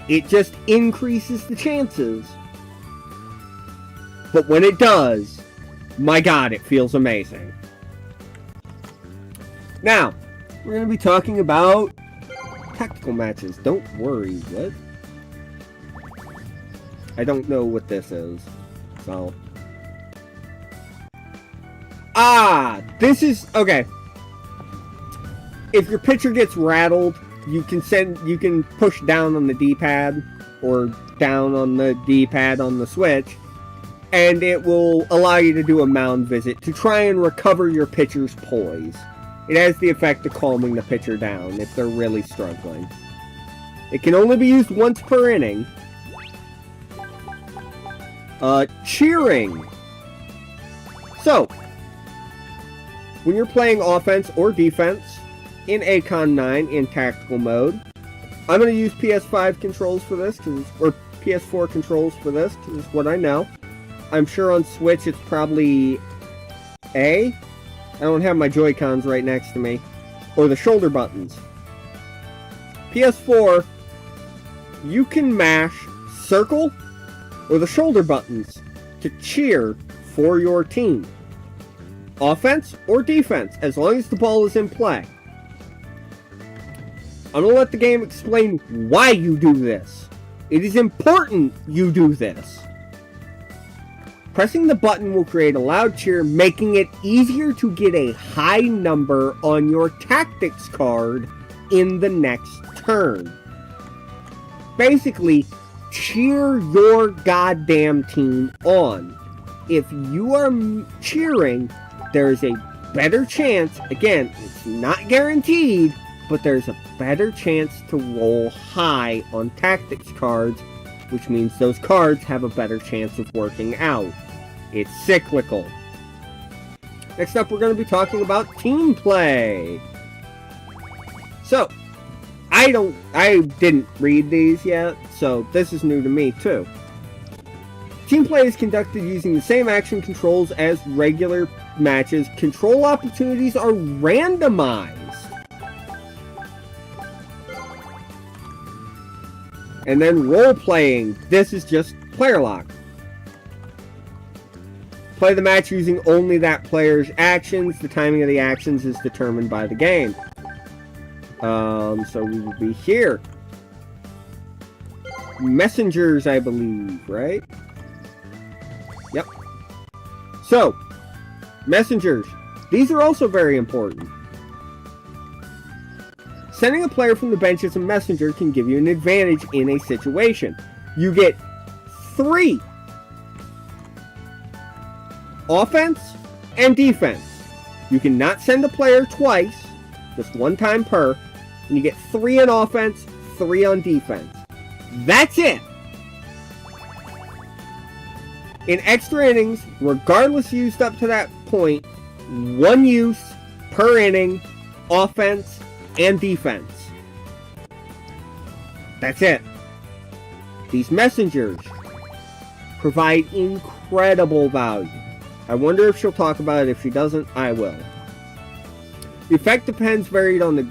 It just increases the chances. But when it does, my God, it feels amazing. Now, we're going to be talking about tactical matches. Don't worry, what? I don't know what this is, so... this is... Okay. If your pitcher gets rattled, you can push down on the D-pad, or down on the D-pad on the Switch, and it will allow you to do a mound visit to try and recover your pitcher's poise. It has the effect of calming the pitcher down if they're really struggling. It can only be used once per inning. Cheering. So, when you're playing offense or defense in Akon 9 in tactical mode, I'm going to use PS5 controls for this, or PS4 controls for this, because it's what I know. I'm sure on Switch it's probably A. I don't have my Joy-Cons right next to me. or the shoulder buttons. PS4, you can mash circle or the shoulder buttons to cheer for your team. Offense or defense, as long as the ball is in play. I'm going to let the game explain why you do this. It is important you do this. Pressing the button will create a loud cheer, making it easier to get a high number on your tactics card in the next turn. Basically, cheer your goddamn team on. If you are cheering, there's a better chance, again, it's not guaranteed, but there's a better chance to roll high on tactics cards, which means those cards have a better chance of working out. It's cyclical. Next up, we're going to be talking about team play. So, I didn't read these yet, so this is new to me too. Team play is conducted using the same action controls as regular matches. Control opportunities are randomized. And then role-playing. This is just player lock. Play the match using only that player's actions. The timing of the actions is determined by the game. So we will be here. Messengers, I believe, right? Yep. So, messengers. These are also very important. Sending a player from the bench as a messenger can give you an advantage in a situation. You get 3 offense and defense. You cannot send a player twice, just one time per, and you get 3 on offense, 3 on defense. That's it! In extra innings, regardless used up to that point, 1 use per inning, offense and defense. That's it. These messengers provide incredible value. I wonder if she'll talk about it. If she doesn't, I will. The effect varied on the...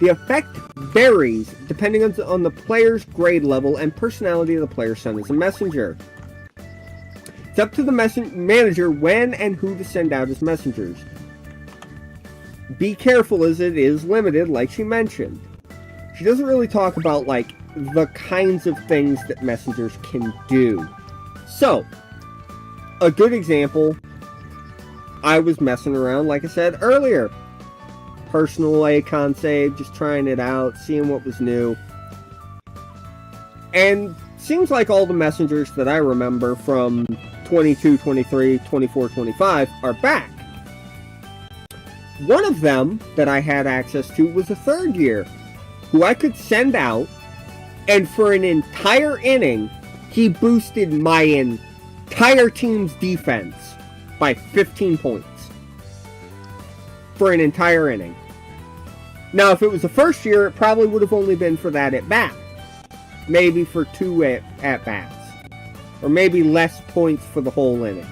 The effect varies depending on the player's grade level and personality of the player sent as a messenger. It's up to the manager when and who to send out as messengers. Be careful as it is limited, like she mentioned. She doesn't really talk about, like, the kinds of things that messengers can do. So, a good example, I was messing around, like I said earlier. Personal Acon save, just trying it out, seeing what was new. And seems like all the messengers that I remember from 22, 23, 24, 25 are back. One of them that I had access to was a 3rd year, who I could send out, and for an entire inning, he boosted my entire team's defense by 15 points. For an entire inning. Now, if it was the 1st year, it probably would have only been for that at-bat. Maybe for 2 at-bats. Or maybe less points for the whole inning.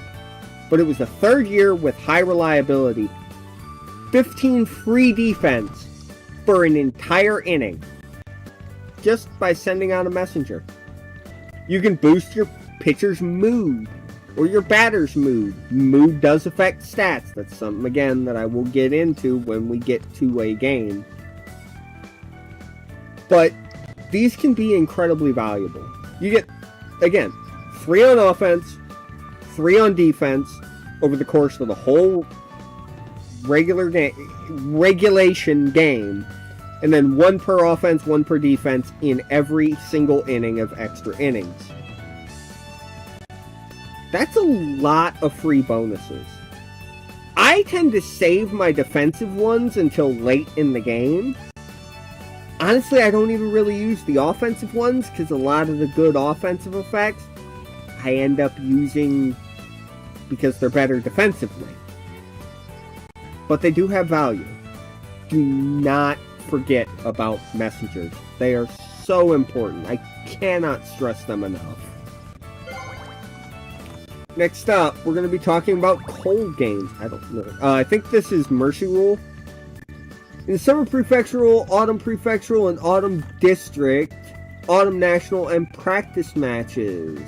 But it was the 3rd year with high reliability. 15 free defense for an entire inning. Just by sending out a messenger. You can boost your pitcher's mood. Or your batter's mood. Mood does affect stats. That's something, again, that I will get into when we get to a game. But these can be incredibly valuable. You get, again, 3 on offense, 3 on defense over the course of the whole regulation game, and then 1 per offense, 1 per defense in every single inning of extra innings. That's a lot of free bonuses. I tend to save my defensive ones until late in the game. Honestly, I don't even really use the offensive ones, because a lot of the good offensive effects I end up using because they're better defensively. But they do have value. Do not forget about messengers. They are so important. I cannot stress them enough. Next up, we're going to be talking about cold games. I don't know. I think this is Mercy Rule. In Summer Prefectural, Autumn Prefectural, and Autumn District, Autumn National, and practice matches.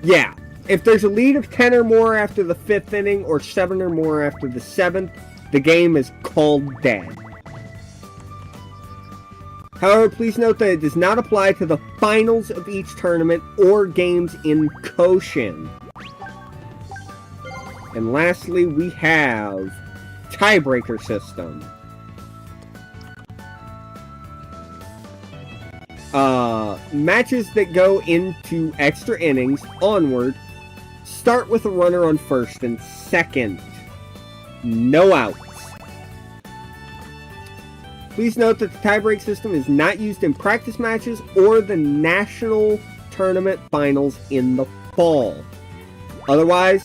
Yeah, if there's a lead of 10 or more after the 5th inning, or 7 or more after the 7th, the game is called dead. However, please note that it does not apply to the finals of each tournament or games in Koshin. And lastly, we have tiebreaker system. Matches that go into extra innings onward start with a runner on first and second. No outs. Please note that the tiebreak system is not used in practice matches or the national tournament finals in the fall. Otherwise,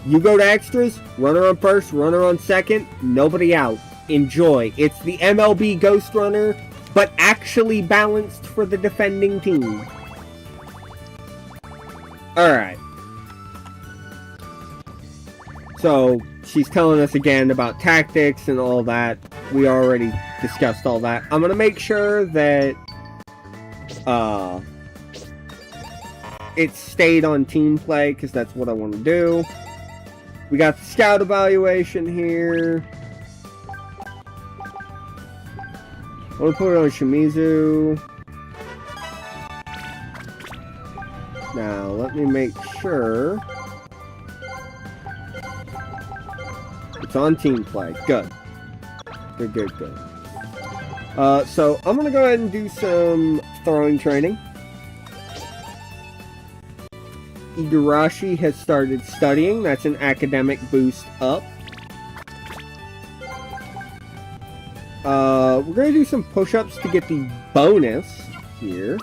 you go to extras, runner on first, runner on second, nobody out. Enjoy. It's the MLB Ghost Runner, but actually balanced for the defending team. Alright. So, she's telling us again about tactics and all that. We already discussed all that. I'm gonna make sure that it stayed on team play, because that's what I want to do. We got the scout evaluation here. I'm gonna put it on Shimizu. Now, let me make sure it's on team play. Good. Good. So, I'm gonna go ahead and do some throwing training. Igarashi has started studying. That's an academic boost up. We're going to do some push-ups to get the bonus here.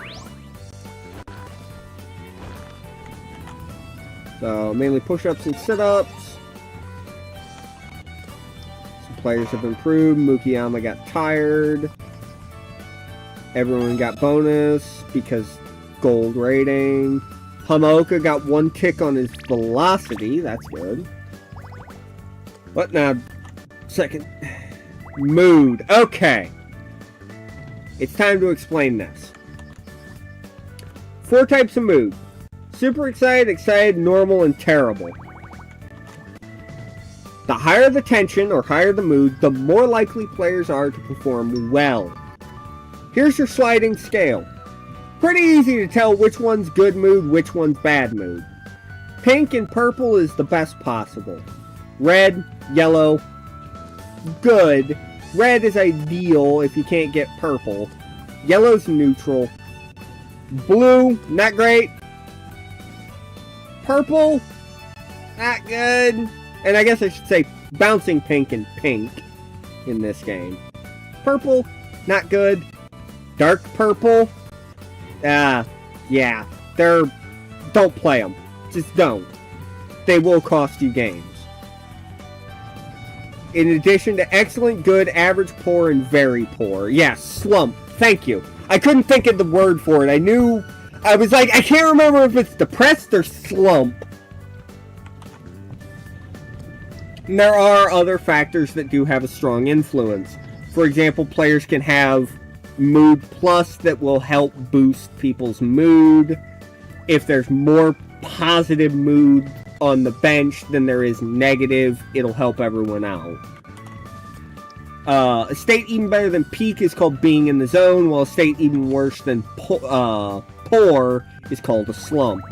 So, mainly push-ups and sit-ups. Some players have improved. Mukiyama got tired. Everyone got bonus because gold rating. Hamaoka got 1 tick on his velocity. That's good. What now? Second. Mood. Okay. It's time to explain this. 4 types of mood. Super excited, excited, normal, and terrible. The higher the tension, or higher the mood, the more likely players are to perform well. Here's your sliding scale. Pretty easy to tell which one's good mood, which one's bad mood. Pink and purple is the best possible. Red, yellow, good. Red is ideal if you can't get purple. Yellow's neutral. Blue, not great. Purple, not good. And I guess I should say bouncing pink and pink in this game. Purple, not good. Dark purple, yeah, don't play them. Just don't. They will cost you games. In addition to excellent, good, average, poor, and very poor. Yes, slump. Thank you. I couldn't think of the word for it. I was like, I can't remember if it's depressed or slump. And there are other factors that do have a strong influence. For example, players can have Mood Plus that will help boost people's mood. If there's more positive mood on the bench than there is negative, it'll help everyone out. A state even better than peak is called being in the zone, while a state even worse than poor is called a slump.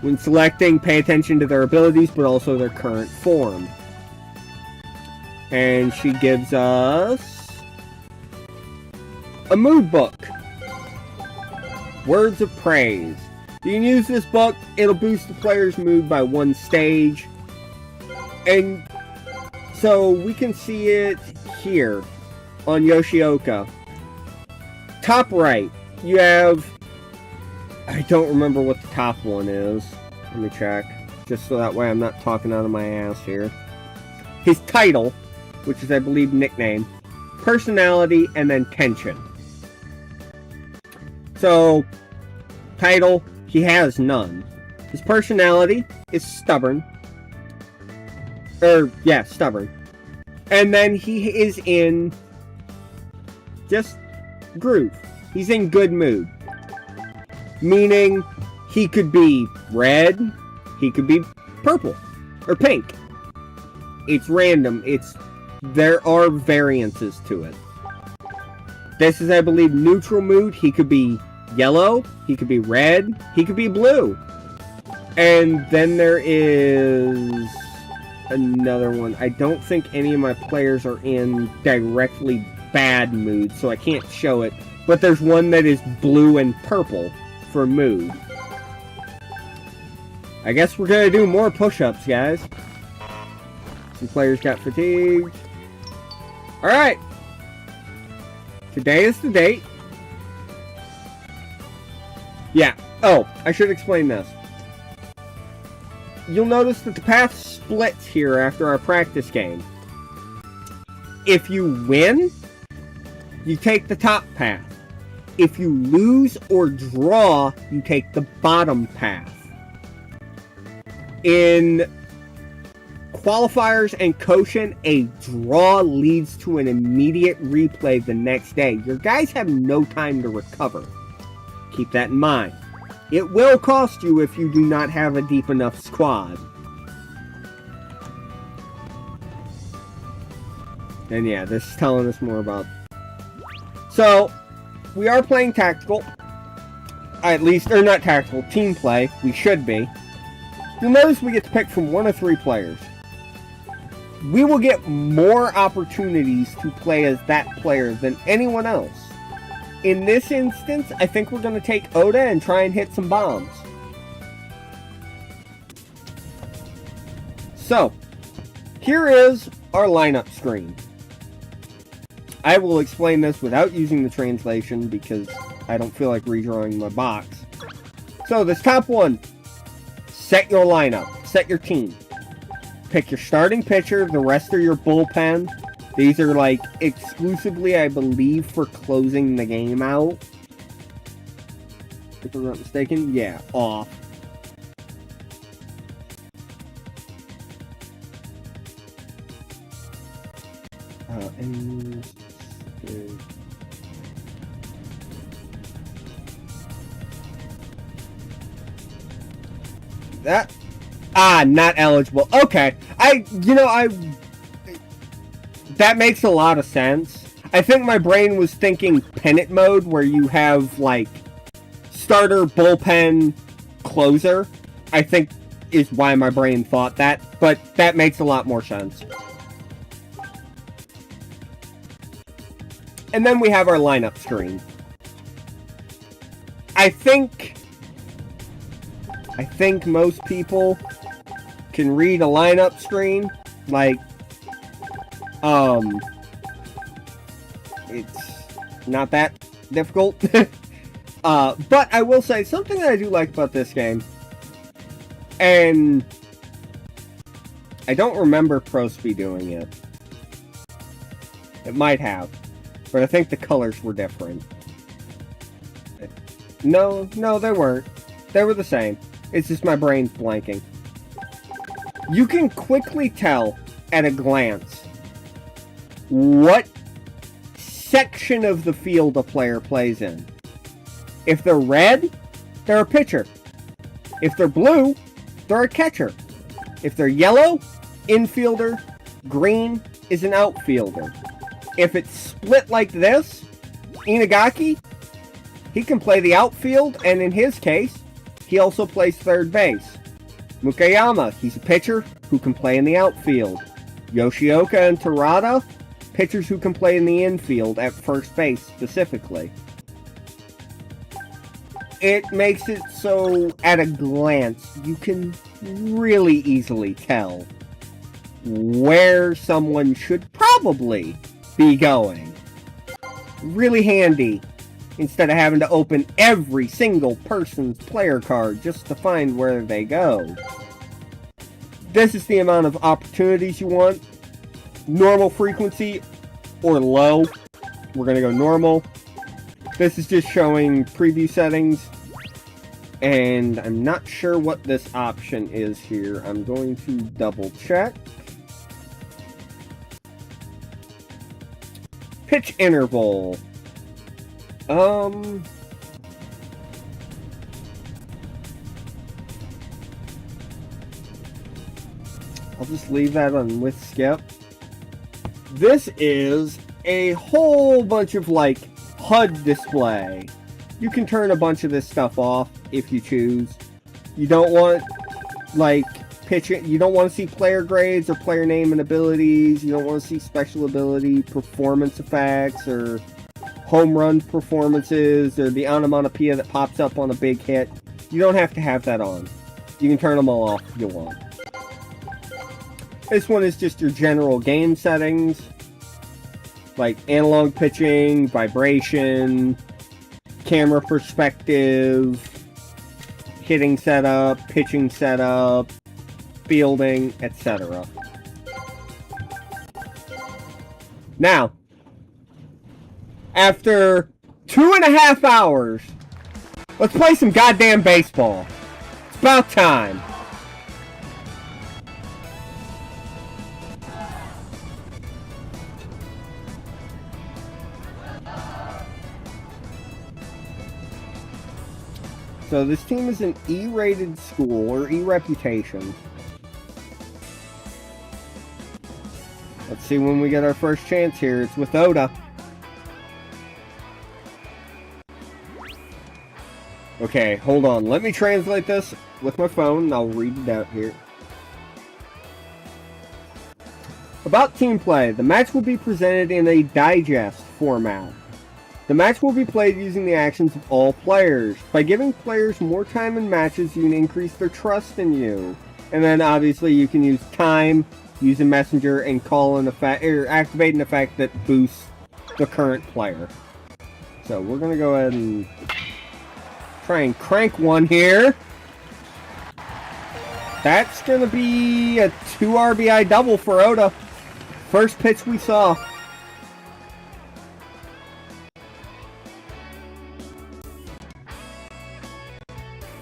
When selecting, pay attention to their abilities, but also their current form. And she gives us a mood book. Words of praise. You can use this book. It'll boost the player's mood by 1 stage. And so we can see it here on Yoshioka. Top right, you have... I don't remember what the top one is. Let me check. Just so that way I'm not talking out of my ass here. His title, which is, I believe, nickname. Personality, and then tension. So, title, he has none. His personality is stubborn. Stubborn. And then he is in just groove. He's in good mood. Meaning he could be red, he could be purple, or pink. It's random. There are variances to it. This is, I believe, neutral mood. He could be yellow, he could be red, he could be blue. And then there is another one. I don't think any of my players are in directly bad mood, so I can't show it. But there's one that is blue and purple for mood. I guess we're gonna do more push-ups, guys. Some players got fatigued. Alright. Today is the date. Yeah. Oh, I should explain this. You'll notice that the path splits here after our practice game. If you win, you take the top path. If you lose or draw, you take the bottom path. In qualifiers and Koshin, a draw leads to an immediate replay the next day. Your guys have no time to recover. Keep that in mind. It will cost you if you do not have a deep enough squad. And yeah, this is telling us more about... So, we are playing tactical. At least, or not tactical, team play. We should be. You'll notice we get to pick from 1 of 3 players. We will get more opportunities to play as that player than anyone else. In this instance, I think we're going to take Oda and try and hit some bombs. So, here is our lineup screen. I will explain this without using the translation because I don't feel like redrawing my box. So, this top one, set your lineup, set your team. Pick your starting pitcher, the rest are your bullpen. These are, like, exclusively, I believe, for closing the game out. If I'm not mistaken. Yeah, off. That... Ah, not eligible. Okay. That makes a lot of sense. I think my brain was thinking pennant mode, where you have, like, starter, bullpen, closer. I think is why my brain thought that, but that makes a lot more sense. And then we have our lineup screen. I think most people can read a lineup screen. Like, it's not that difficult. But I will say, something that I do like about this game, and I don't remember ProSpeed doing it. It might have, but I think the colors were different. No, they weren't. They were the same. It's just my brain's blanking. You can quickly tell at a glance what section of the field a player plays in. If they're red, they're a pitcher. If they're blue, they're a catcher. If they're yellow, infielder. Green is an outfielder. If it's split like this, Inagaki, he can play the outfield, and in his case, he also plays third base. Mukayama, he's a pitcher who can play in the outfield. Yoshioka and Terada, pitchers who can play in the infield at first base specifically. It makes it so, at a glance, you can really easily tell where someone should probably be going. Really handy, instead of having to open every single person's player card just to find where they go. This is the amount of opportunities you want. Normal frequency or low. We're going to go normal. This is just showing preview settings. And I'm not sure what this option is here. I'm going to double check. Pitch interval. I'll just leave that on with skip. This is a whole bunch of like HUD display. You can turn a bunch of this stuff off if you choose. You don't want like pitching. You don't want to see player grades or player name and abilities. You don't want to see special ability performance effects or home run performances or the onomatopoeia that pops up on a big hit. You don't have to have that on. You can turn them all off if you want. This one is just your general game settings, like analog pitching, vibration, camera perspective, hitting setup, pitching setup, fielding, etc. Now, after 2.5 hours, let's play some goddamn baseball. It's about time. So this team is an E-rated school, or E-reputation. Let's see when we get our first chance here. It's with Oda. Okay, hold on. Let me translate this with my phone, and I'll read it out here. About team play. The match will be presented in a digest format. The match will be played using the actions of all players. By giving players more time in matches, you can increase their trust in you. And then obviously you can use time, use a messenger, and call an effect, or activate an effect that boosts the current player. So we're gonna go ahead and try and crank one here. That's gonna be a 2 RBI double for Oda. First pitch we saw.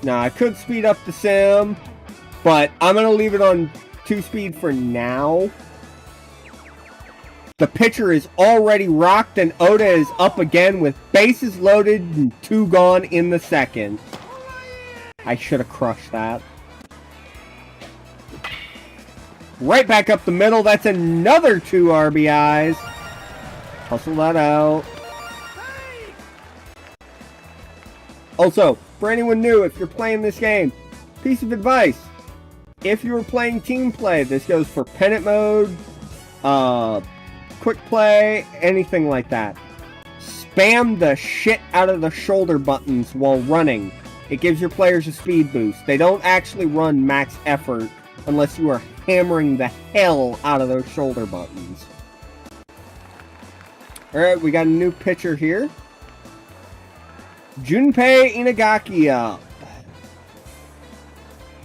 Now, I could speed up the sim, but I'm going to leave it on 2-speed for now. The pitcher is already rocked, and Oda is up again with bases loaded and 2 gone in the second. I should have crushed that. Right back up the middle. That's another 2 RBIs. Hustle that out. Also, for anyone new, if you're playing this game, piece of advice. If you're playing team play, this goes for pennant mode, quick play, anything like that. Spam the shit out of the shoulder buttons while running. It gives your players a speed boost. They don't actually run max effort unless you are hammering the hell out of those shoulder buttons. Alright, we got a new pitcher here. Junpei Inagaki up.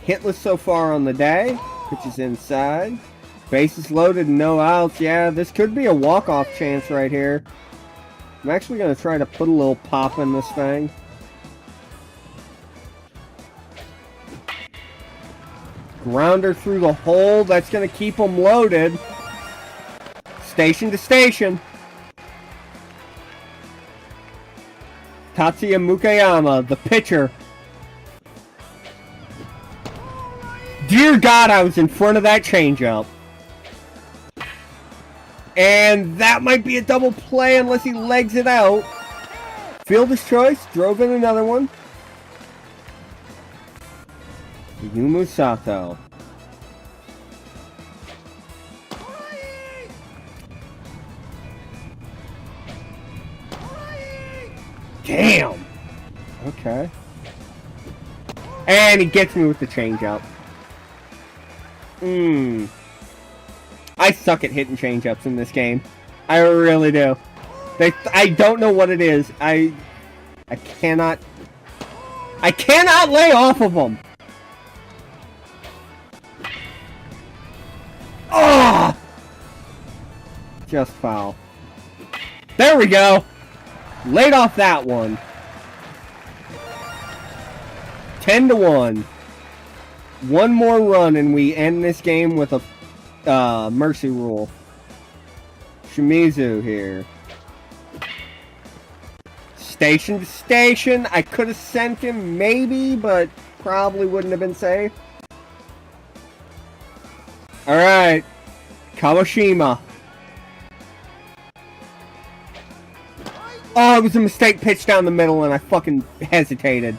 Hitless so far on the day. Pitches inside. Bases loaded, no outs. Yeah, this could be a walk-off chance right here. I'm actually going to try to put a little pop in this thing. Grounder through the hole. That's going to keep them loaded. Station to station. Tatsuya Mukayama, the pitcher. Dear God, I was in front of that changeup. And that might be a double play unless he legs it out. Fielder's choice, drove in another one. Yumu Sato. Damn! Okay. And he gets me with the changeup. I suck at hitting changeups in this game. I really do. I don't know what it is. I cannot lay off of them. Oh! Just foul. There we go. Laid off that one. 10-1. One more run and we end this game with a mercy rule. Shimizu here. station to station. I could have sent him, maybe, but probably wouldn't have been safe. Alright. Kawashima. Oh, it was a mistake pitch down the middle and I fucking hesitated.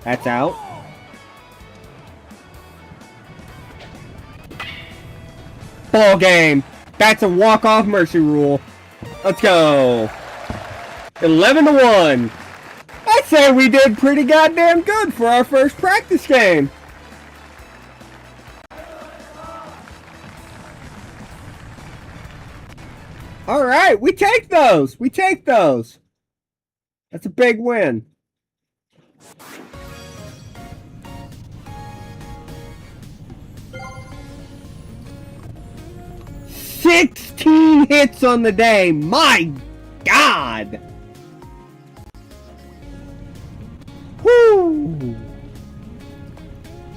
That's out. Ball game. That's a walk-off mercy rule. Let's go. 11-1. I'd say we did pretty goddamn good for our first practice game. Alright, we take those. We take those. That's a big win. "16 hits on the day. My God. Woo.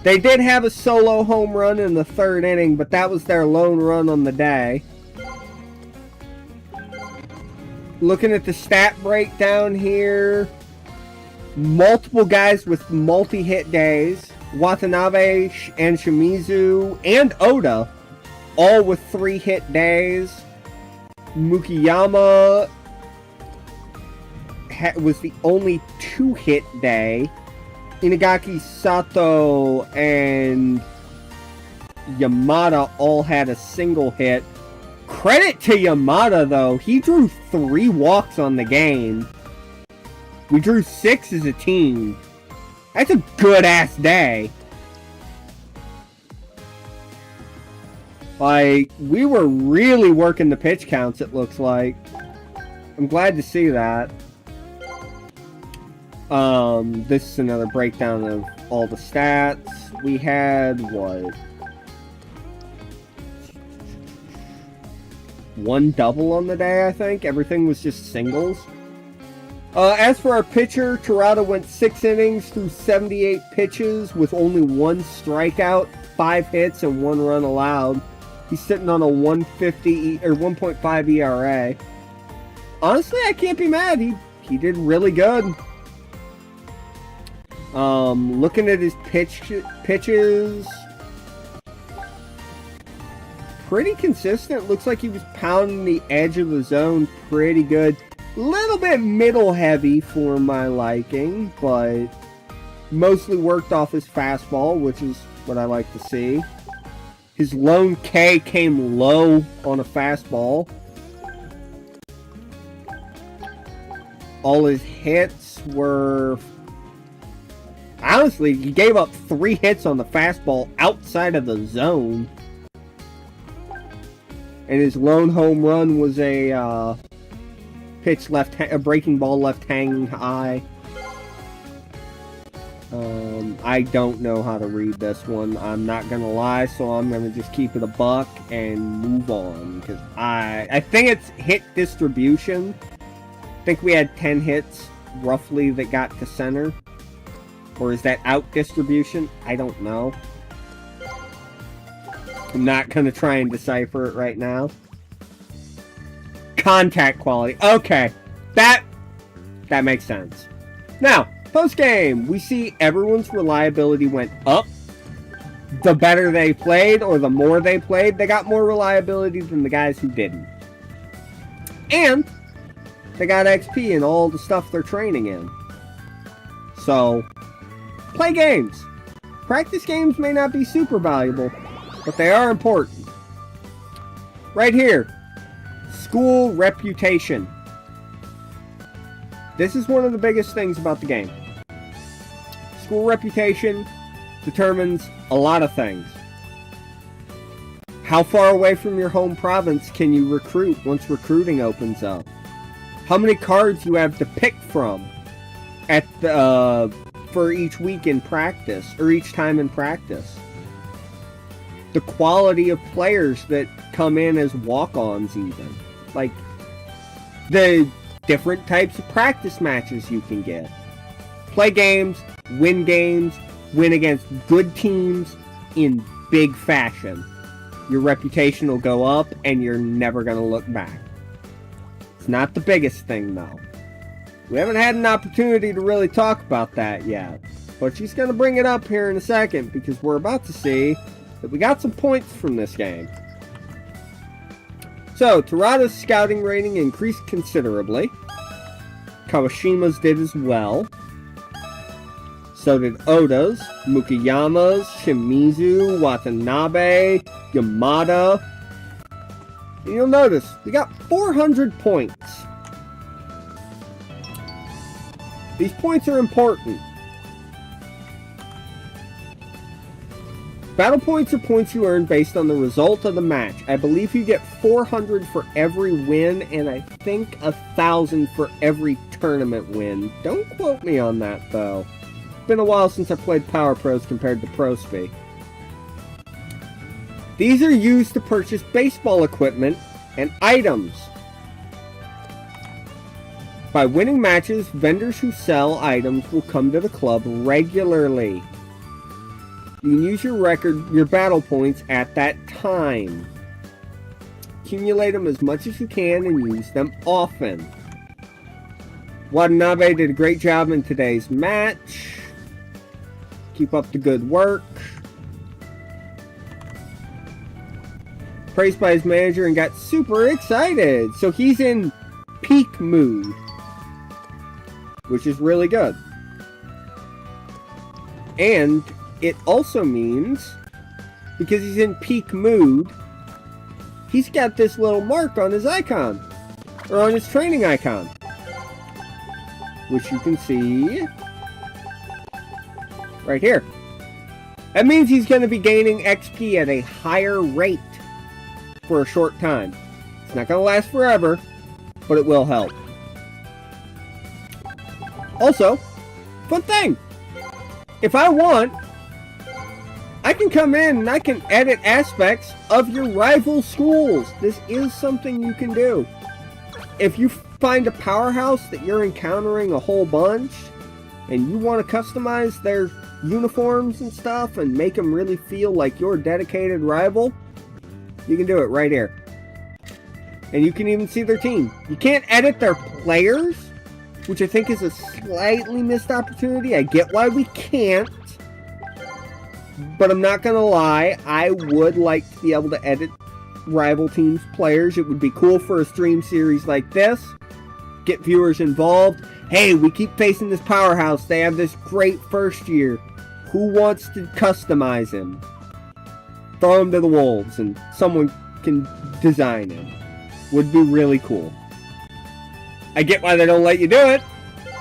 They did have a solo home run in the third inning, but that was their lone run on the day. Looking at the stat breakdown here, multiple guys with multi-hit days. Watanabe and Shimizu and Oda, all with 3-hit days. Mukiyama was the only 2-hit day. Inagaki, Sato, and Yamada all had a single hit. Credit to Yamada, though. He drew 3 walks on the game. We drew 6 as a team. That's a good-ass day. Like, we were really working the pitch counts, it looks like. I'm glad to see that. This is another breakdown of all the stats. We had, what? 1 double on the day, I think. Everything was just singles. As for our pitcher, Terada went 6 innings through 78 pitches with only 1 strikeout, 5 hits, and 1 run allowed. He's sitting on a 1.50 or 1.5 ERA. Honestly, I can't be mad. He did really good. Looking at his pitches, pretty consistent. Looks like he was pounding the edge of the zone pretty good. Little bit middle heavy for my liking, but mostly worked off his fastball, which is what I like to see. His lone K came low on a fastball. All his hits were... Honestly, he gave up 3 hits on the fastball outside of the zone. And his lone home run was a a breaking ball left hanging high. I don't know how to read this one. I'm not gonna lie, so I'm gonna just keep it a buck and move on, because I think it's hit distribution. I think we had 10 hits roughly that got to center. Or is that out distribution? I don't know. I'm not going to try and decipher it right now. Contact quality. Okay. That makes sense. Now, post-game, we see everyone's reliability went up. The better they played, or the more they played, they got more reliability than the guys who didn't. And they got XP in all the stuff they're training in. So... play games. Practice games may not be super valuable, but they are important. Right here. School reputation. This is one of the biggest things about the game. School reputation determines a lot of things. How far away from your home province can you recruit once recruiting opens up? How many cards you have to pick from at the... for each week in practice, or each time in practice. The quality of players that come in as walk-ons even. Like, the different types of practice matches you can get. Play games, win against good teams in big fashion. Your reputation will go up, and you're never going to look back. It's not the biggest thing, though. We haven't had an opportunity to really talk about that yet. But she's going to bring it up here in a second because we're about to see that we got some points from this game. So, Terada's scouting rating increased considerably. Kawashima's did as well. So did Oda's, Mukiyama's, Shimizu, Watanabe, Yamada. And you'll notice, we got 400 points. These points are important. Battle points are points you earn based on the result of the match. I believe you get 400 for every win, and I think 1,000 for every tournament win. Don't quote me on that, though. It's been a while since I played Power Pros compared to Pro Speed. These are used to purchase baseball equipment and items. By winning matches, vendors who sell items will come to the club regularly. You can use your battle points at that time. Accumulate them as much as you can and use them often. Watanabe did a great job in today's match. Keep up the good work. Praised by his manager and got super excited. So he's in peak mood, which is really good. And it also means, because he's in peak mood, he's got this little mark on his icon, or on his training icon, which you can see right here. That means he's going to be gaining XP at a higher rate for a short time. It's not going to last forever, but it will help. Also, fun thing, if I want, I can come in and I can edit aspects of your rival schools. This is something you can do. If you find a powerhouse that you're encountering a whole bunch, and you want to customize their uniforms and stuff and make them really feel like your dedicated rival, you can do it right here. And you can even see their team. You can't edit their players, which I think is a slightly missed opportunity. I get why we can't. But I'm not going to lie, I would like to be able to edit rival teams' players. It would be cool for a stream series like this. Get viewers involved. Hey, we keep facing this powerhouse. They have this great first year. Who wants to customize him? Throw him to the wolves and someone can design him. Would be really cool. I get why they don't let you do it,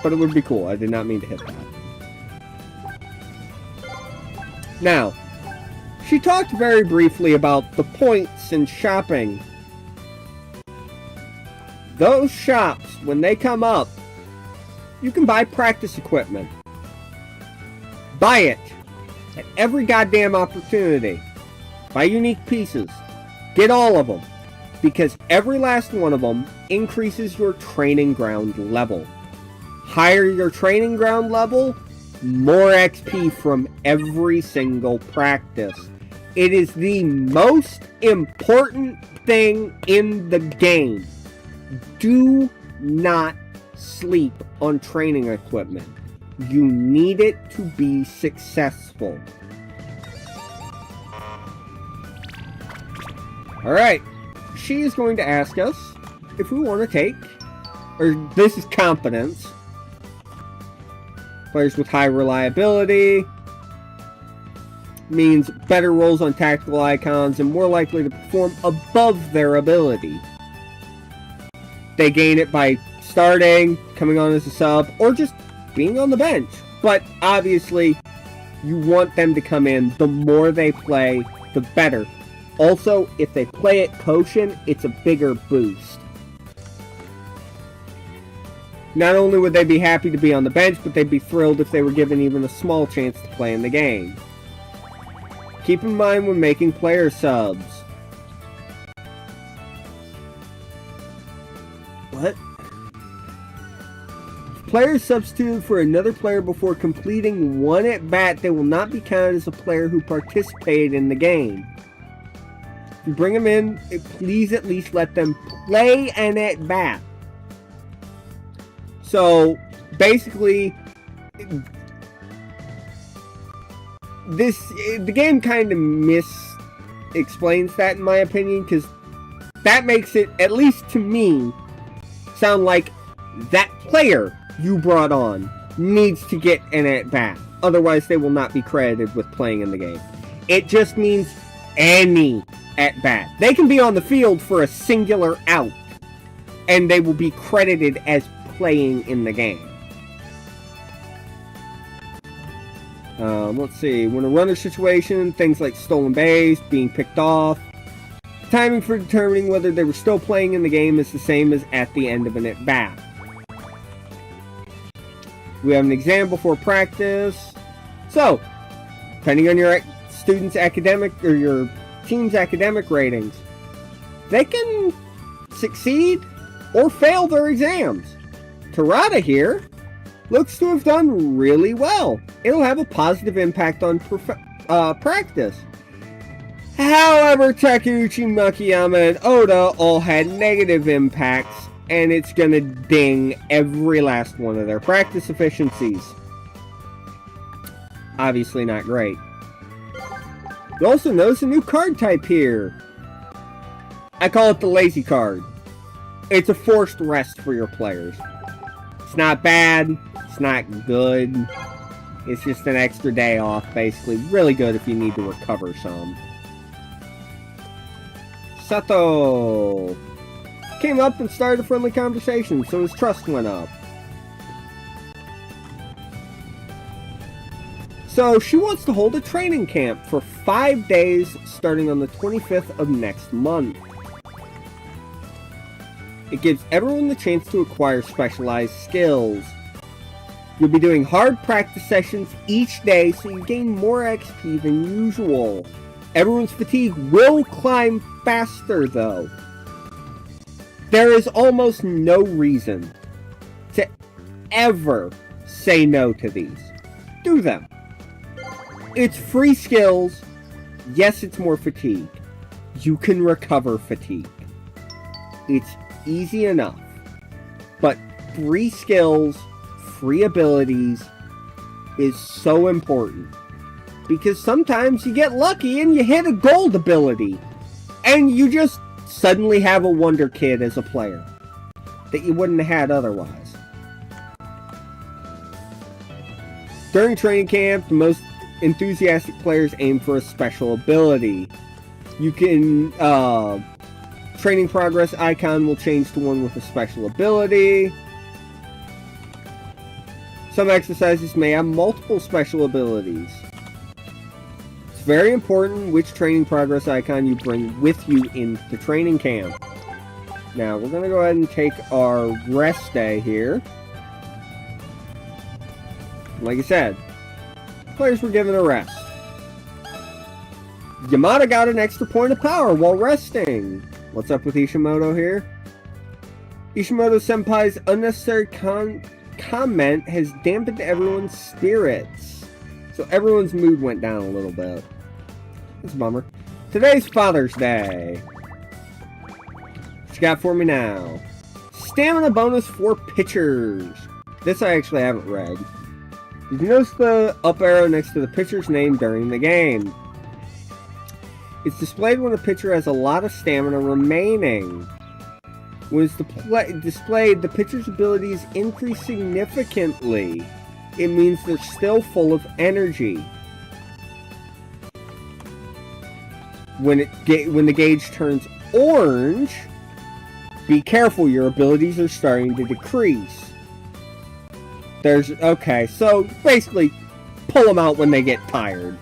but it would be cool. I did not mean to hit that. Now, she talked very briefly about the points and shopping. Those shops, when they come up, you can buy practice equipment. Buy it at every goddamn opportunity. Buy unique pieces. Get all of them. Because every last one of them increases your training ground level. Higher your training ground level, more XP from every single practice. It is the most important thing in the game. Do not sleep on training equipment. You need it to be successful. Alright, she is going to ask us if we want to take, or this is competence. Players with high reliability means better rolls on tactical icons and more likely to perform above their ability. They gain it by starting, coming on as a sub, or just being on the bench. But obviously, you want them to come in. The more they play, the better. Also, if they play at Koshin, it's a bigger boost. Not only would they be happy to be on the bench, but they'd be thrilled if they were given even a small chance to play in the game. Keep in mind when making player subs. What? If players substituted for another player before completing one at-bat, they will not be counted as a player who participated in the game. If you bring them in, please at least let them play an at-bat. So, basically, the game kind of explains that, in my opinion, because that makes it, at least to me, sound like that player you brought on needs to get an at-bat. Otherwise, they will not be credited with playing in the game. It just means any at-bat. They can be on the field for a singular out, and they will be credited as playing in the game. Let's see. When a runner situation, things like stolen base, being picked off. Timing for determining whether they were still playing in the game is the same as at the end of an at-bat. We have an exam before practice. So, depending on your student's academic or your team's academic ratings, they can succeed or fail their exams. Tarada here looks to have done really well. It'll have a positive impact on practice. However, Takeuchi, Makiyama, and Oda all had negative impacts, and it's gonna ding every last one of their practice efficiencies. Obviously not great. You also notice a new card type here. I call it the lazy card. It's a forced rest for your players. It's not bad, it's not good. It's just an extra day off, basically. Really good if you need to recover some. Sato came up and started a friendly conversation, so his trust went up. So she wants to hold a training camp for 5 days starting on the 25th of next month. It gives everyone the chance to acquire specialized skills. You'll be doing hard practice sessions each day so you gain more XP than usual. Everyone's fatigue will climb faster, though. There is almost no reason to ever say no to these. Do them. It's free skills. Yes, it's more fatigue. You can recover fatigue. It's easy enough. But free skills, free abilities is so important. Because sometimes you get lucky and you hit a gold ability. And you just suddenly have a Wonder Kid as a player that you wouldn't have had otherwise. During training camp, the most enthusiastic players aim for a special ability. You can, training progress icon will change to one with a special ability. Some exercises may have multiple special abilities. It's very important which training progress icon you bring with you into training camp. Now, we're going to go ahead and take our rest day here. Like I said, players were given a rest. Yamada got an extra point of power while resting. What's up with Ishimoto here? Ishimoto Senpai's unnecessary comment has dampened everyone's spirits. So everyone's mood went down a little bit. It's a bummer. Today's Father's Day. What you got for me now? Stamina bonus for pitchers. This I actually haven't read. Did you notice the up arrow next to the pitcher's name during the game? It's displayed when a pitcher has a lot of stamina remaining. When it's displayed, the pitcher's abilities increase significantly. It means they're still full of energy. When the gauge turns orange, be careful, your abilities are starting to decrease. Okay, so basically, pull them out when they get tired.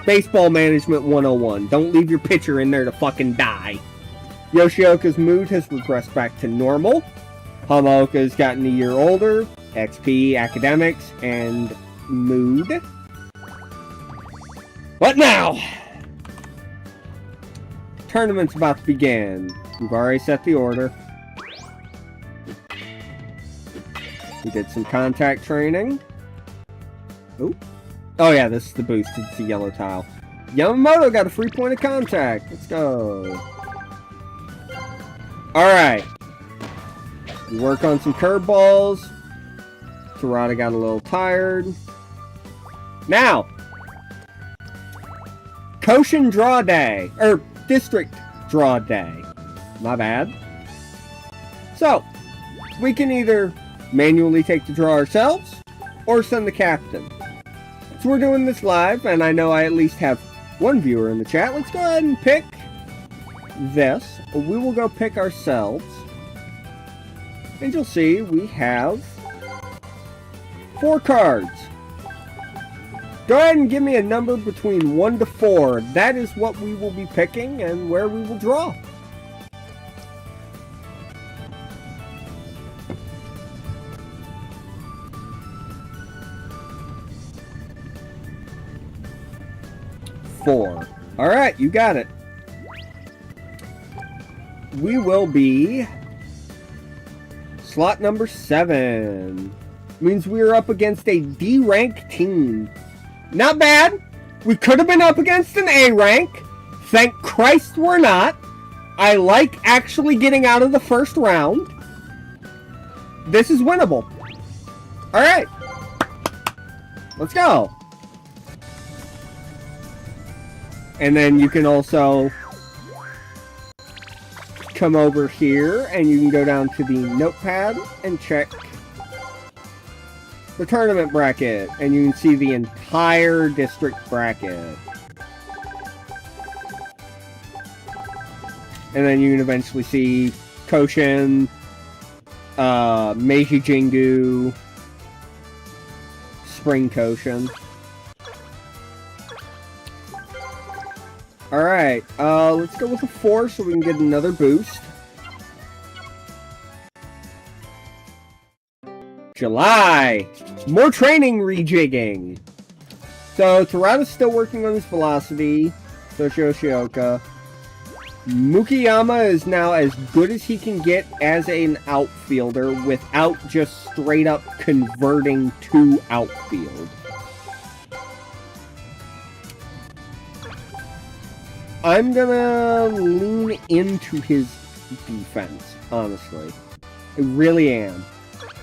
Baseball Management 101. Don't leave your pitcher in there to fucking die. Yoshioka's mood has regressed back to normal. Hamaoka's gotten a year older. XP, academics, and mood. What now? Tournament's about to begin. We've already set the order. We did some contact training. Ooh. Oh yeah, this is the boost. It's the yellow tile. Yamamoto got a free point of contact. Let's go. Alright. Work on some curveballs. Terada got a little tired. Now, Koshin Draw Day, or District Draw Day. My bad. So, we can either manually take the draw ourselves, or send the captain. So we're doing this live, and I know I at least have one viewer in the chat. Let's go ahead and pick this. We will go pick ourselves. And you'll see we have 4 cards. Go ahead and give me a number between 1 to 4. That is what we will be picking and where we will draw. Four. Alright, you got it. We will be slot number 7. Means we are up against a D rank team. Not bad. We could have been up against an A rank. Thank Christ we're not. I like actually getting out of the first round. This is winnable. Alright. Let's go. And then you can also come over here and you can go down to the notepad and check the tournament bracket. And you can see the entire district bracket. And then you can eventually see Koshin, Meiji Jingu, Spring Koshin. Alright, let's go with a 4 so we can get another boost. July! More training rejigging! So, Terada's still working on his velocity. So, Yoshioka. Mukiyama is now as good as he can get as an outfielder without just straight up converting to outfield. I'm gonna lean into his defense, honestly. I really am.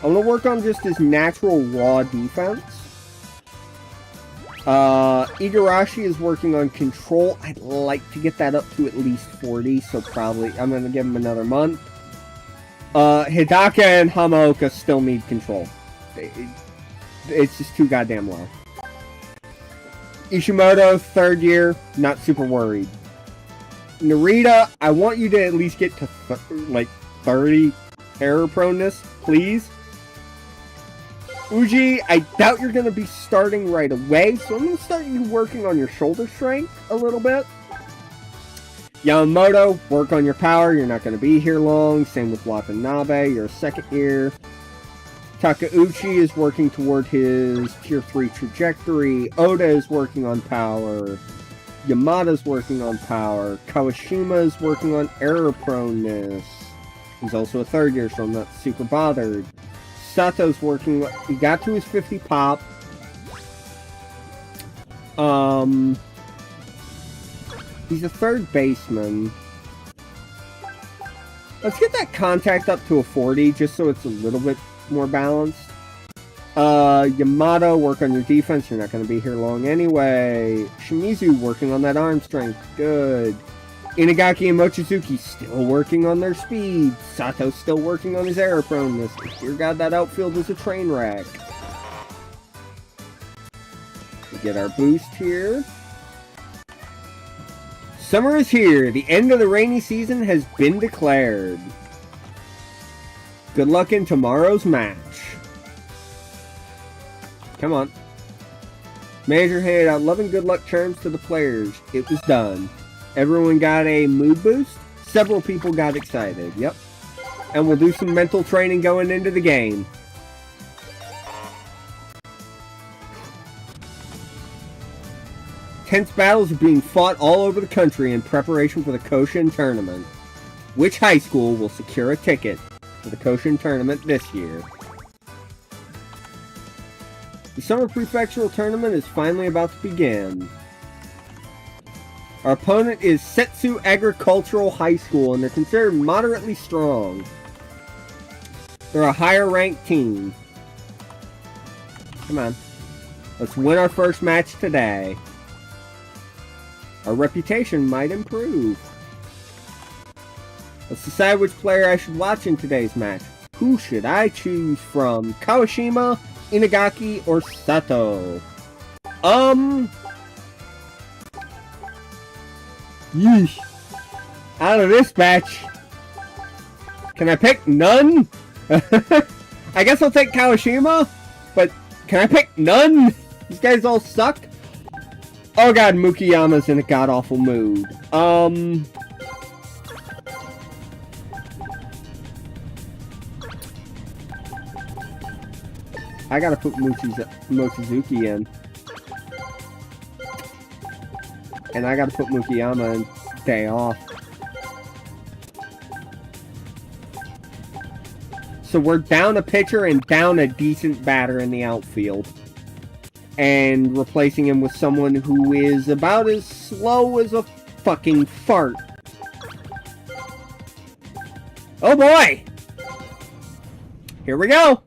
I'm gonna work on just his natural raw defense. Igarashi is working on control. I'd like to get that up to at least 40, so probably I'm gonna give him another month. Hidaka and Hamaoka still need control. It's just too goddamn low. Ishimoto, 3rd year, not super worried. Narita, I want you to at least get to, like, 30 error proneness, please. Uji, I doubt you're going to be starting right away, so I'm going to start you working on your shoulder strength a little bit. Yamamoto, work on your power, you're not going to be here long. Same with Watanabe, you're a 2nd year. Takeuchi is working toward his Tier 3 trajectory. Oda is working on power. Yamada's working on power. Kawashima is working on error proneness. He's also a 3rd year, so I'm not super bothered. Sato's working... He got to his 50 pop. He's a 3rd baseman. Let's get that contact up to a 40, just so it's a little bit more balanced. Yamato, work on your defense. You're not going to be here long anyway. Shimizu, working on that arm strength. Good. Inagaki and Mochizuki, still working on their speed. Sato's still working on his error proneness. Dear God, that outfield is a train wreck. We get our boost here. Summer is here. The end of the rainy season has been declared. Good luck in tomorrow's match. Come on. Major handed out love and good luck charms to the players. It was done. Everyone got a mood boost. Several people got excited. Yep. And we'll do some mental training going into the game. Tense battles are being fought all over the country in preparation for the Koshin tournament. Which high school will secure a ticket for the Koshin tournament this year? The Summer Prefectural Tournament is finally about to begin. Our opponent is Setsu Agricultural High School, and they're considered moderately strong. They're a higher ranked team. Come on. Let's win our first match today. Our reputation might improve. Let's decide which player I should watch in today's match. Who should I choose from? Kawashima, Inagaki, or Sato? Yeesh. Out of this match, can I pick none? I guess I'll take Kawashima, but can I pick none? These guys all suck. Oh god, Mukiyama's in a god-awful mood. I gotta put Mochizuki in. And I gotta put Mukiyama in day off. So we're down a pitcher and down a decent batter in the outfield. And replacing him with someone who is about as slow as a fucking fart. Oh boy! Here we go!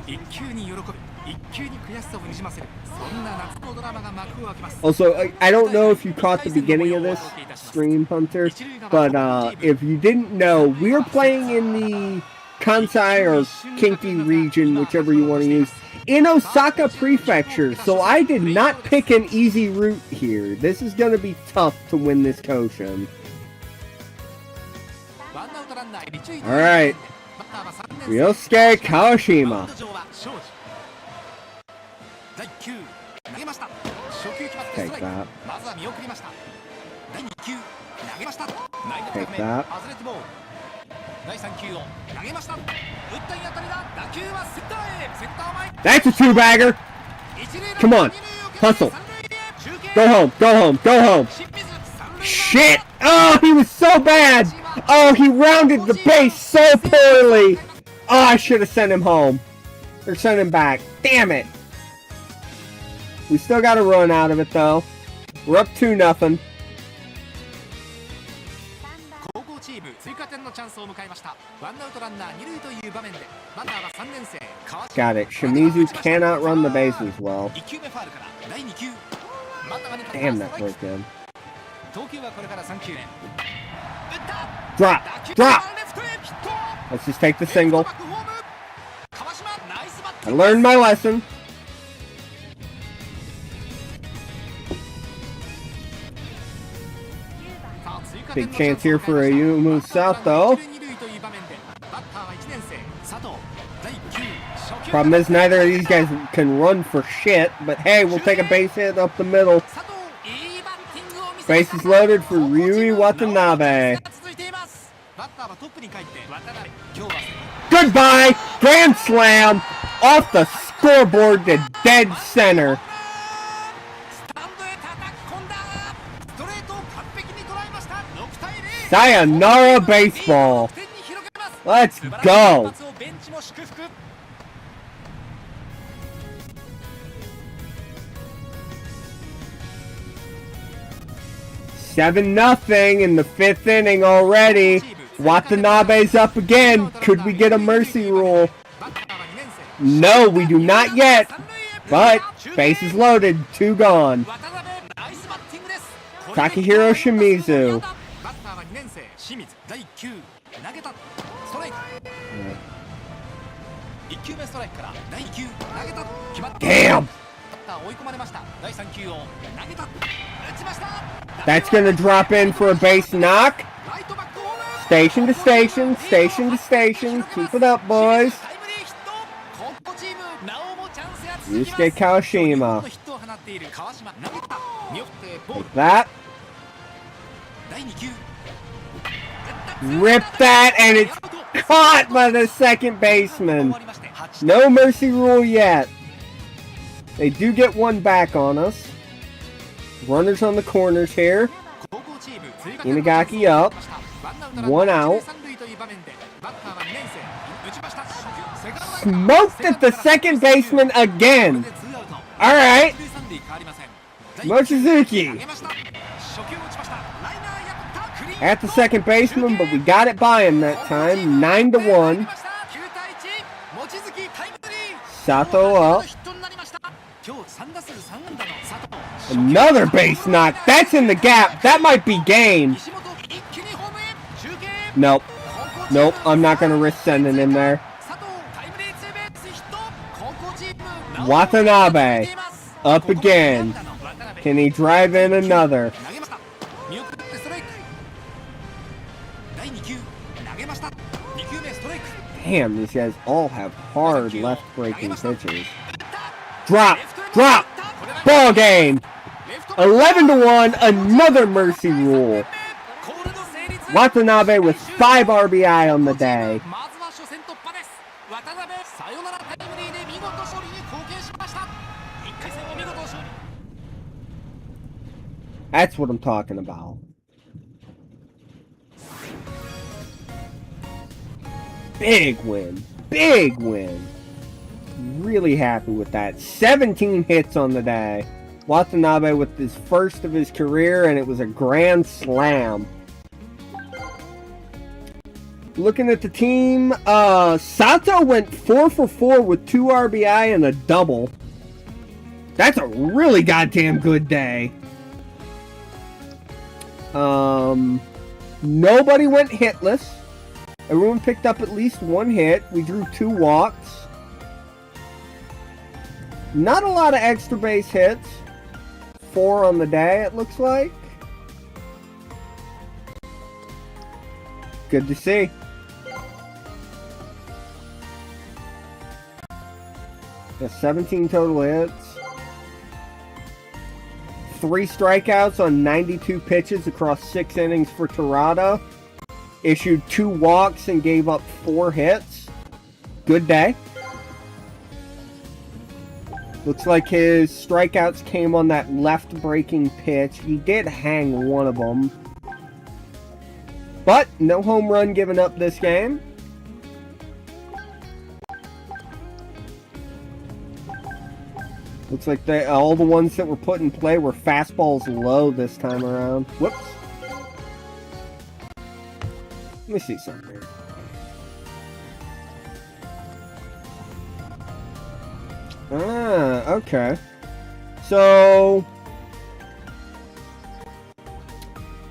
一球に喜び、一球に悔しさをにじませる、そんな夏のドラマが幕を開けます。 Also, I don't know if you caught the beginning of this stream, Hunter, but if you didn't know, we are playing in the Kansai or Kinki region, whichever you want to use, in Osaka Prefecture, so I did not pick an easy route here. This is going to be tough to win this Koshin. Alright. Ryosuke Kawashima. Take that. Take that. That's a two-bagger! Come on! Hustle! Go home! Go home! Go home! Shit! Oh, he was so bad! Oh, he rounded the base so poorly! Oh, I should have sent him home. Or sent him back. Damn it! We still got a run out of it, though. We're up 2-0. Got it. Shimizu cannot run the bases well. Damn, that broke in. Drop! Drop! Let's just take the single. I learned my lesson. Big chance here for a move south, though. Problem is, neither of these guys can run for shit, but hey, we'll take a base hit up the middle. Bases loaded for Ryui Watanabe. Goodbye! Grand slam! Off the scoreboard to dead center. Sayonara baseball. Let's go. Seven nothing in the 5th inning already. Watanabe's up again. Could we get a mercy rule? No, we do not yet. But bases loaded, 2 gone. Takahiro Shimizu. Damn! That's gonna drop in for a base knock. Station to station, station to station. Keep it up, boys. Ryusuke Kawashima. Take that. Rip that, and it's caught by the second baseman. No mercy rule yet. They do get one back on us. Runners on the corners here. Inagaki up. 1 out. Smoked at the second baseman again. Alright. Mochizuki. at the second baseman, but we got it by him that time. 9-1. Sato up. Another base knock. That's in the gap. That might be game. Nope. Nope. I'm not going to risk sending him there. Watanabe. Up again. Can he drive in another? Damn, these guys all have hard left-breaking pitches. Drop! Drop! Ball game! 11-1, another mercy rule. Watanabe with 5 RBI on the day. That's what I'm talking about. Big win. Big win. Really happy with that. 17 hits on the day. Watanabe with his first of his career, and it was a grand slam. Looking at the team, Sato went 4 for 4 with 2 RBI and a double. That's a really goddamn good day. Nobody went hitless. Everyone picked up at least 1 hit. We drew 2 walks. Not a lot of extra base hits. 4 on the day, it looks like. Good to see. Got 17 total hits. 3 strikeouts on 92 pitches across 6 innings for Tirada. Issued 2 walks and gave up 4 hits. Good day. Looks like his strikeouts came on that left breaking pitch. He did hang one of them. But no home run given up this game. Looks like all the ones that were put in play were fastballs low this time around. Whoops. Let me see something here. Okay. So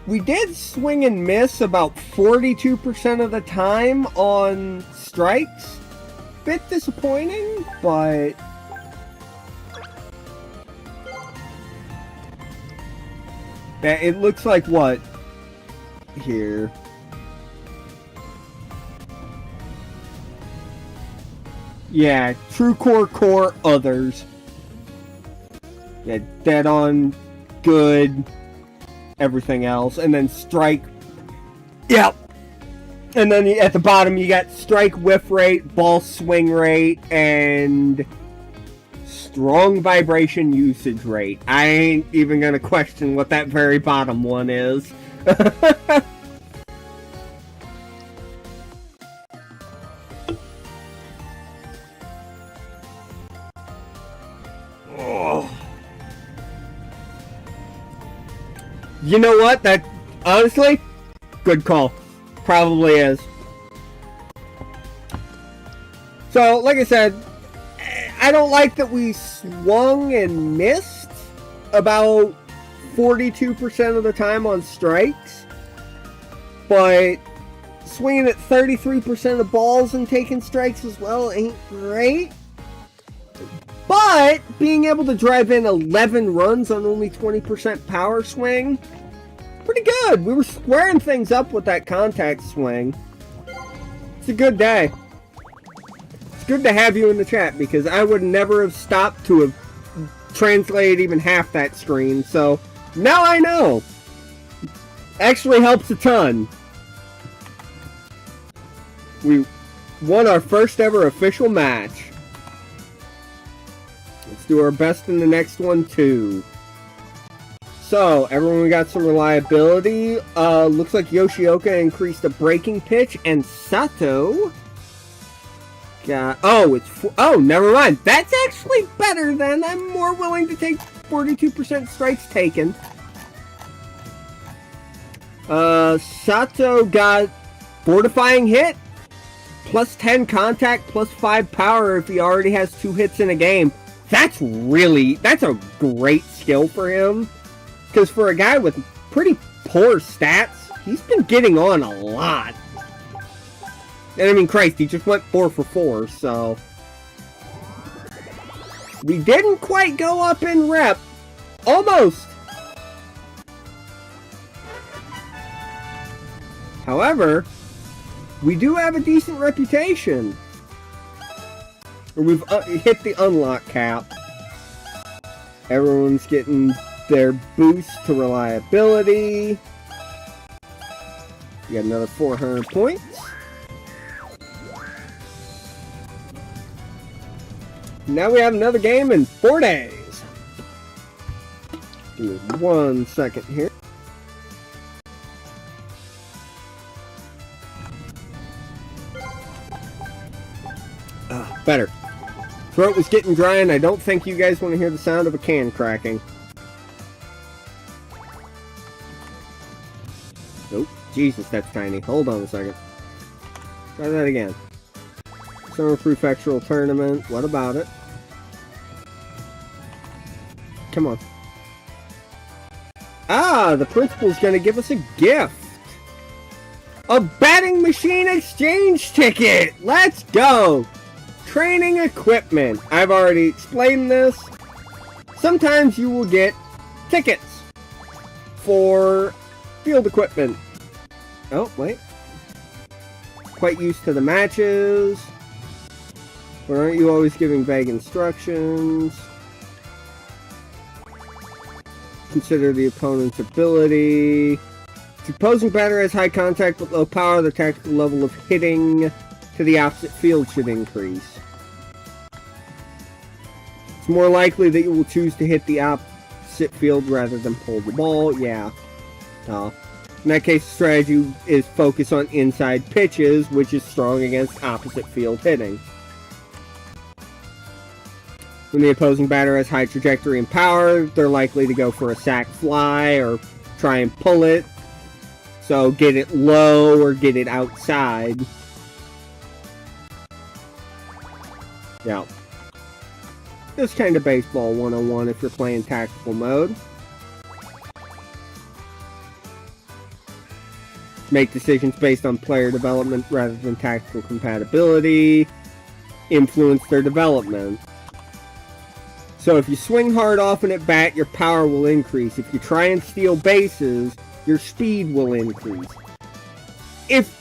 we did swing and miss about 42% of the time on strikes. Bit disappointing, but it looks like what here. Yeah, true core, others. Yeah, dead on, good, everything else. And then strike. Yep. And then at the bottom you got strike whiff rate, ball swing rate, and strong vibration usage rate. I ain't even gonna question what that very bottom one is. You know what? That, honestly, good call. Probably is. So, like I said, I don't like that we swung and missed about 42% of the time on strikes. But swinging at 33% of balls and taking strikes as well ain't great. But being able to drive in 11 runs on only 20% power swing, pretty good. We were squaring things up with that contact swing. It's a good day. It's good to have you in the chat because I would never have stopped to have translated even half that screen. So now I know. Actually helps a ton. We won our first ever official match. Let's do our best in the next one, too. So, everyone got some reliability. Looks like Yoshioka increased a breaking pitch, and Sato got... Oh, never mind. That's actually better then. I'm more willing to take 42% strikes taken. Sato got fortifying hit, plus 10 contact, plus 5 power if he already has 2 hits in a game. That's a great skill for him. Because for a guy with pretty poor stats, he's been getting on a lot. And I mean, Christ, he just went 4 for 4, so... We didn't quite go up in rep. Almost. However, we do have a decent reputation. We've hit the unlock cap. Everyone's getting their boost to reliability. We got another 400 points. Now we have another game in 4 days. Give me 1 second here. Better. Throat was getting dry, and I don't think you guys want to hear the sound of a can cracking. Oh, Jesus, that's tiny. Hold on a second. Try that again. Summer Prefectural Tournament. What about it? Come on. Ah, the principal's gonna give us a gift. A batting machine exchange ticket! Let's go! Training equipment. I've already explained this. Sometimes you will get tickets for field equipment. Oh, wait. Quite used to the matches. But aren't you always giving vague instructions? Consider the opponent's ability. If the opposing batter has high contact but low power, the tactical level of hitting to the opposite field should increase. It's more likely that you will choose to hit the opposite field rather than pull the ball. Yeah. In that case, the strategy is focus on inside pitches, which is strong against opposite field hitting. When the opposing batter has high trajectory and power, they're likely to go for a sac fly or try and pull it. So get it low or get it outside. Yeah. It's kind of baseball 101 if you're playing tactical mode. Make decisions based on player development rather than tactical compatibility. Influence their development. So if you swing hard often at bat, your power will increase. If you try and steal bases, your speed will increase. If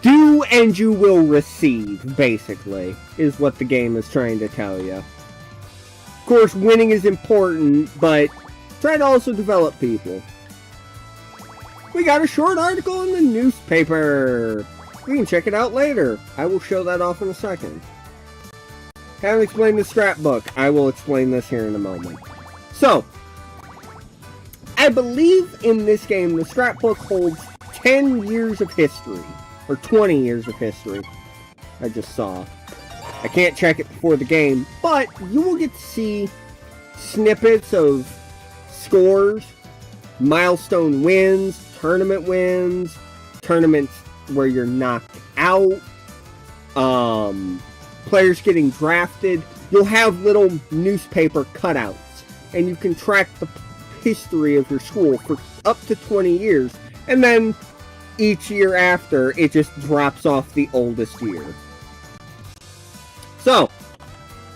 do and you will receive, basically, is what the game is trying to tell you. Of course, winning is important, but try to also develop people. We got a short article in the newspaper. We can check it out later. I will show that off in a second. Haven't explained the scrapbook. I will explain this here in a moment. So, I believe in this game the scrapbook holds 10 years of history. Or 20 years of history. I just saw. I can't check it before the game, but you will get to see snippets of scores, milestone wins, tournaments where you're knocked out, players getting drafted. You'll have little newspaper cutouts, and you can track the history of your school for up to 20 years, and then each year after, it just drops off the oldest year. So,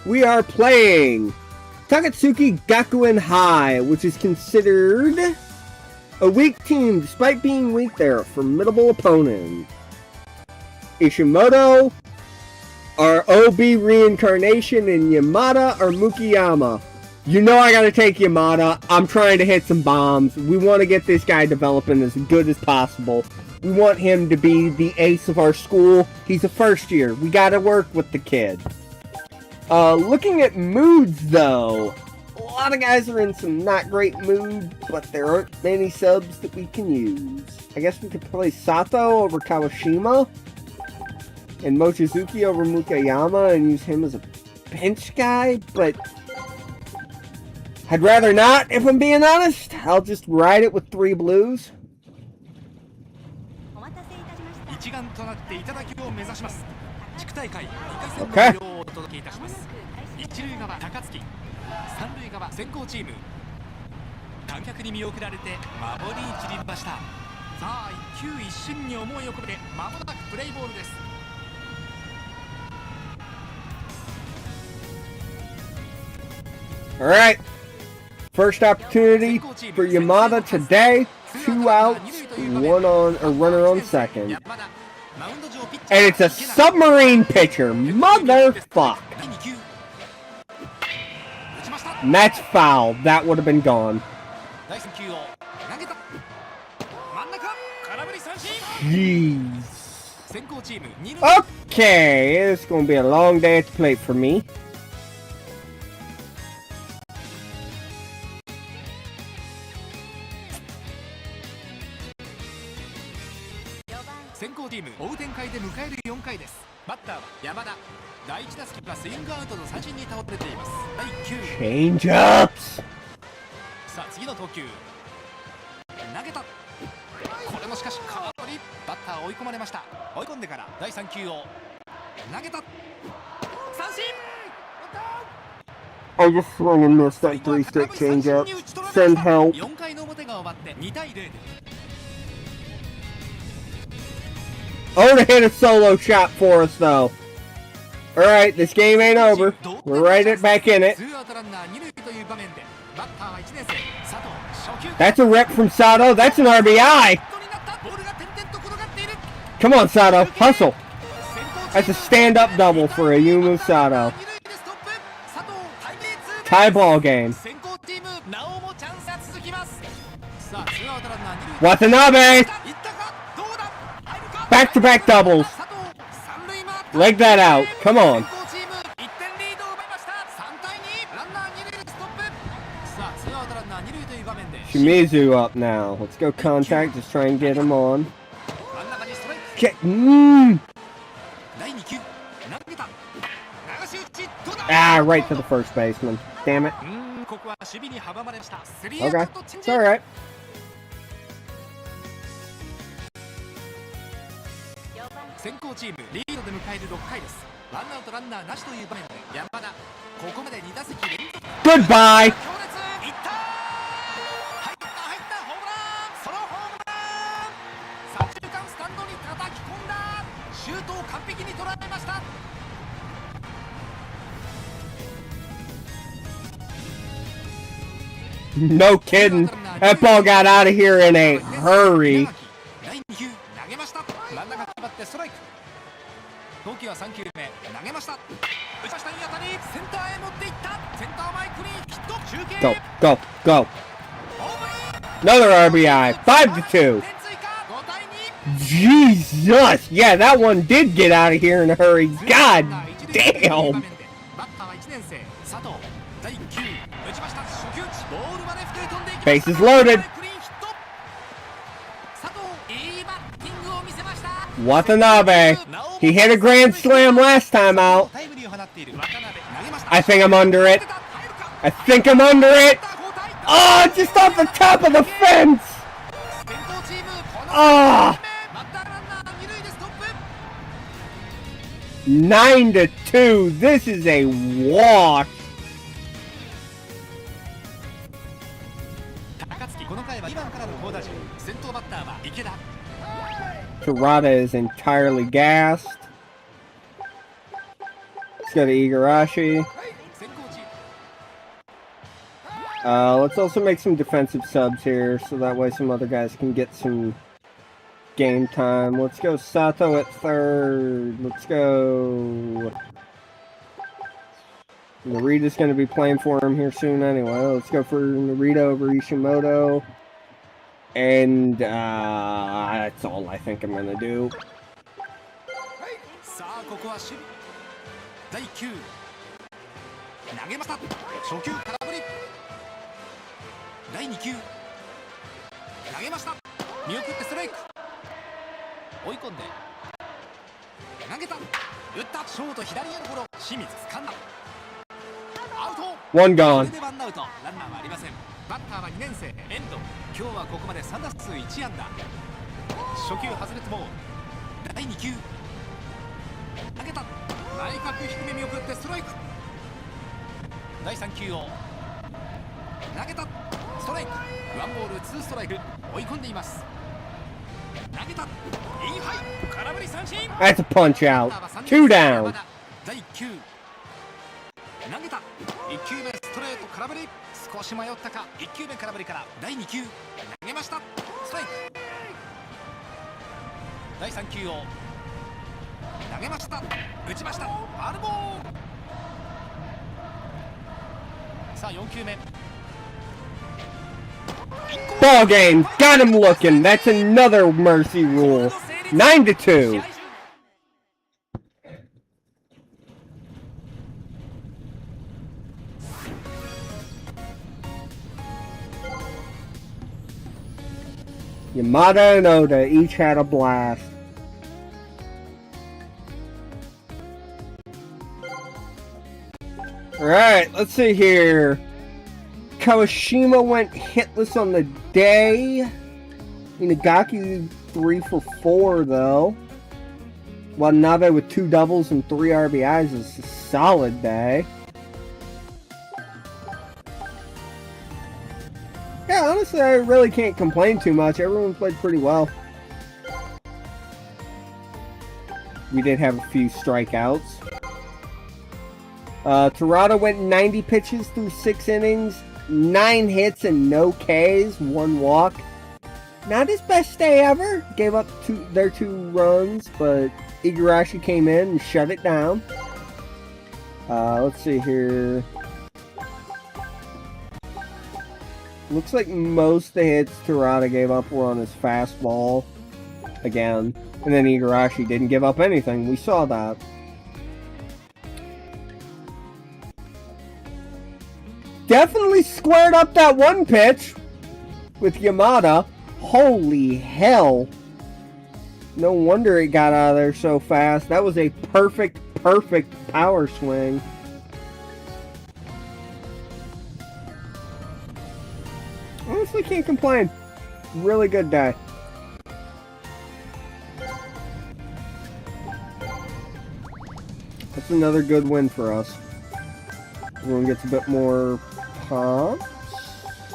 we are playing Takatsuki Gakuen High, which is considered a weak team. Despite being weak, they're a formidable opponent. Ishimoto, our OB reincarnation, and Yamada or Mukiyama. You know I gotta take Yamada. I'm trying to hit some bombs. We want to get this guy developing as good as possible. We want him to be the ace of our school. He's a first year. We gotta work with the kid. Looking at moods, though, a lot of guys are in some not great mood, but there aren't many subs that we can use. I guess we could play Sato over Kawashima, and Mochizuki over Mukayama, and use him as a bench guy, but I'd rather not, if I'm being honest. I'll just ride it with 3 blues. となっていただきを目指します。地区大会2回戦の Okay. 模様をお届けいたします。一塁側高槻、三塁側先行チーム。観客に見送られて守りに散りました。さあ一球一瞬に思いを込めて間もなくプレイボールです。All right. First opportunity for Yamada today. 2 outs, a runner on second. And it's a submarine pitcher. Motherfuck. And that's foul. That would have been gone. Jeez. Okay, it's going to be a long day at the plate for me. Change ups. さあ次の投球投げた。これもしかし空振り。バッター追い込まれました。追い込んでから第3球を投げた。三振。 I just swung and missed that 3-stick changeup. Send help. 4回の表が終わって2対0で Oda hit a solo shot for us, though. Alright, this game ain't over. We're right back in it. That's a rip from Sato. That's an RBI. Come on, Sato. Hustle. That's a stand-up double for Ayumu Sato. Tie ball game. Watanabe! Back-to-back doubles. Leg that out. Come on. Shimizu up now. Let's go contact. Just try and get him on. Ah, right to the first baseman. Damn it. Okay. It's alright. 先行チームリードで迎える6回です。ワンアウトランナーなしという場面で山田、ここまで2打席連続。 Goodbye. 強烈。いった入ったホームラン。ソロホームラン。左中間スタンドに叩き込んだ。シュートを完璧に捉えました。 No kidding. That ball got out of here in a hurry. 投球は3球目投げました。打ちました。いい当たり。センターへ持っていった。センター前クリーンヒット。中継。Go, go, go. Another RBI. 5-2. Jesus. Yeah, that one did get out of here in a hurry. God damn. Bases loaded. Watanabe. He hit a grand slam last time out. I think I'm under it. I think I'm under it. Oh, just off the top of the fence. Oh. 9-2. This is a wash. Terada is entirely gassed. Let's go to Igarashi. Let's also make some defensive subs here, so that way some other guys can get some game time. Let's go Sato at third. Let's go... Narita's going to be playing for him here soon anyway. Let's go for Narita over Ishimoto. And that's all I think I'm gonna do. One gone. バッターは2年生遠藤。今日はここまで3打数1安打。初球外れても第2球投げた内角低め見送ってストライク。第3球を投げたストライク。ワンボールツーストライク。追い込んでいます。投げたインハイ空振り三振。 That's a punch out. 2 down. 第1球投げた1球目ストレート空振り。少し迷ったか。1球目空振りから第2球投げましたストライク。第3球を投げました打ちましたファウルボール。さあ4球目 Ball game. Got him looking. That's another mercy rule. 9-2. Yamada and Oda each had a blast. Alright, let's see here. Kawashima went hitless on the day. Inagaki 3 for 4 though. Watanabe with 2 doubles and 3 RBIs is a solid day. Yeah, honestly, I really can't complain too much. Everyone played pretty well. We did have a few strikeouts. Terada went 90 pitches through 6 innings, 9 hits and no Ks, 1 walk. Not his best day ever. Gave up their 2 runs, but Igarashi came in and shut it down. Let's see here. Looks like most of the hits Terada gave up were on his fastball again. And then Igarashi didn't give up anything. We saw that. Definitely squared up that 1 pitch with Yamada. Holy hell. No wonder it got out of there so fast. That was a perfect power swing. Honestly, can't complain. Really good day. That's another good win for us. Everyone gets a bit more pumps.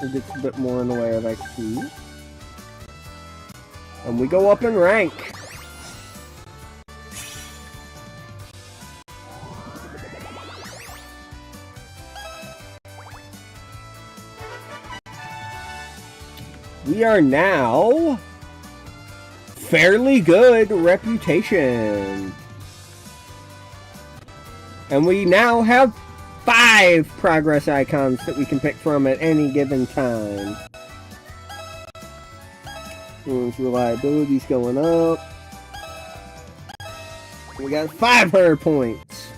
It gets a bit more in the way of XP. And we go up in rank. We are now fairly good reputation. And we now have 5 progress icons that we can pick from at any given time. Reliability's going up. We got 500 points.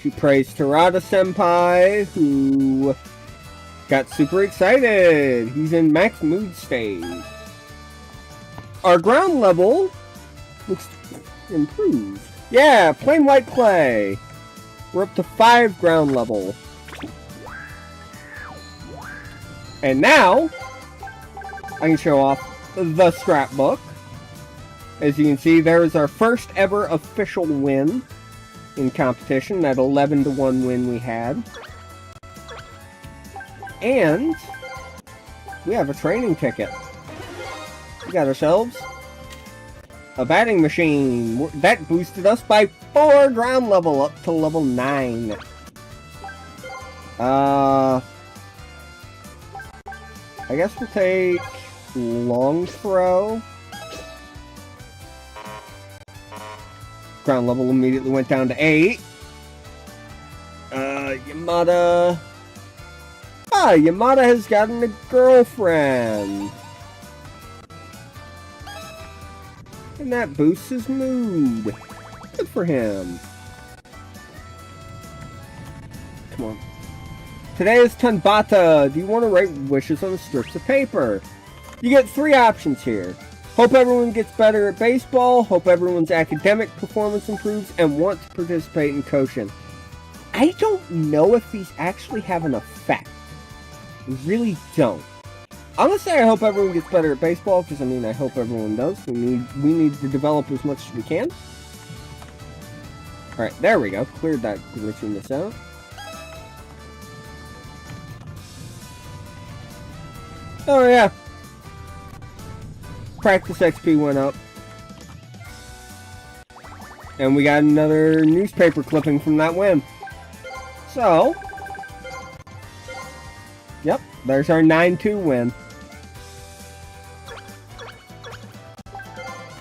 She praised Terada Senpai, who got super excited. He's in max mood state. Our ground level looks improved. Yeah, plain white clay. We're up to 5 ground level. And now, I can show off the scrapbook. As you can see, there is our first ever official win in competition. That 11-1 win we had. And we have a training ticket. We got ourselves a batting machine. That boosted us by 4 ground level up to level 9. I guess we'll take long throw. Ground level immediately went down to 8. Yamada. Yamada has gotten a girlfriend. And that boosts his mood. Good for him. Come on. Today is Tanbata. Do you want to write wishes on strips of paper? You get 3 options here. Hope everyone gets better at baseball. Hope everyone's academic performance improves. And want to participate in Koshin. I don't know if these actually have an effect. I really don't. Honestly, I hope everyone gets better at baseball, because, I mean, I hope everyone does. We need to develop as much as we can. Alright, there we go. Cleared that glitchiness out. Oh, yeah. Practice XP went up. And we got another newspaper clipping from that win. So, yep, there's our 9-2 win.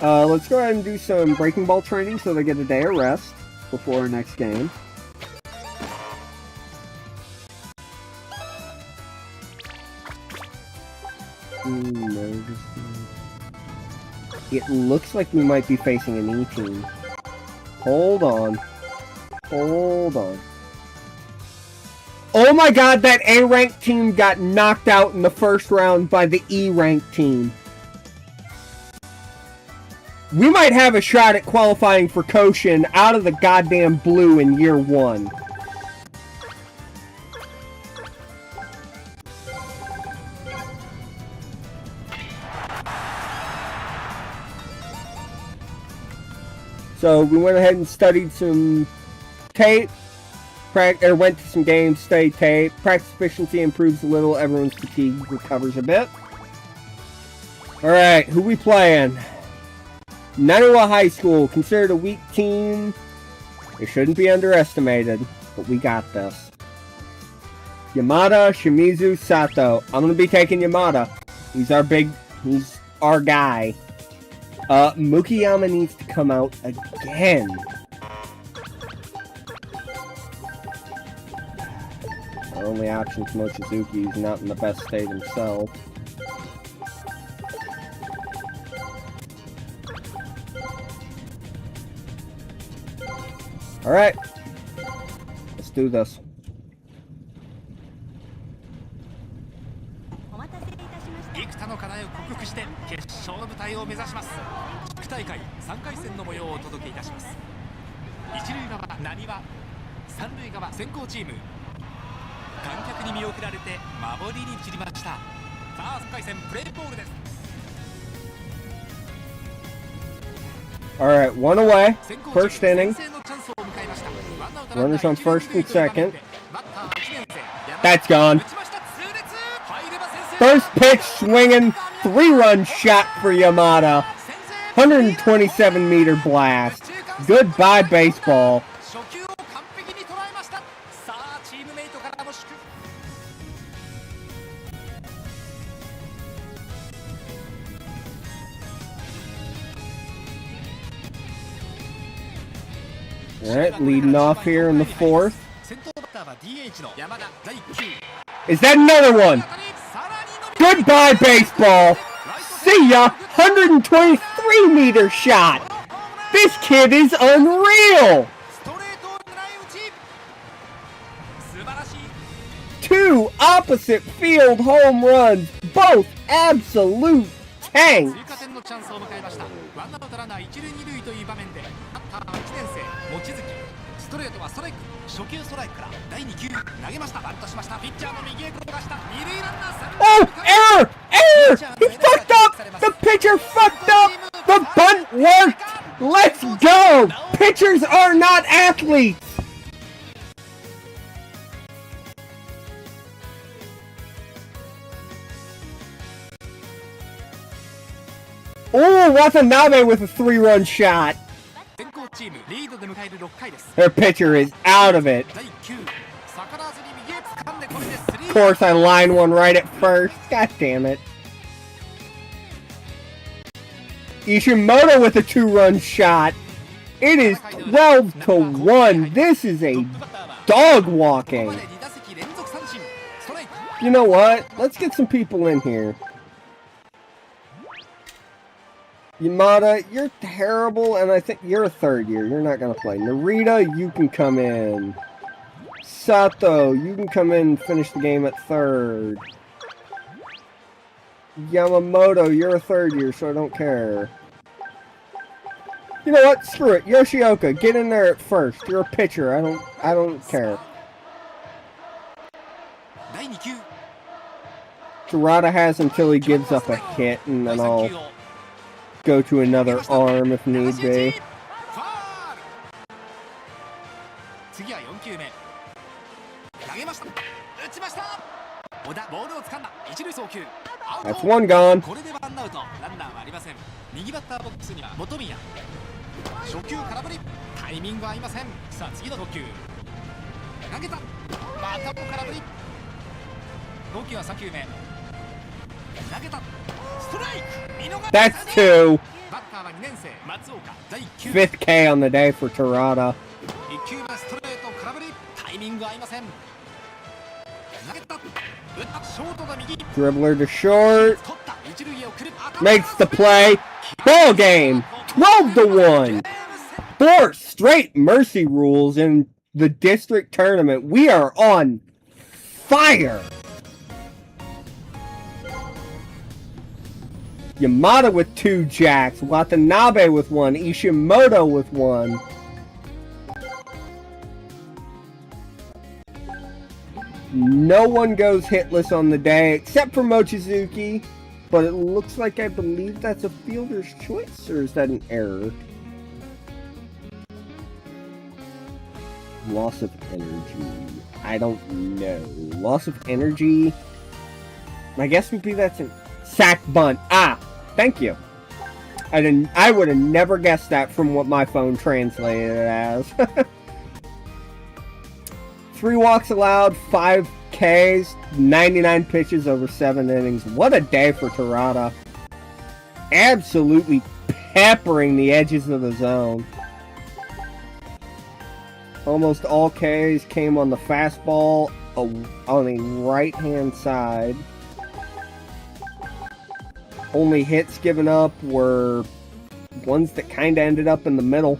Let's go ahead and do some breaking ball training so they get a day of rest before our next game. It looks like we might be facing an E team. Hold on. Hold on. Oh my god, that A-ranked team got knocked out in the first round by the E-ranked team. We might have a shot at qualifying for Koshin out of the goddamn blue in year 1. So we went ahead and studied some tape, went to some games, studied tape. Practice efficiency improves a little, everyone's fatigue recovers a bit. Alright, who we playing? Miwa High School, considered a weak team. It shouldn't be underestimated, but we got this. Yamada, Shimizu, Sato. I'm going to be taking Yamada. He's our guy. Mukiyama needs to come out again. Our only option is Mochizuki. He's not in the best state himself. Alright. Let's do this. Alright, one away. First inning. Runners on first and second. That's gone. First pitch swinging. 3-run shot for Yamada. 127-meter blast. Goodbye, baseball. Alright, leading off here in the fourth. Is that another one? Goodbye, baseball. See ya. 123-meter shot. This kid is unreal. 2 opposite field home runs. Both absolute tanks. Oh, error! Error! He fucked up! The pitcher fucked up! The bunt worked! Let's go! Pitchers are not athletes! Oh, Watanabe with a 3-run shot. Their pitcher is out of it. Of course, I line one right at first. God damn it. Ishimoto with a 2-run shot. It is 12-1. This is a dog walking. You know what? Let's get some people in here. Yamada, you're terrible, and I think you're a 3rd year. You're not going to play. Narita, you can come in. Sato, you can come in and finish the game at 3rd. Yamamoto, you're a 3rd year, so I don't care. You know what? Screw it. Yoshioka, get in there at 1st. You're a pitcher. I don't care. Terada has until he gives up a hit, and then I'll go to another arm if need be. 次は4球目投げました打ちました小田ボールを掴んだ一塁送球アウト That's one gone. これでワンアウトランナーはありません右バッターボックスには本宮初球空振りタイミング合いませんさあ次の投球投げたまたも空振り投球は3球目投げたストライク見逃し That's two. バッターは2年生松岡第9 Fifth K on the day for Terada. 1球目ストレート空振りタイミング合いません投げた打ったショートが右 Dribbler to short. 取った一塁へ送る Makes the play. Ball game. 12-1. 4 straight mercy rules in the district tournament. We are on fire. Yamada with 2 jacks. Watanabe with 1. Ishimoto with 1. No one goes hitless on the day except for Mochizuki. But it looks like I believe that's a fielder's choice, or is that an error? Loss of energy. I don't know. Loss of energy? My guess would be that's a sack bunt. Ah! Thank you. I would have never guessed that from what my phone translated it as. 3 walks allowed, 5 Ks, 99 pitches over 7 innings. What a day for Terada. Absolutely peppering the edges of the zone. Almost all Ks came on the fastball on the right-hand side. Only hits given up were ones that kind of ended up in the middle.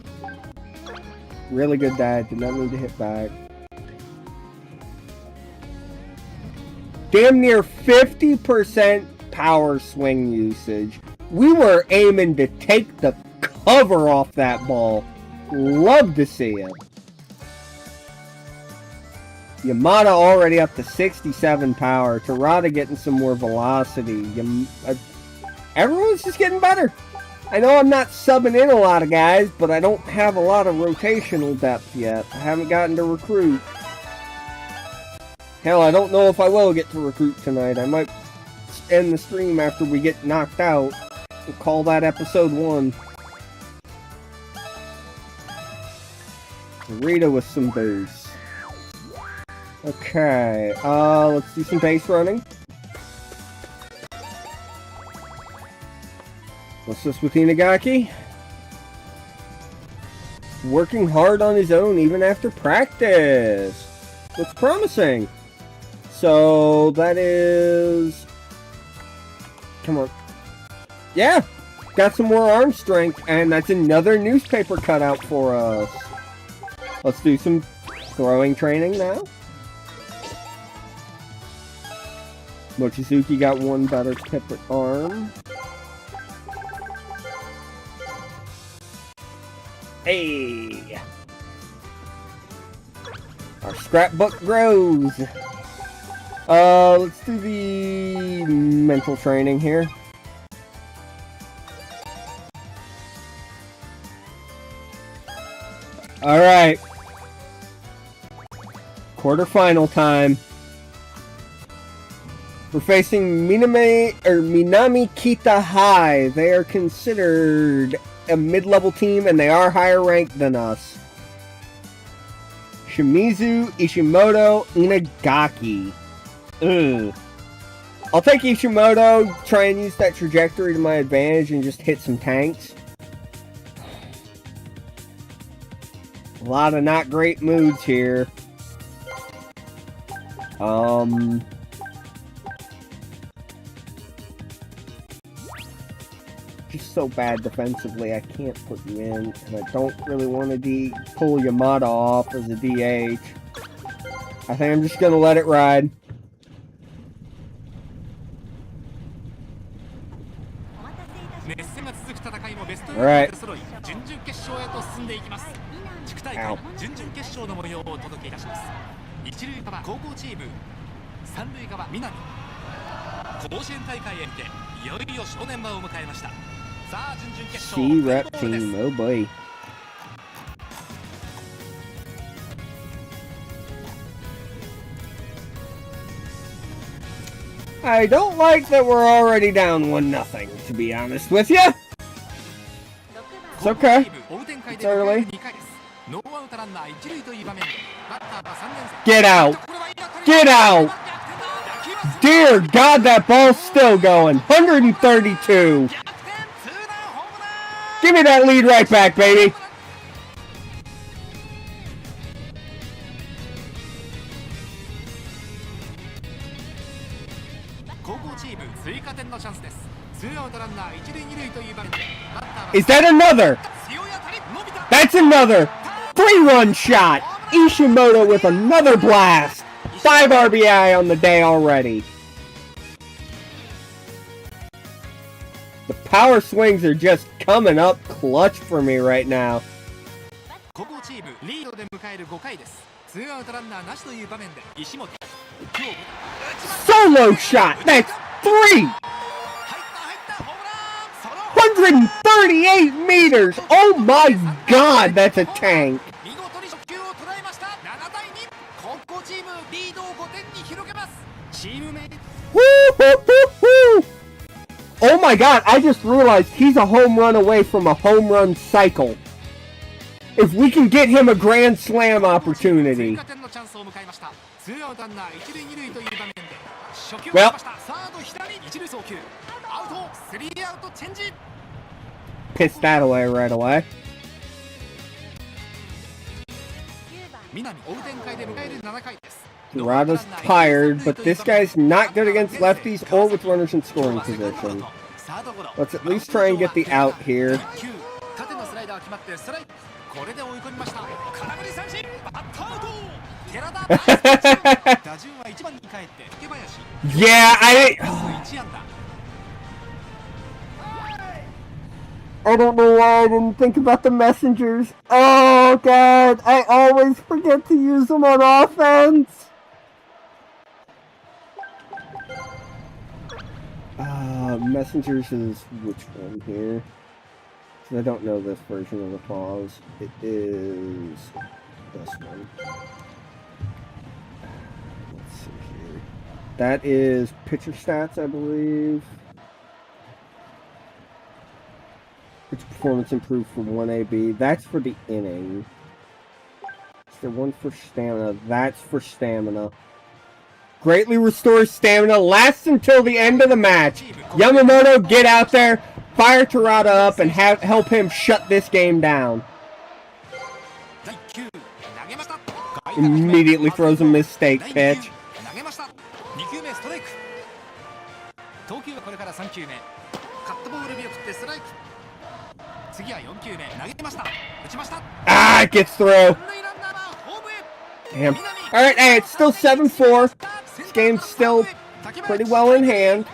Really good day. Did not need to hit back. Damn near 50% power swing usage. We were aiming to take the cover off that ball. Love to see it. Yamada already up to 67 power. Terada getting some more velocity. Everyone's just getting better. I know I'm not subbing in a lot of guys, but I don't have a lot of rotational depth yet. I haven't gotten to recruit. Hell, I don't know if I will get to recruit tonight. I might end the stream after we get knocked out. We'll call that episode 1. Rita with some boost. Okay, let's do some base running. What's this with Inagaki? Working hard on his own even after practice. Looks promising. So, that is... Come on. Yeah! Got some more arm strength, and that's another newspaper cutout for us. Let's do some throwing training now. Mochizuki got one better pepper arm. Hey! Our scrapbook grows. Let's do the mental training here. Alright. Quarterfinal time. We're facing Minami Kita High. They are considered a mid-level team, and they are higher ranked than us. Shimizu, Ishimoto, Inagaki. Ugh. I'll take Ishimoto, try and use that trajectory to my advantage and just hit some tanks. A lot of not great moods here. Just so bad defensively, I can't put you in, and I don't really want to pull Yamada off as a DH. I think I'm just gonna let it ride. Alright. Ow. 準々決勝の模様をお届けいたします。一塁側高校チーム、三塁側南。甲子園大会へ向けいよいよ正念場を迎えました。さあ準々決勝 C rep team, oh boy. I don't like that we're already down 1-0, to be honest with you. It's okay. It's early. Get out. Get out. Dear God, that ball's still going. 132. Give me that lead right back, baby. Is that another? That's another 3-run shot. Ishimoto with another blast. 5 RBI on the day already. The power swings are just coming up clutch for me right now. Solo shot. That's 3. 138 meters. Oh my God, that's a tank. Oh my God, I just realized he's a home run away from a home run cycle. If we can get him a grand slam opportunity. Well, pissed that away right away. Dorada's tired, but this guy's not good against lefties or with runners in scoring position. Let's at least try and get the out here. Yeah, I don't know why I didn't think about the messengers. Oh God, I always forget to use them on offense. Messengers is which one here? Because I don't know this version of the clause. It is this one. Let's see here. That is pitcher stats, I believe. Pitcher performance improved from 1AB. That's for the inning. Is there one for stamina? That's for stamina. Greatly restores stamina. Lasts until the end of the match. Yamamoto, get out there. Fire Terada up and help him shut this game down. Immediately throws a mistake pitch. Ah, it gets through. Damn. Alright, hey, it's still 7-4. This game's still pretty well in hand.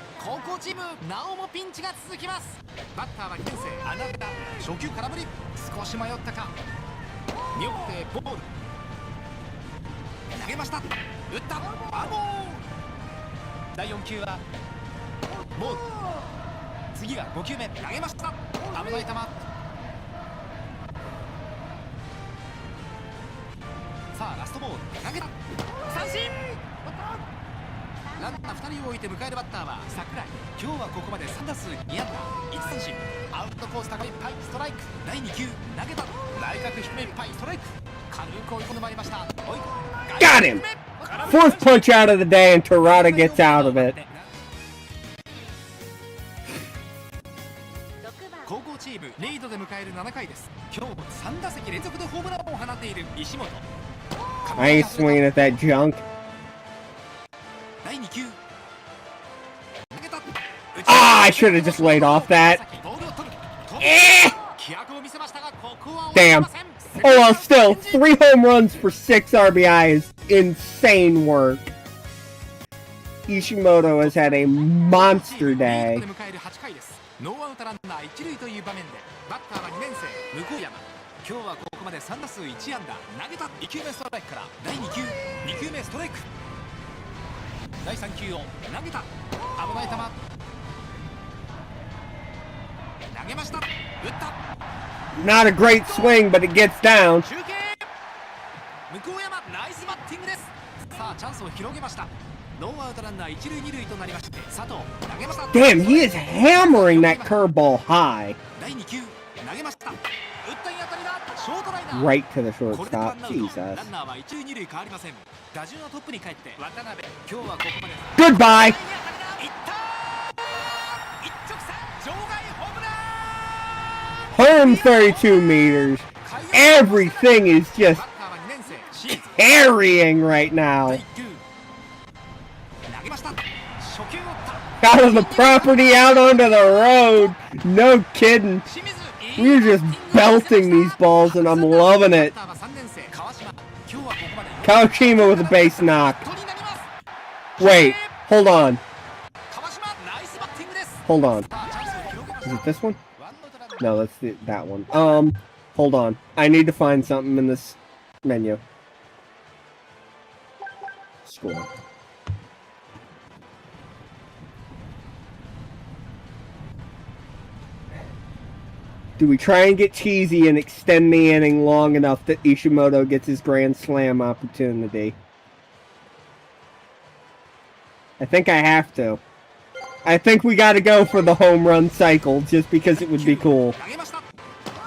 Got him! Fourth punch out of the day and Terada gets out of it. I ain't swinging at that junk. Ah, I should have just laid off that. Damn. Oh well, still, 3 home runs for 6 RBI is insane work. Ishimoto has had a monster day. 第3球を投げた。危ない球。投げました。打った。 Not a great swing, but it gets down. 中継。向山ナイスバッティングです。さあチャンスを広げました。ノーアウトランナー一塁二塁となりまして、佐藤投げました。 Damn, he is hammering that curveball high. 第2球投げました。打ったい当たりだ。ショートライナー。 Right to the これでワ shortstop. ンアウト。 Jesus. ランナーは一塁二塁変わりません。打順はトップに帰って渡辺。今日はここまで。 Goodbye. いったー。一直線場外ホームラン。 132 meters. Everything is just バッターは2年生シーズン carrying right now. 第1球投げました。初球を打った。 Out of the property, out onto the road. No kidding. 清水 We're just belting these balls, and I'm loving it. バッターは3年生川島。今日はここまで。 Kawashima with a base knock. とになります。 Wait, hold on. 川島ナイスバッティングです。 Hold on. さあチャンスを広げまし Is た。 it this one? ワンアウトランナー No, that's that one. Hold on. I need to find something in this menu. Score. Do we try and get cheesy and extend the inning long enough that Ishimoto gets his grand slam opportunity? I think I have to. I think we gotta go for the home run cycle just because it would be cool. 投げました。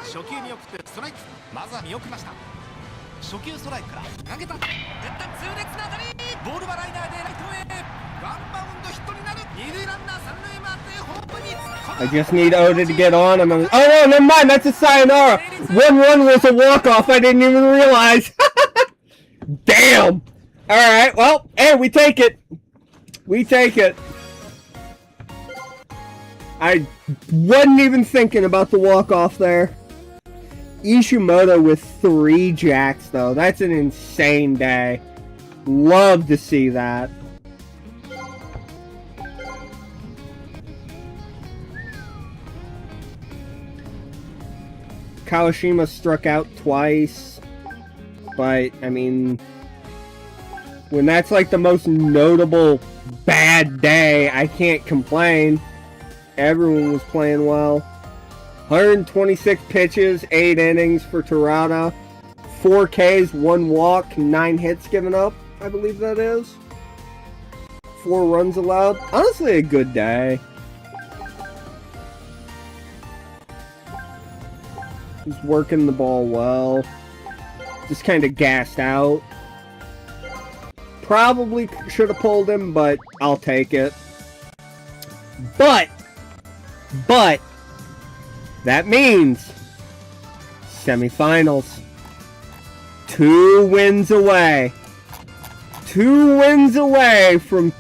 初球見送ってストライク。まずは見送りました。初球ストライクから投げた。打った痛烈な当たり。ボールはライナーでライトへ。ワンバウンドヒットになる。二塁ランナー三塁回ってホームに突っ込む。 I just need Oda to get on him. Oh no, never mind. That's a sayonara. 1-1 was a walk-off. I didn't even realize. Damn. All right. Well, hey, we take it. We take it. I wasn't even thinking about the walk-off there. Ishimoto with 3 jacks, though. That's an insane day. Love to see that. Kawashima struck out twice. But, I mean, when that's like the most notable bad day, I can't complain. Everyone was playing well. 126 pitches, 8 innings for Terada. 4 Ks, 1 walk, 9 hits given up, I believe that is. 4 runs allowed. Honestly, a good day. He's working the ball well. Just kind of gassed out. Probably should have pulled him, but I'll take it. But, that means semifinals. 2 wins away. 2 wins away from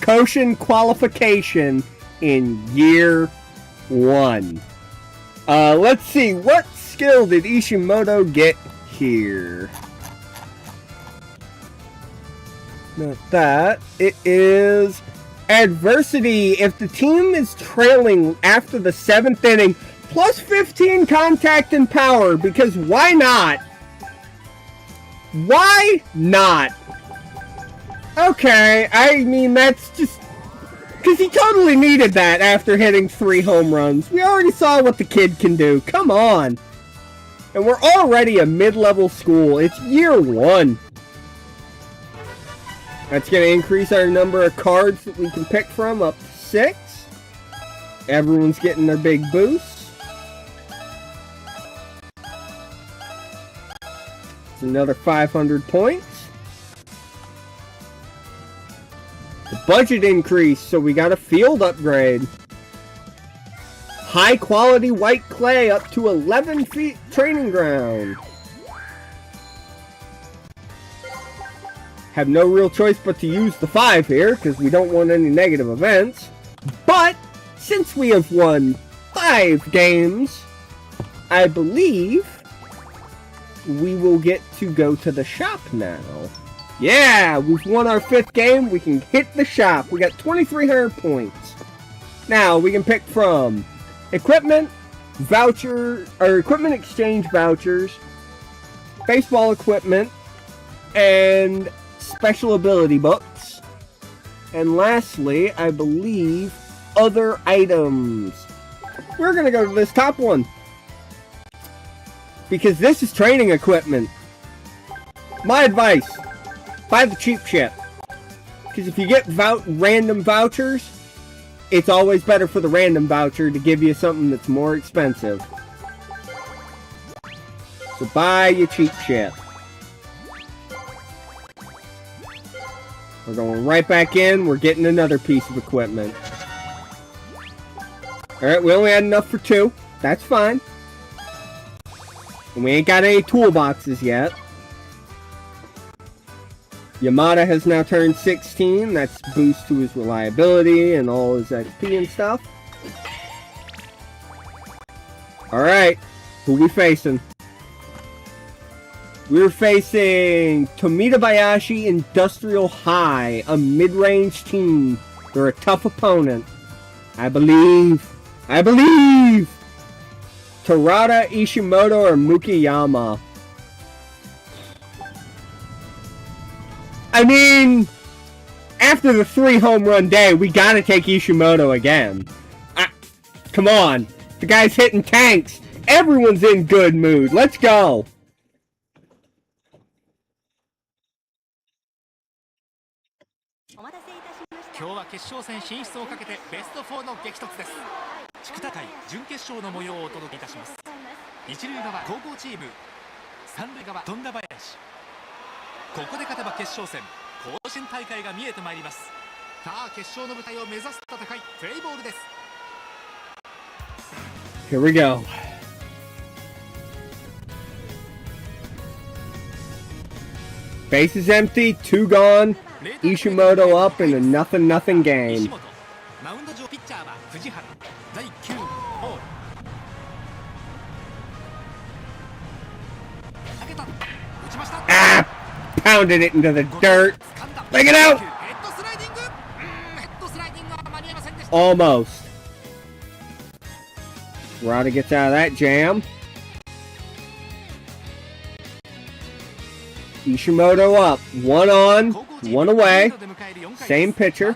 Koshin qualification in year 1. Let's see, what skill did Ishimoto get here? Not that. It is adversity. If the team is trailing after the 7th inning, plus 15 contact and power, because why not? Why not? Okay, I mean, that's just... because he totally needed that after hitting 3 home runs. We already saw what the kid can do. Come on. And we're already a mid-level school. It's year 1. That's going to increase our number of cards that we can pick from up to 6. Everyone's getting their big boosts. It's another 500 points. The budget increase, so we got a field upgrade. High quality white clay up to 11 feet training ground. Have no real choice but to use the 5 here, because we don't want any negative events. But, since we have won 5 games, I believe we will get to go to the shop now. Yeah, we've won our 5th game. We can hit the shop. We got 2,300 points. Now, we can pick from equipment, voucher, or equipment exchange vouchers, baseball equipment, and special ability books. And lastly, I believe, other items. We're gonna go to this top one. Because this is training equipment. My advice, buy the cheap shit. Because if you get random vouchers, it's always better for the random voucher to give you something that's more expensive. So buy your cheap shit. We're going right back in. We're getting another piece of equipment. Alright, we only had enough for 2. That's fine. And we ain't got any toolboxes yet. Yamada has now turned 16. That's boost to his reliability and all his XP and stuff. Alright, who we facing? We're facing Tomita Bayashi Industrial High, a mid-range team. They're a tough opponent. I believe. Terada, Ishimoto, or Mukiyama. I mean, after the 3 home run day, we gotta take Ishimoto again. Come on. The guy's hitting tanks. Everyone's in good mood. Let's go. Here we go. Base is empty, 2 gone. Ishimoto up in a 0-0 game. Pounded it into the dirt. Leg it out! Almost. Rada gets out of that jam. Ishimoto up. 1 on, 1 away. Same pitcher.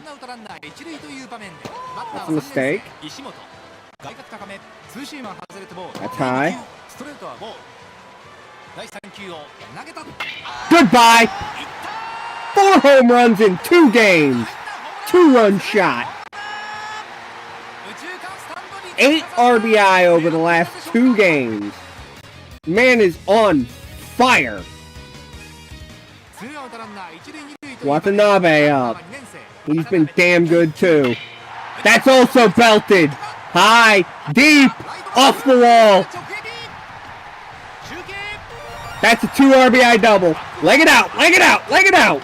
That's a mistake. That's high. Goodbye! 4 home runs in 2 games. 2-run shot. 8 RBI over the last 2 games. Man is on fire. Watanabe up. He's been damn good too. That's also belted. High, deep, off the wall. That's a 2 RBI double. Leg it out, leg it out, leg it out.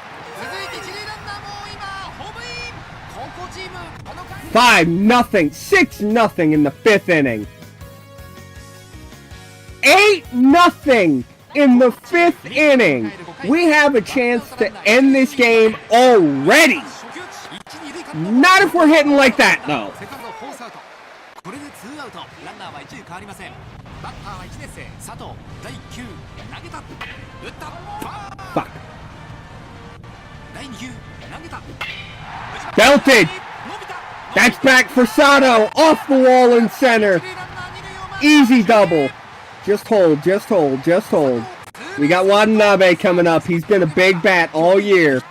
5-0, 6-0 in the 5th inning. 8-0 in the 5th inning. We have a chance to end this game already. Not if we're hitting like that, though. Fuck. Belted. That's back for Sato. Off the wall in center. Easy double. Just hold, just hold, just hold. We got Watanabe coming up. He's been a big bat all year.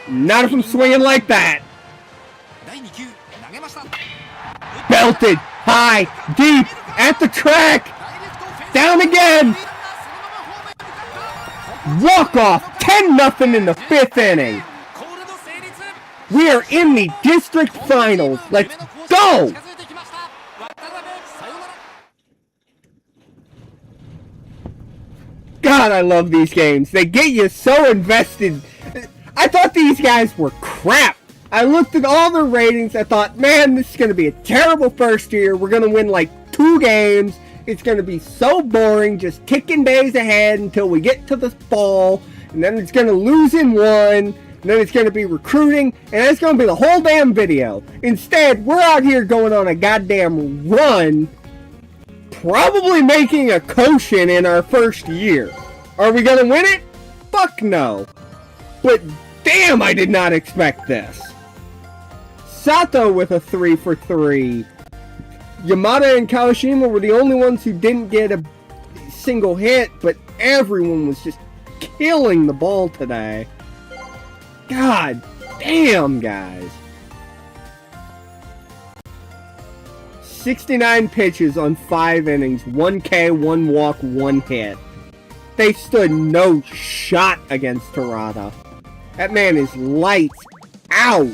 Not if I'm swinging like that. Belted. High. Deep. At the track. Down again. Walk off. 10-0 in the 5th inning. We are in the district finals. Let's go. God, I love these games. They get you so invested. I thought these guys were crap. I looked at all their ratings. I thought, man, this is going to be a terrible first year. We're going to win like 2 games. It's going to be so boring, just kicking days ahead until we get to the fall. And then it's going to lose in 1. And then it's going to be recruiting. And that's going to be the whole damn video. Instead, we're out here going on a goddamn run. Probably making a Koshin in our first year. Are we going to win it? fuck no! But damn, I did not expect this! Sato with a 3 for 3. Yamada and Kawashima were the only ones who didn't get a single hit, but everyone was just killing the ball today. God damn, guys. 69 pitches on 5 innings, 1 K, 1 walk, 1 hit. They stood no shot against Terada. That man is lights out.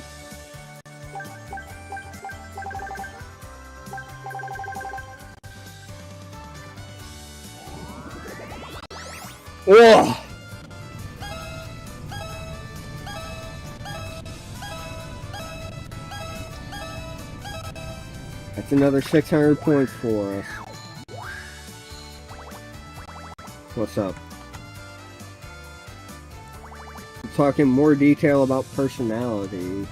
Ugh. That's another 600 points for us. What's up? We're talking more detail about personality.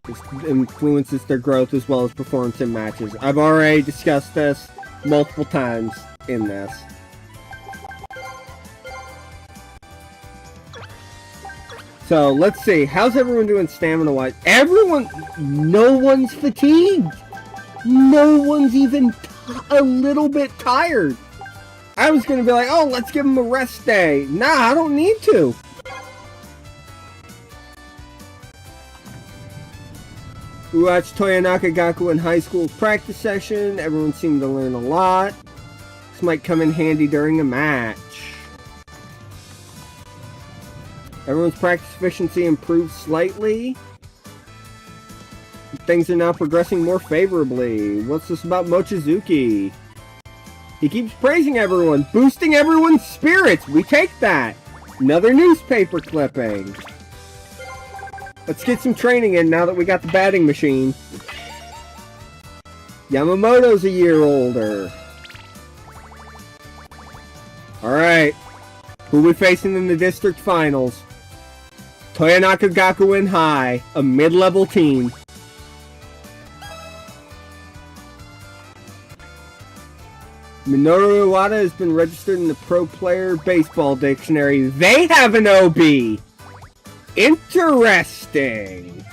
This influences their growth as well as performance in matches. I've already discussed this multiple times in this. So, let's see. How's everyone doing stamina-wise? Everyone... No one's fatigued! No one's even a little bit tired! I was gonna be like, oh, let's give them a rest day. Nah, I don't need to. We watched Toyonaka Gaku in high school's practice session. Everyone seemed to learn a lot. This might come in handy during a match. Everyone's practice efficiency improved slightly. Things are now progressing more favorably. What's this about Mochizuki? He keeps praising everyone, boosting everyone's spirits. We take that. Another newspaper clipping. Let's get some training in now that we got the batting machine. Yamamoto's a year older. Alright. Who we facing in the district finals? Toyonaka Gakuen High, a mid-level team. Minoru Iwata has been registered in the Pro Player Baseball Dictionary. They have an OB! Interesting!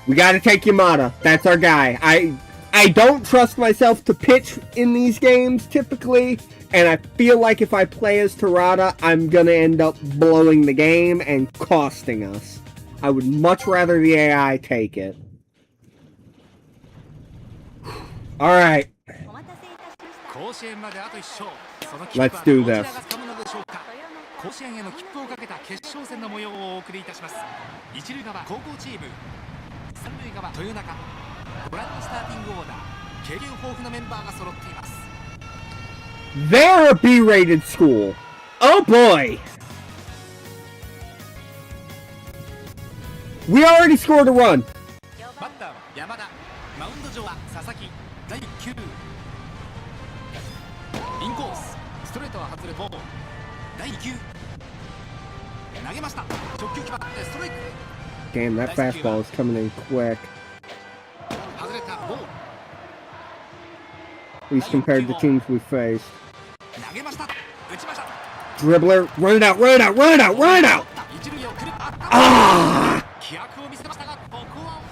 We gotta take Yamada. That's our guy. I don't trust myself to pitch in these games, typically. And I feel like if I play as Terada, I'm gonna end up blowing the game and costing us. I would much rather the AI take it. Alright. Let's do this. 甲子園への切符をかけた決勝戦の模様をお送りいたします。一塁側高校チーム、三塁側豊中。ご覧のスターティングオーダー、経験豊富なメンバーが揃っています。They're a B-rated school. Oh boy! We already scored a run. バッターは山田、マウンド上は佐々木。第9インコース、ストレートは外れボール。第9投げました。直球決まってストライク。 Damn, that fastball is coming in quick. 外れたボール。 At least compared to the teams we faced. 投げました。打ちました。 Dribbler, run it out, run it out, run it out, run it out! 一塁をくる。Ah! 気迫を見せましたが、ここは。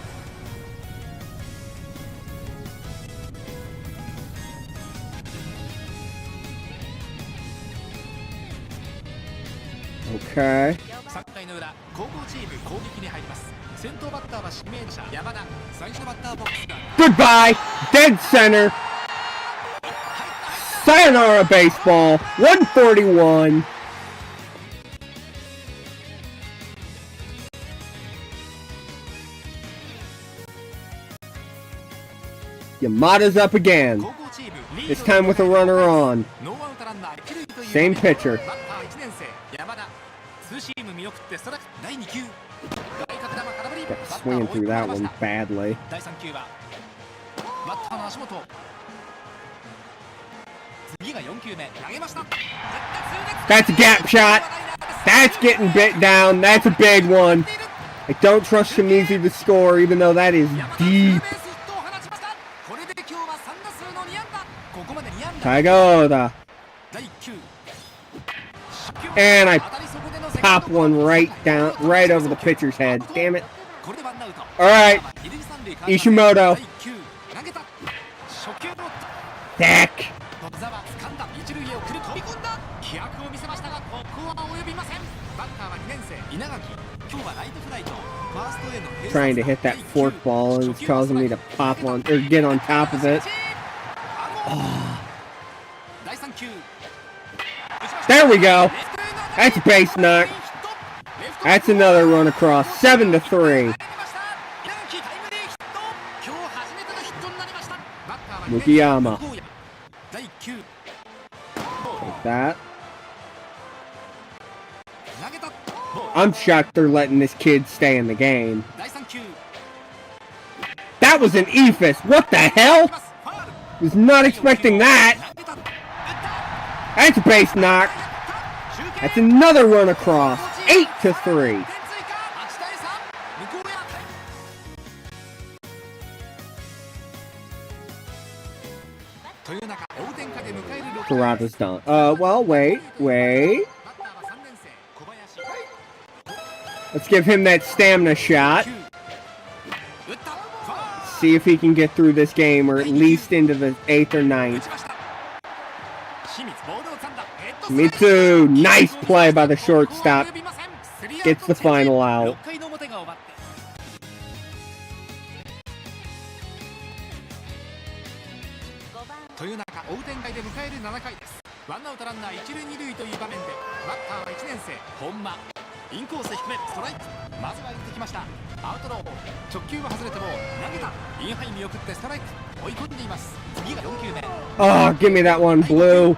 Okay. 3回の裏、高校チーム攻撃に入ります。先頭バッターは指名打者山田。最初のバッターボックスが Goodbye! Dead center! Sayonara baseball! 141! Yamada's up again. This time with a runner on. Same pitcher. Got swinging through that one badly. That's a gap shot. That's getting bit down. That's a big one. I don't trust Shimizu to score, even though that is deep. Taiga Oda. And I pop one right over the pitcher's head. Damn it. Alright. Ishimoto. Deck. Trying to hit that fork ball and it's causing me to pop on or get on top of it. Oh. There we go. That's a base knock. That's another run across. 7-3. Mukiyama. Take that. I'm shocked they're letting this kid stay in the game. That was an ephus. What the hell? Was not expecting that. That's a base knock. That's another run across. 8-3. Kurata's done. Well, wait. Let's give him that stamina shot. See if he can get through this game, or at least into the 8th or 9th. Mitsu, nice play by the shortstop. Gets the final out. Oh, give me that one, Blue.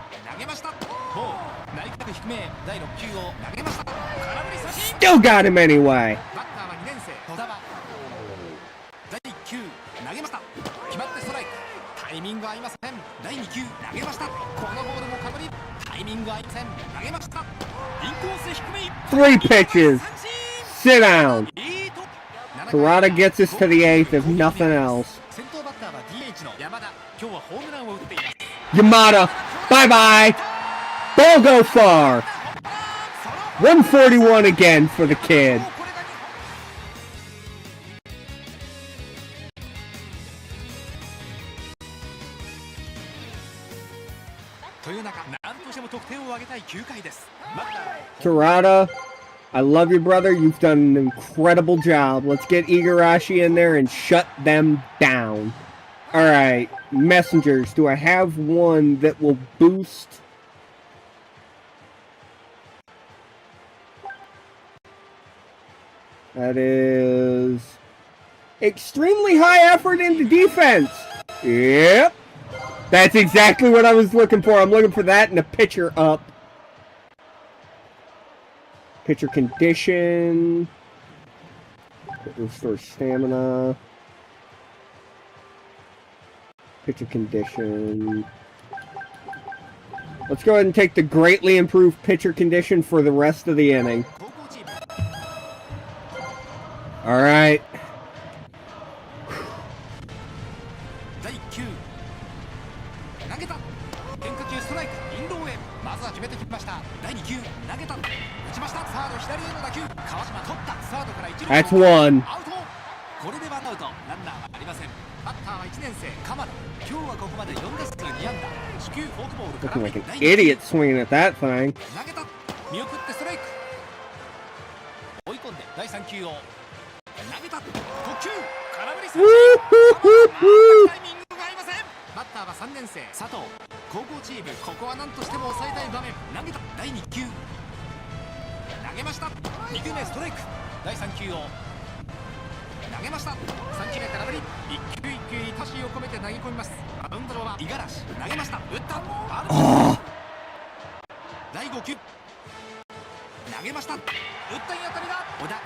Still got him anyway. Three pitches. Sit down. Kurata gets us to the 8th, if nothing else. Yamada, bye-bye. Ball go far. 141 again for the kid. Kurata, I love you, brother. You've done an incredible job. Let's get Igarashi in there and shut them down. Alright, messengers. Do I have one that will boost? That is extremely high effort into defense. Yep. That's exactly what I was looking for. I'm looking for that and a pitcher up. Pitcher condition. Restore stamina. Pitcher condition. Let's go ahead and take the greatly improved pitcher condition for the rest of the inning. Alright. That's one. Looking like an idiot swinging at that thing.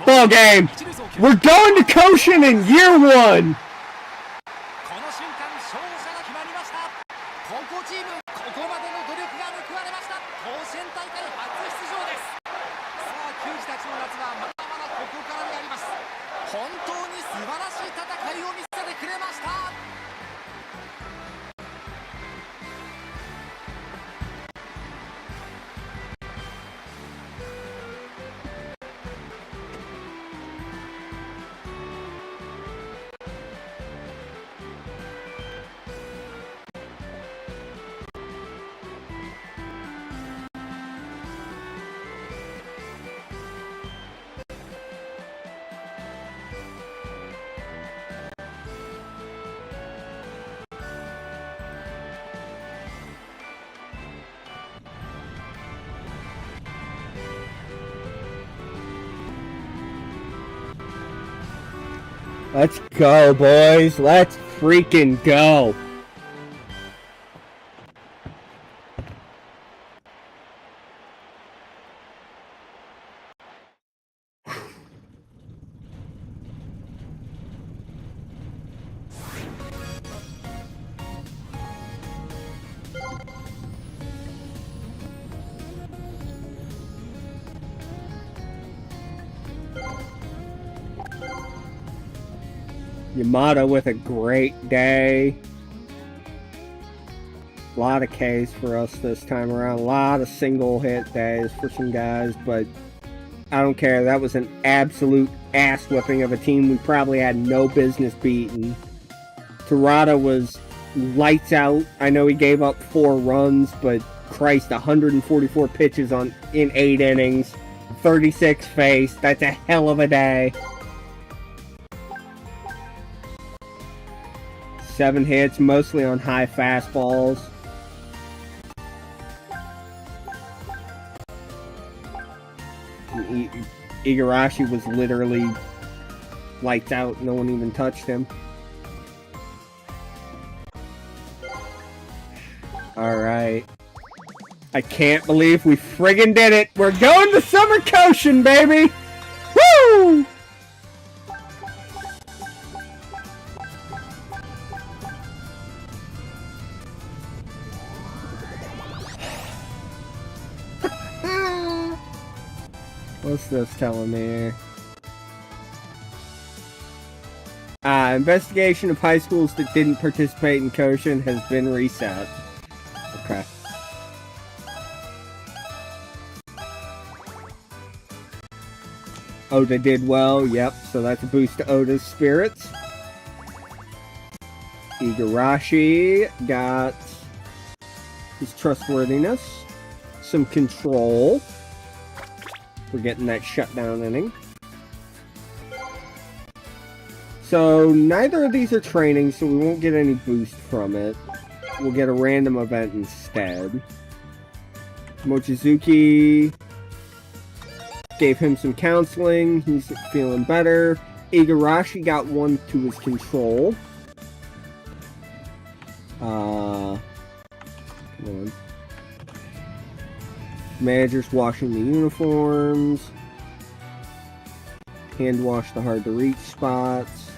Ball game. We're going to Koshin in year 1. Let's go, boys. Let's freaking go. Yamato with a great day. A lot of Ks for us this time around. A lot of single hit days for some guys, but I don't care. That was an absolute ass whipping of a team we probably had no business beating. Terada was lights out. I know he gave up 4 runs, but Christ, 144 pitches in 8 innings. 36 face. That's a hell of a day. 7 hits, mostly on high fastballs. Igarashi was literally lights out. No one even touched him. Alright. I can't believe we friggin' did it! We're going to Summer Koshin, baby! Woo! What's this telling me here? Investigation of high schools that didn't participate in Koshin has been reset. Okay. Oda did well, yep, so that's a boost to Oda's spirits. Igarashi got his trustworthiness, some control. We're getting that shutdown inning. So neither of these are training, so we won't get any boost from it. We'll get a random event instead. Mochizuki gave him some counseling. He's feeling better. Igarashi got 1 to his control. Come on. Manager's washing the uniforms. Hand wash the hard to reach spots.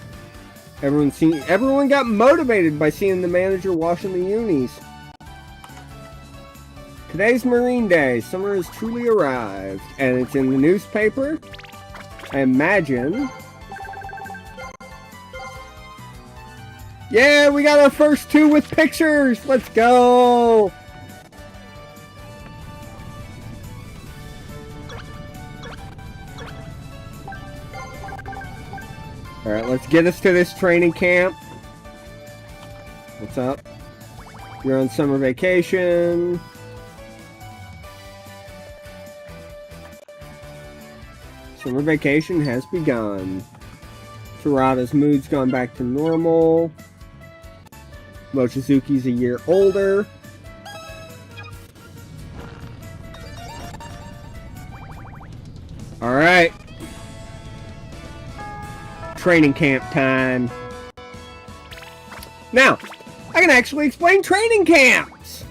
Everyone got motivated by seeing the manager washing the unis. Today's Marine Day. Summer has truly arrived. And it's in the newspaper. I imagine. Yeah, we got our first 2 with pictures. Let's go. Alright, let's get us to this training camp. What's up? You're on summer vacation. Summer vacation has begun. Terada's mood's gone back to normal. Mochizuki's a year older. Alright. Training camp time. Now, I can actually explain training camps.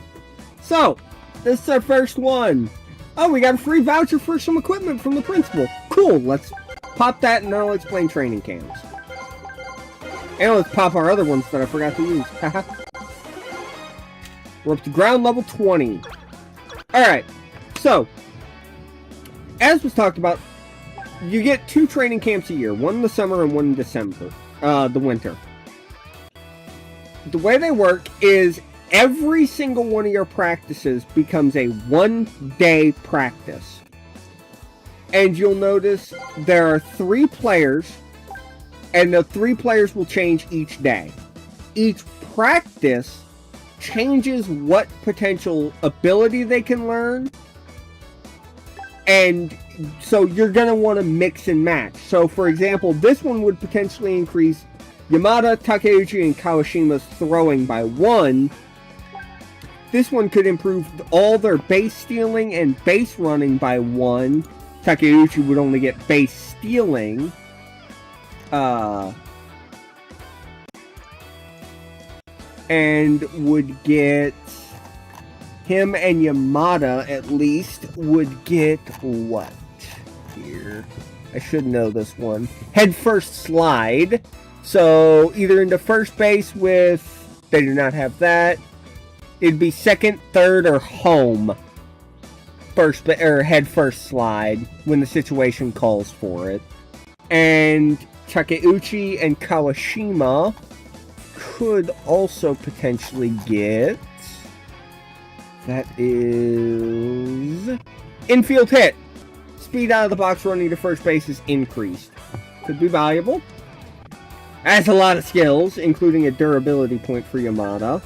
So, this is our first one. Oh, we got a free voucher for some equipment from the principal. Cool, let's pop that and then I'll explain training camps. And let's pop our other ones that I forgot to use. We're up to ground level 20. Alright, so, as was talked about, you get 2 training camps a year. One in the summer and one in December. The winter. The way they work is every single one of your practices becomes a 1-day practice. And you'll notice there are 3 players, and the 3 players will change each day. Each practice changes what potential ability they can learn, and so you're going to want to mix and match. So, for example, this one would potentially increase Yamada, Takeuchi, and Kawashima's throwing by 1. This one could improve all their base stealing and base running by 1. Takeuchi would only get base stealing. and would get him and Yamada at least would get what here? I should know this one. Head first slide. So either into first base with, they do not have that. It'd be second, third, or home. Head first slide when the situation calls for it. And Takeuchi and Kawashima could also potentially get, that is, infield hit. Speed out of the box running to first base is increased. Could be valuable. Has a lot of skills, including a durability point for Yamada.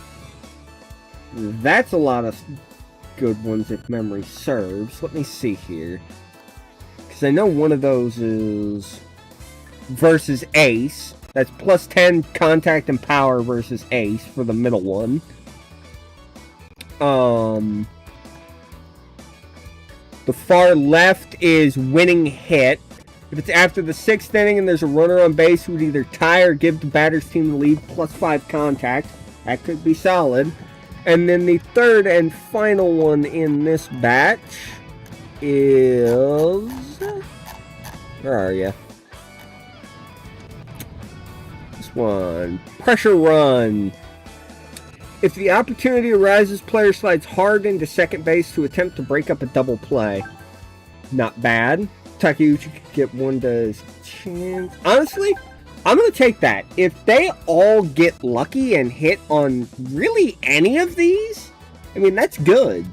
That's a lot of good ones if memory serves. Let me see here. Because I know one of those is versus Ace. That's plus 10 contact and power versus Ace for the middle one. The far left is winning hit. If it's after the 6th inning and there's a runner on base who would either tie or give the batter's team the lead, plus 5 contact. That could be solid. And then the third and final one in this batch is... Where are you? This one. Pressure run. If the opportunity arises, player slides hard into second base to attempt to break up a double play. Not bad. Takeuchi could get one to his chance. Honestly, I'm going to take that. If they all get lucky and hit on really any of these, I mean, that's good.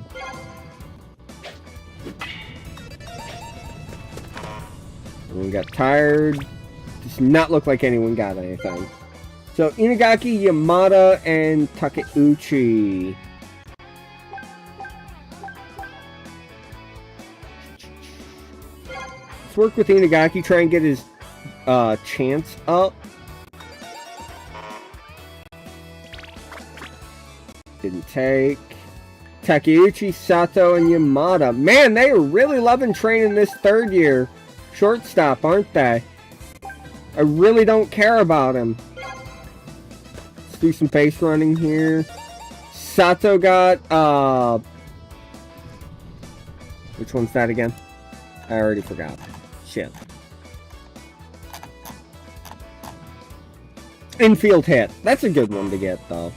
Everyone got tired. Does not look like anyone got anything. So, Inagaki, Yamada, and Takeuchi. Let's work with Inagaki, try and get his chance up. Didn't take. Takeuchi, Sato, and Yamada. Man, they are really loving training this third year shortstop, aren't they? I really don't care about him. Let's do some base running here. Sato got, which one's that again? I already forgot. Shit. Infield hit. That's a good one to get, though.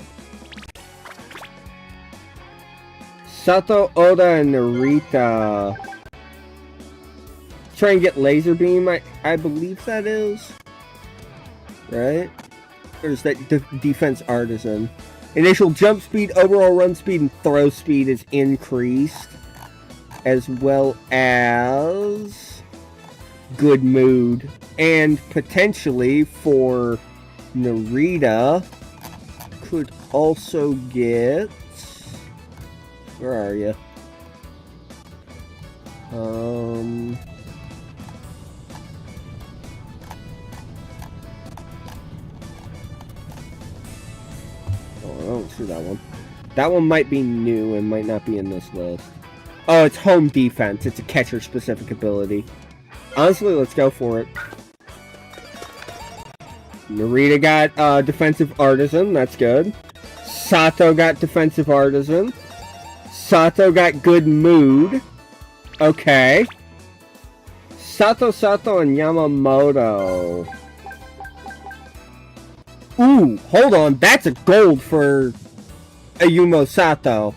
Sato, Oda, and Narita. Try and get laser beam, I believe that is. Right? Or is that defense artisan? Initial jump speed, overall run speed, and throw speed is increased. As well as good mood. And potentially for Narita could also get... Where are you? Oh, I don't see that one. That one might be new and might not be in this list. Oh, it's home defense. It's a catcher-specific ability. Honestly, let's go for it. Narita got defensive artisan. That's good. Sato got defensive artisan. Sato got good mood. Okay. Sato, and Yamamoto. Ooh, hold on. That's a gold for Ayumu Sato,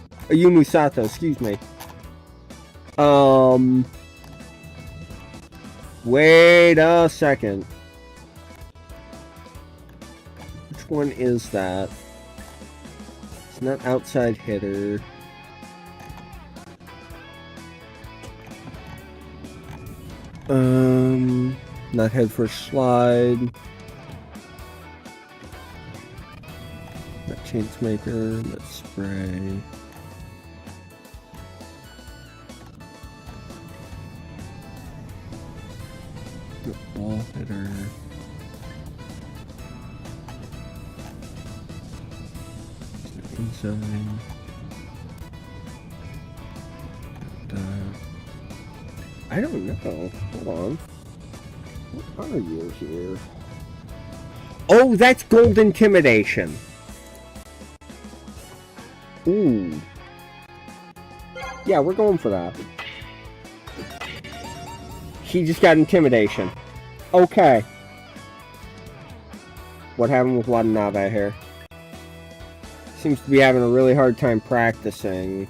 excuse me. Wait a second. Which one is that? It's not outside hitter. Not head first slide. Not chance maker, not spray. Not ball hitter. Inside. I don't know. Hold on. What are you here? Oh, that's gold intimidation. Ooh. Yeah, we're going for that. He just got intimidation. Okay. What happened with Watanabe here? Seems to be having a really hard time practicing.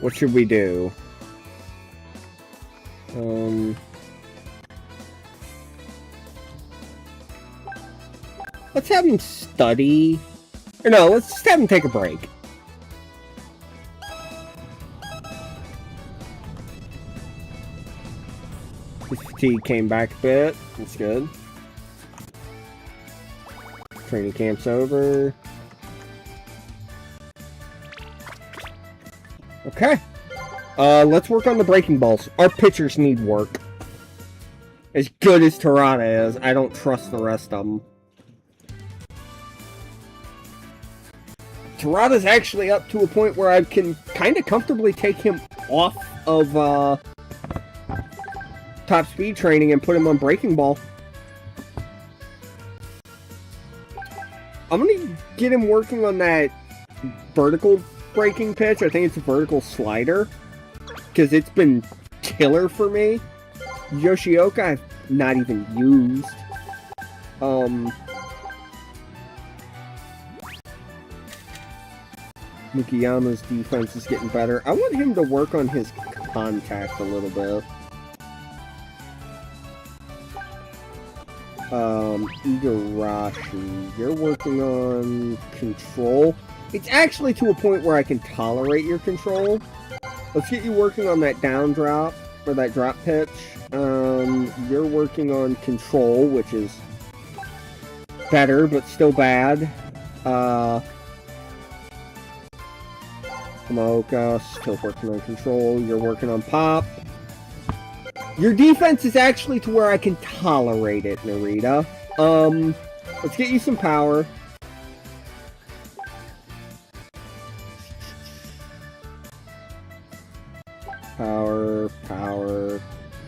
What should we do? Let's have him study. Or no, let's just have him take a break. His fatigue came back a bit. That's good. Training camp's over. Okay. Let's work on the breaking balls. Our pitchers need work. As good as Terada is, I don't trust the rest of them. Terada's actually up to a point where I can kind of comfortably take him off of top speed training and put him on breaking ball. I'm gonna get him working on that vertical breaking pitch. I think it's a vertical slider, because it's been killer for me. Yoshioka I've not even used. Mukiyama's defense is getting better. I want him to work on his contact a little bit. Igarashi, you're working on control. It's actually to a point where I can tolerate your control. Let's get you working on that down drop, or that drop pitch. You're working on control, which is better, but still bad. Tomoka, still working on control. You're working on pop. Your defense is actually to where I can tolerate it, Narita. Let's get you some power. Power.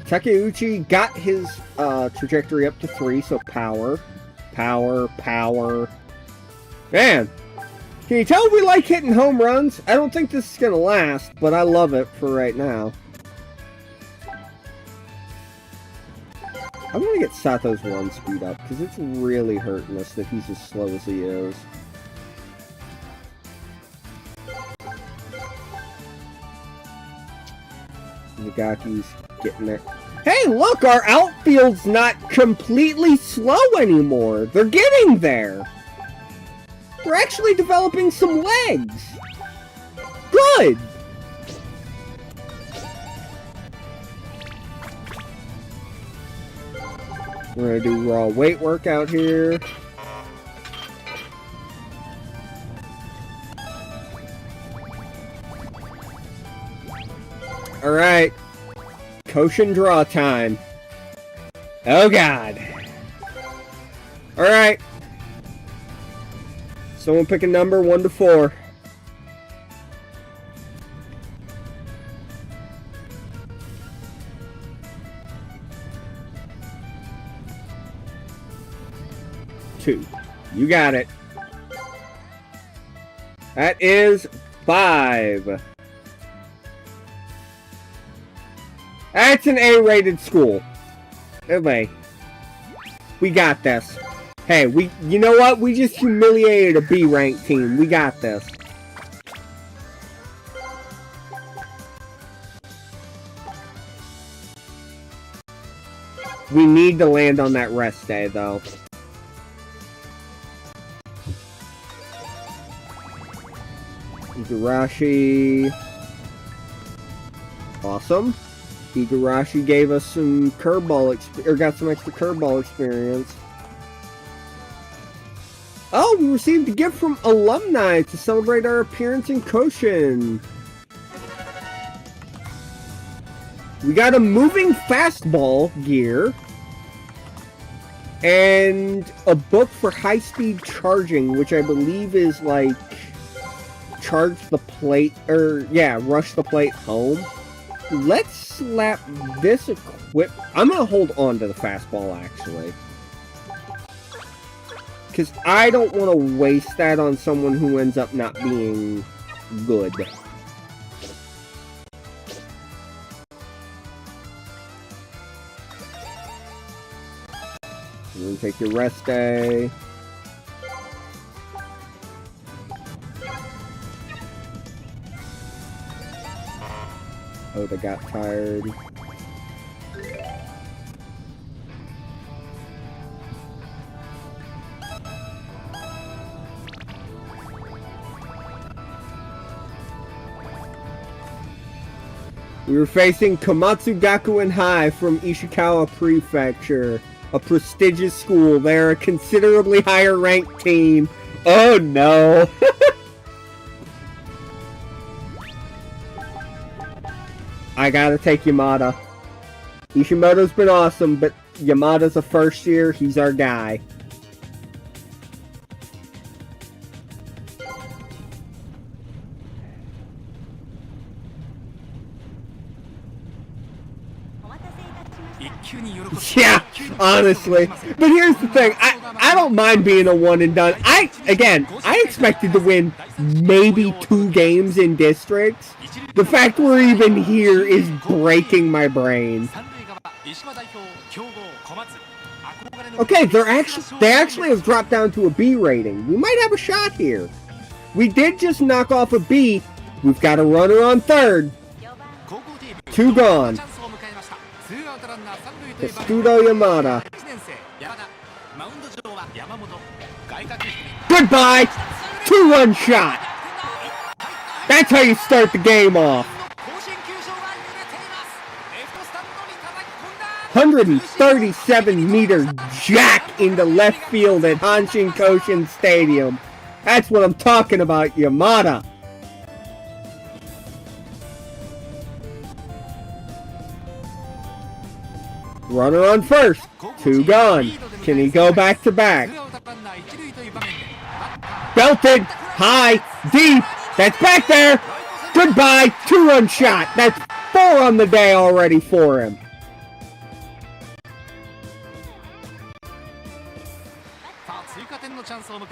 Takeuchi got his trajectory up to 3, so power. Man, can you tell we like hitting home runs? I don't think this is gonna last, but I love it for right now. I'm gonna get Sato's run speed up, because it's really hurting us that he's as slow as he is. Nagaki's getting there. Hey, look! Our outfield's not completely slow anymore! They're getting there! They're actually developing some legs! Good! We're gonna do raw weight workout here. Alright. Koshin draw time. Oh god. Alright. Someone pick a number 1 to 4. You got it. That is 5. That's an A-rated school. Okay. We got this. Hey, you know what? We just humiliated a B-ranked team. We got this. We need to land on that rest day, though. Igarashi. Awesome. Igarashi gave us some curveball or got some extra curveball experience. Oh, we received a gift from alumni to celebrate our appearance in Koshin. We got a moving fastball gear and a book for high-speed charging, which I believe is like charge the plate, or yeah, rush the plate home. Let's slap this I'm gonna hold on to the fastball, actually. because I don't want to waste that on someone who ends up not being good. You're gonna take your rest day. Oda got tired. We were facing Komatsu Gakuen High from Ishikawa Prefecture, a prestigious school. They're a considerably higher ranked team. Oh no! I gotta take Yamada. Ishimoto's been awesome, but Yamada's a first year. He's our guy. Yeah, honestly. But here's the thing. I don't mind being a one and done. I expected to win maybe 2 games in districts. The fact we're even here is breaking my brain. Okay, they actually have dropped down to a B rating. We might have a shot here. We did just knock off a B. We've got a runner on third. 2 gone. Testudo Yamada. Goodbye! 2-run shot! That's how you start the game off. 137-meter jack into left field at Hanshin Koshin Stadium. That's what I'm talking about, Yamada. Runner on first. 2 gone. Can he go back to back? Belted. High. Deep. That's back there. Goodbye. 2-run shot. That's 4 on the day already for him.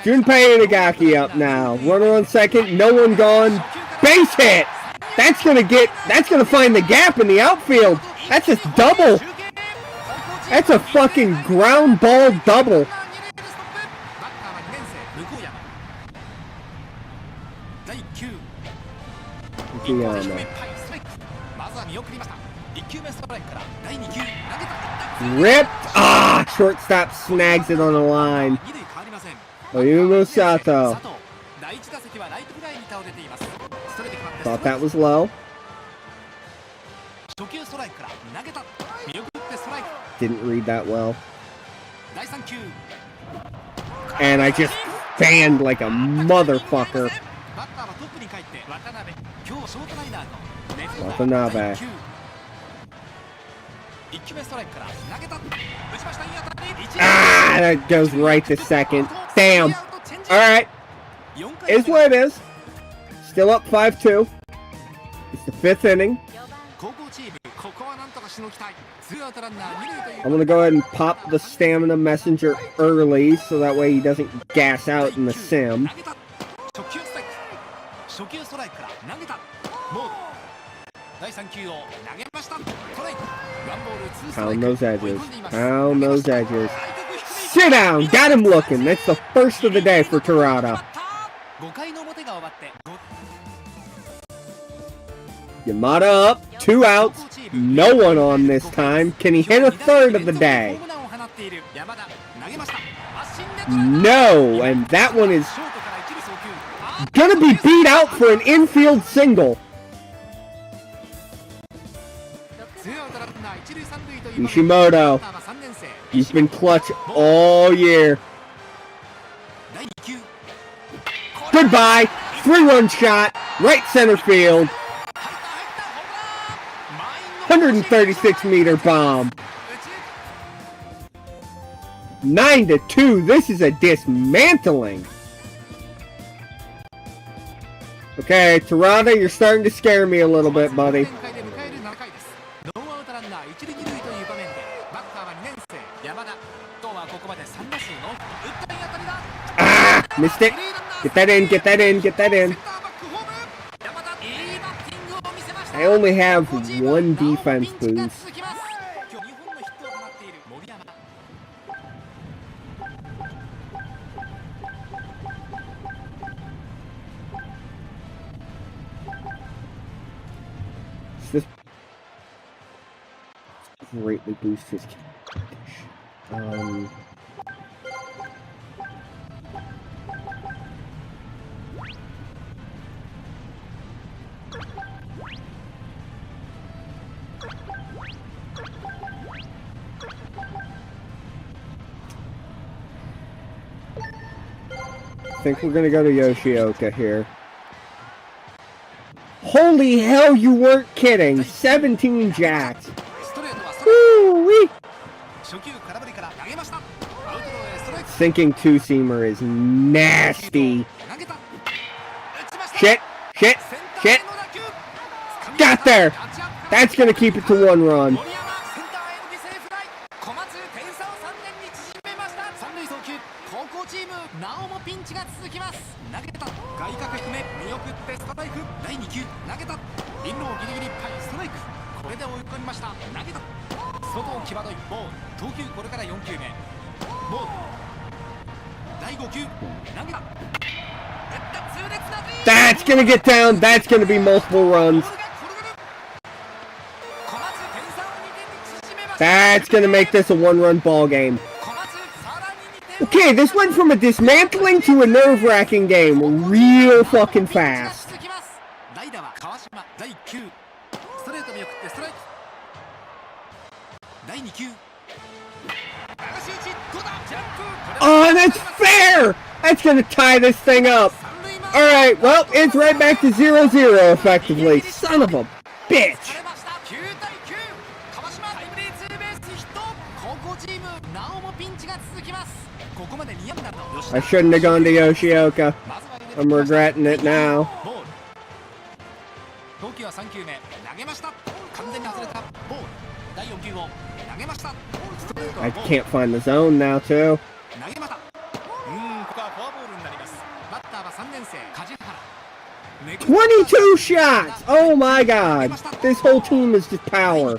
Junpei Inagaki up now. Runner on second. No one gone. Base hit. That's gonna find the gap in the outfield. That's a double. That's a fucking ground ball double. Ripped. Ah, shortstop snags it on the line. Oyumu Sato. Thought that was low. Didn't read that well. And I just fanned like a motherfucker. Watanabe. Ah, that goes right to second. Damn. Alright. Is what it is. Still up 5-2. It's the 5th inning. I'm gonna go ahead and pop the stamina messenger early so that way he doesn't gas out in the sim. Pound those edges. Pound those edges. Sit down! Got him looking! That's the first of the day for Terada. Yamada up. 2 outs. No one on this time. Can he hit a third of the day? No, and that one is gonna be beat out for an infield single. Ishimoto, you've been clutch all year. Goodbye. 3-run shot. Right center field. 136-meter bomb. 9-2. This is a dismantling. Okay, Terada, you're starting to scare me a little bit, buddy. Missed it. Get that in, get that in, get that in. I only have one defense boost. This greatly boosts his I think we're gonna go to Yoshioka here. Holy hell, you weren't kidding! 17 jacks! Woo-wee! Sinking two-seamer is nasty. Shit! Shit! Shit! Got there! That's gonna keep it to 1 run. That's gonna get down. That's gonna be multiple runs. That's gonna make this a 1-run ball game. Okay, this went from a dismantling to a nerve-wracking game real fucking fast. Oh, that's fair! That's gonna tie this thing up. Alright, well, it's right back to 0-0 effectively. Son of a bitch! I shouldn't have gone to Yoshioka. I'm regretting it now. I can't find the zone now, too. 22 shots! Oh my god! This whole team is just power.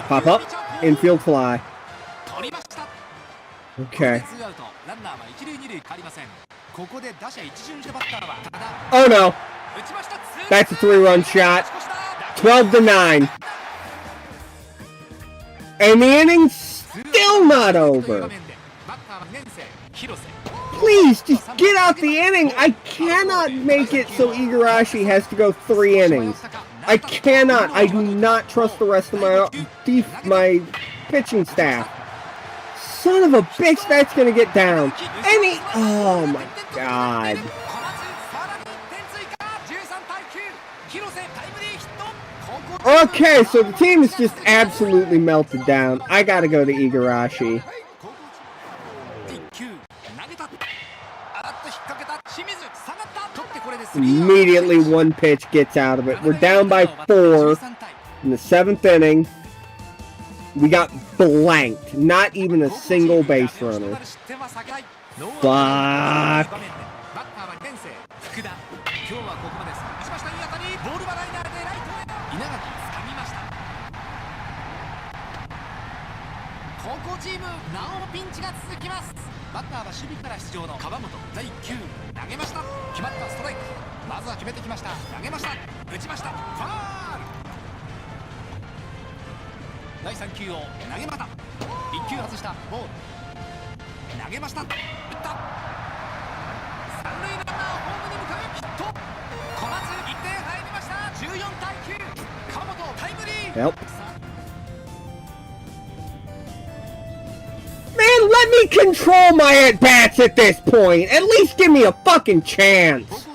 Pop up, infield fly. Okay. Oh no! That's a 3-run shot. 12-9. And the inning's still not over. Please, just get out the inning. I cannot make it so Igarashi has to go 3 innings. I cannot. I do not trust the rest of my pitching staff. Son of a bitch, that's gonna get down. Oh my god. Okay, so the team is just absolutely melted down. I gotta go to Igarashi. Immediately 1 pitch gets out of it. We're down by 4 in the 7th inning. We got blanked. Not even a single base runner. Fuck. Help. Man, let me control my at-bats at this point. At least give me a fucking chance.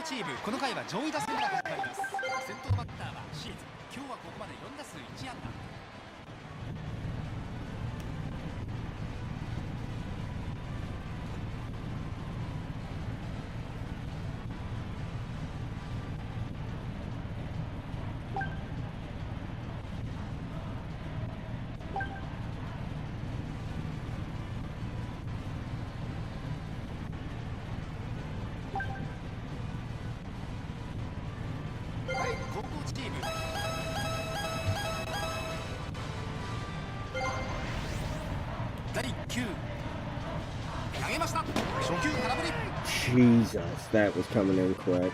球空振り Jesus, that was coming in quick.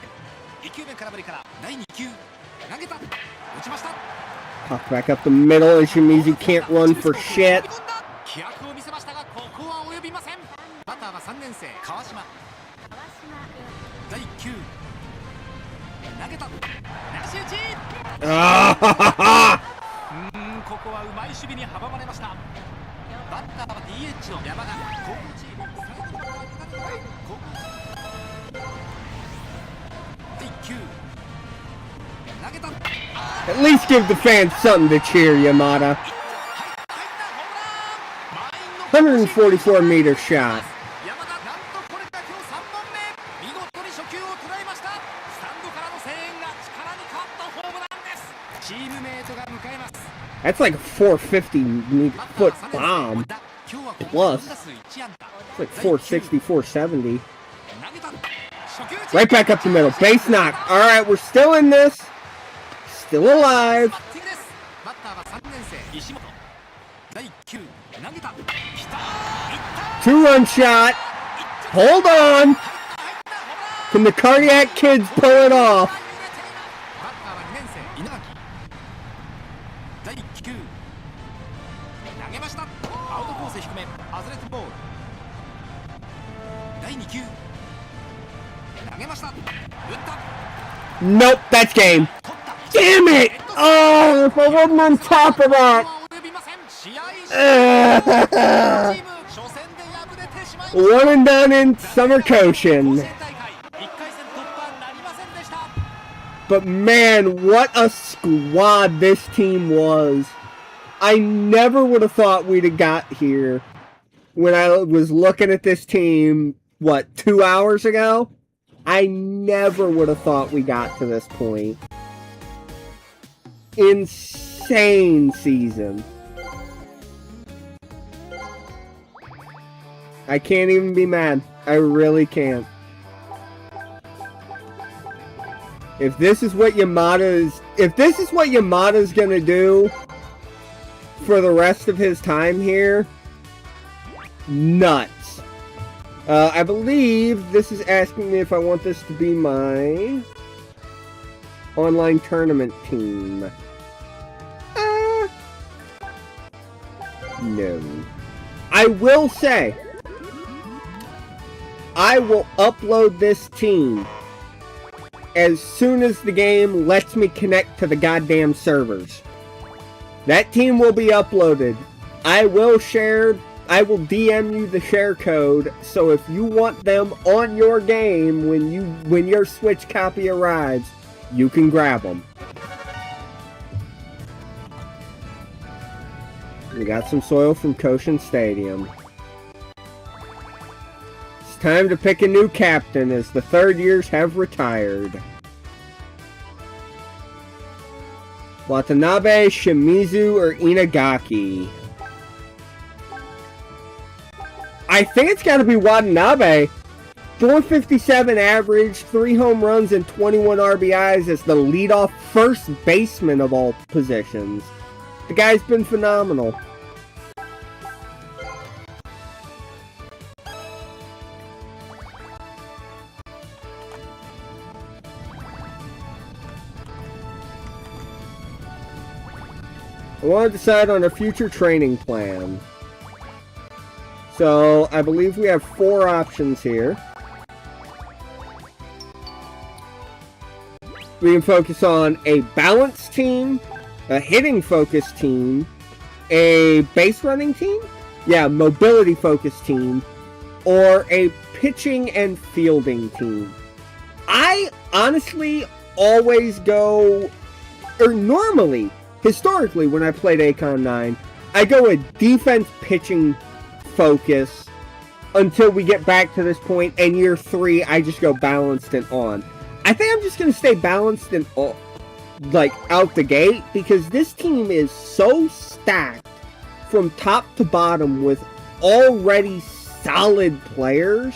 1球目空振りから第2球投げた打ちました Pop back up the middle, and Shimizu can't run for shit. 気迫を見せましたがここは及びませんバッターは3年生川島第1球投げた流し打ち Ah! ここはうまい守備に阻まれましたバッターは DH の山田高校チーム最後の回に立てた高校第1球投げた At least give the fans something to cheer, Yamada. 144-meter shot. 山田なんとこれが今日3本目見事に初球を捉えましたスタンドからの声援が力に変わったホームランですチームメイトが迎えます That's like a 450-foot bomb. Plus. It's like 460, 470. Right back up the middle. Base knock. Alright, we're still in this. Still alive. 2-run shot. Hold on. Can the cardiac kids pull it off? 第1球投げましたアウトコース低め外れてボール第2球投げました打った Nope, that's game. Damn it! Oh, if I wasn't on top of that. One and done in Summer Koshin. But man, what a squad this team was. I never would have thought we'd have got here when I was looking at this team, what, 2 hours ago? I never would have thought we got to this point. Insane season. I can't even be mad. I really can't. If this is what Yamada's gonna do for the rest of his time here, nuts. I believe this is asking me if I want this to be my online tournament team. No. I will say, I will upload this team as soon as the game lets me connect to the goddamn servers. That team will be uploaded. I will DM you the share code, so if you want them on your game when your Switch copy arrives, you can grab them. We got some soil from Koshin Stadium. It's time to pick a new captain as the third years have retired. Watanabe, Shimizu, or Inagaki? I think it's got to be Watanabe. 457 average, 3 home runs, and 21 RBIs as the leadoff first baseman of all positions. The guy's been phenomenal. I want to decide on a future training plan. So, I believe we have 4 options here. We can focus on a balanced team, a hitting focused team, a base running team, yeah, mobility focused team, or a pitching and fielding team. I honestly always go, or normally, historically when I played Akon 9, I go a defense pitching focus until we get back to this point, and year 3 I just go balanced and on. I think I'm just going to stay balanced and like out the gate, because this team is so stacked from top to bottom with already solid players.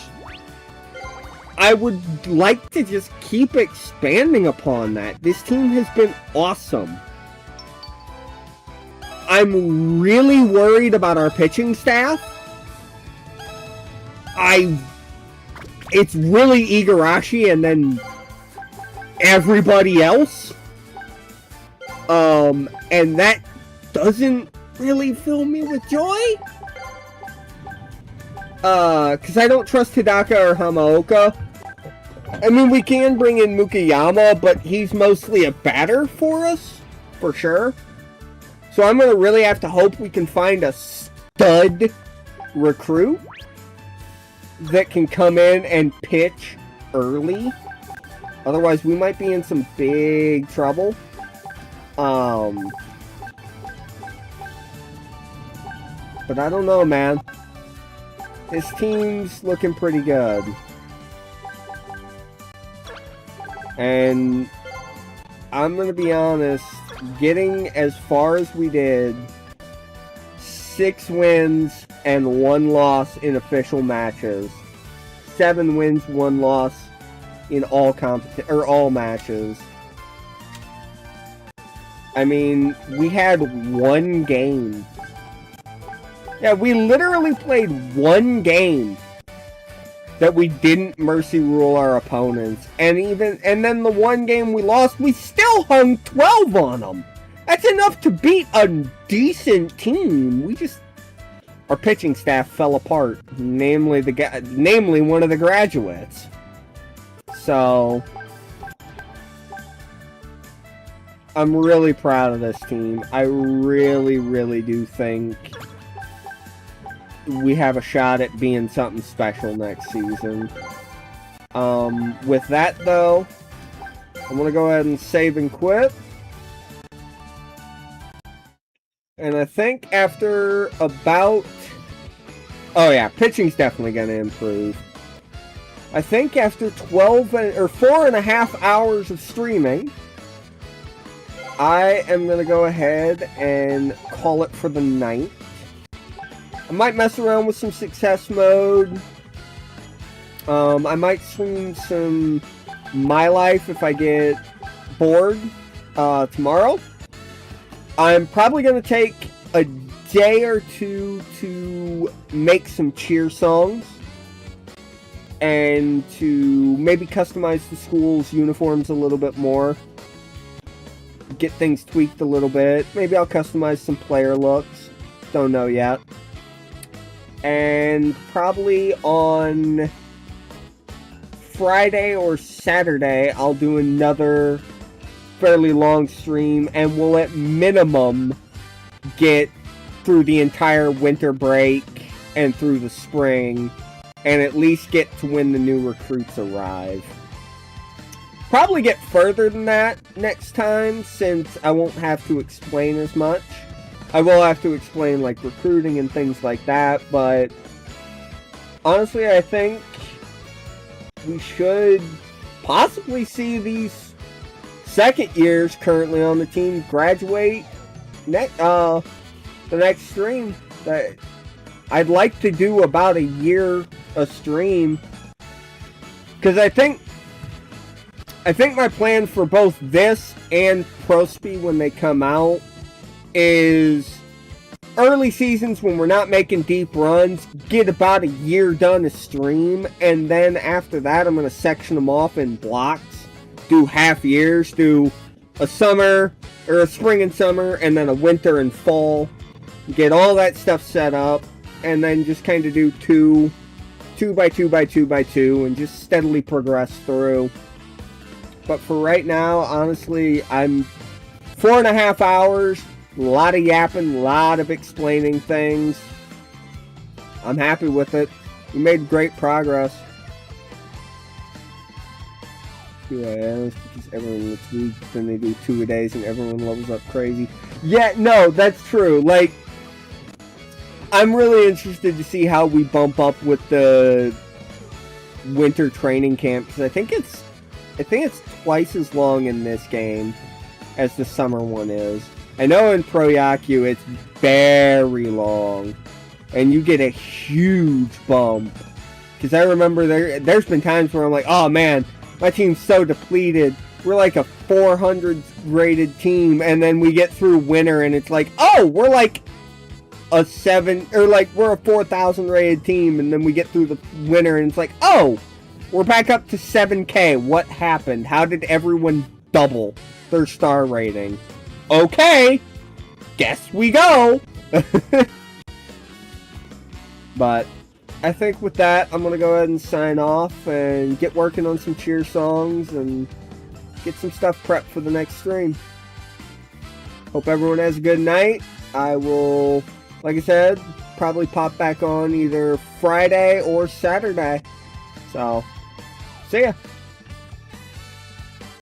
I would like to just keep expanding upon that. This team has been awesome. I'm really worried about our pitching staff. I it's really Igarashi and then everybody else. And that doesn't really fill me with joy. Because I don't trust Hidaka or Hamaoka. I mean, we can bring in Mukayama, but he's mostly a batter for us, for sure. So I'm going to really have to hope we can find a stud recruit that can come in and pitch early. Otherwise, we might be in some big trouble. But I don't know, man. This team's looking pretty good. And I'm gonna be honest, getting as far as we did, 6 wins and 1 loss in official matches, 7 wins, 1 loss in all all matches. I mean, we had 1 game. Yeah, we literally played 1 game that we didn't mercy rule our opponents, and then the 1 game we lost, we still hung 12 on them. That's enough to beat a decent team. Our pitching staff fell apart, namely one of the graduates. So I'm really proud of this team. I really, really do think we have a shot at being something special next season. With that, though, I'm going to go ahead and save and quit. And I think after about... Oh yeah, pitching's definitely going to improve. I think after 4.5 hours of streaming, I am going to go ahead and call it for the night. I might mess around with some success mode. I might stream some My Life if I get bored tomorrow. I'm probably going to take a day or 2 to make some cheer songs. And to maybe customize the school's uniforms a little bit more. Get things tweaked a little bit. Maybe I'll customize some player looks. Don't know yet. And probably on Friday or Saturday, I'll do another fairly long stream, and we'll at minimum get through the entire winter break and through the spring, and at least get to when the new recruits arrive. Probably get further than that next time, since I won't have to explain as much. I will have to explain, like, recruiting and things like that, but honestly, I think we should possibly see these second years currently on the team graduate the next stream. That I'd like to do about a year a stream, because I think my plan for both this and Prospe when they come out is early seasons when we're not making deep runs, get about a year done a stream, and then after that I'm going to section them off in blocks, do half years, do a summer, or a spring and summer, and then a winter and fall, get all that stuff set up, and then just kind of do 2 by 2 by 2 by 2, and just steadily progress through. But for right now, honestly, I'm 4.5 hours, a lot of yapping, a lot of explaining things. I'm happy with it. We made great progress. Yeah, because everyone looks weak, then they do 2-a-days and everyone levels up crazy. Yeah, no, that's true. Like, I'm really interested to see how we bump up with the winter training camp, because I think it's twice as long in this game as the summer one is. I know in Pro Yaku it's very long, and you get a huge bump. Because I remember there's been times where I'm like, oh man, my team's so depleted. We're like a 400 rated team, and then we get through winter, and it's like, oh, we're like a 7, or like we're a 4,000 rated team, and then we get through the winter, and it's like, oh, We're back up to 7K. What happened? How did everyone double their star rating? Okay, guess we go. But I think with that, I'm going to go ahead and sign off and get working on some cheer songs and get some stuff prepped for the next stream. Hope everyone has a good night. I will, like I said, probably pop back on either Friday or Saturday. So, see ya.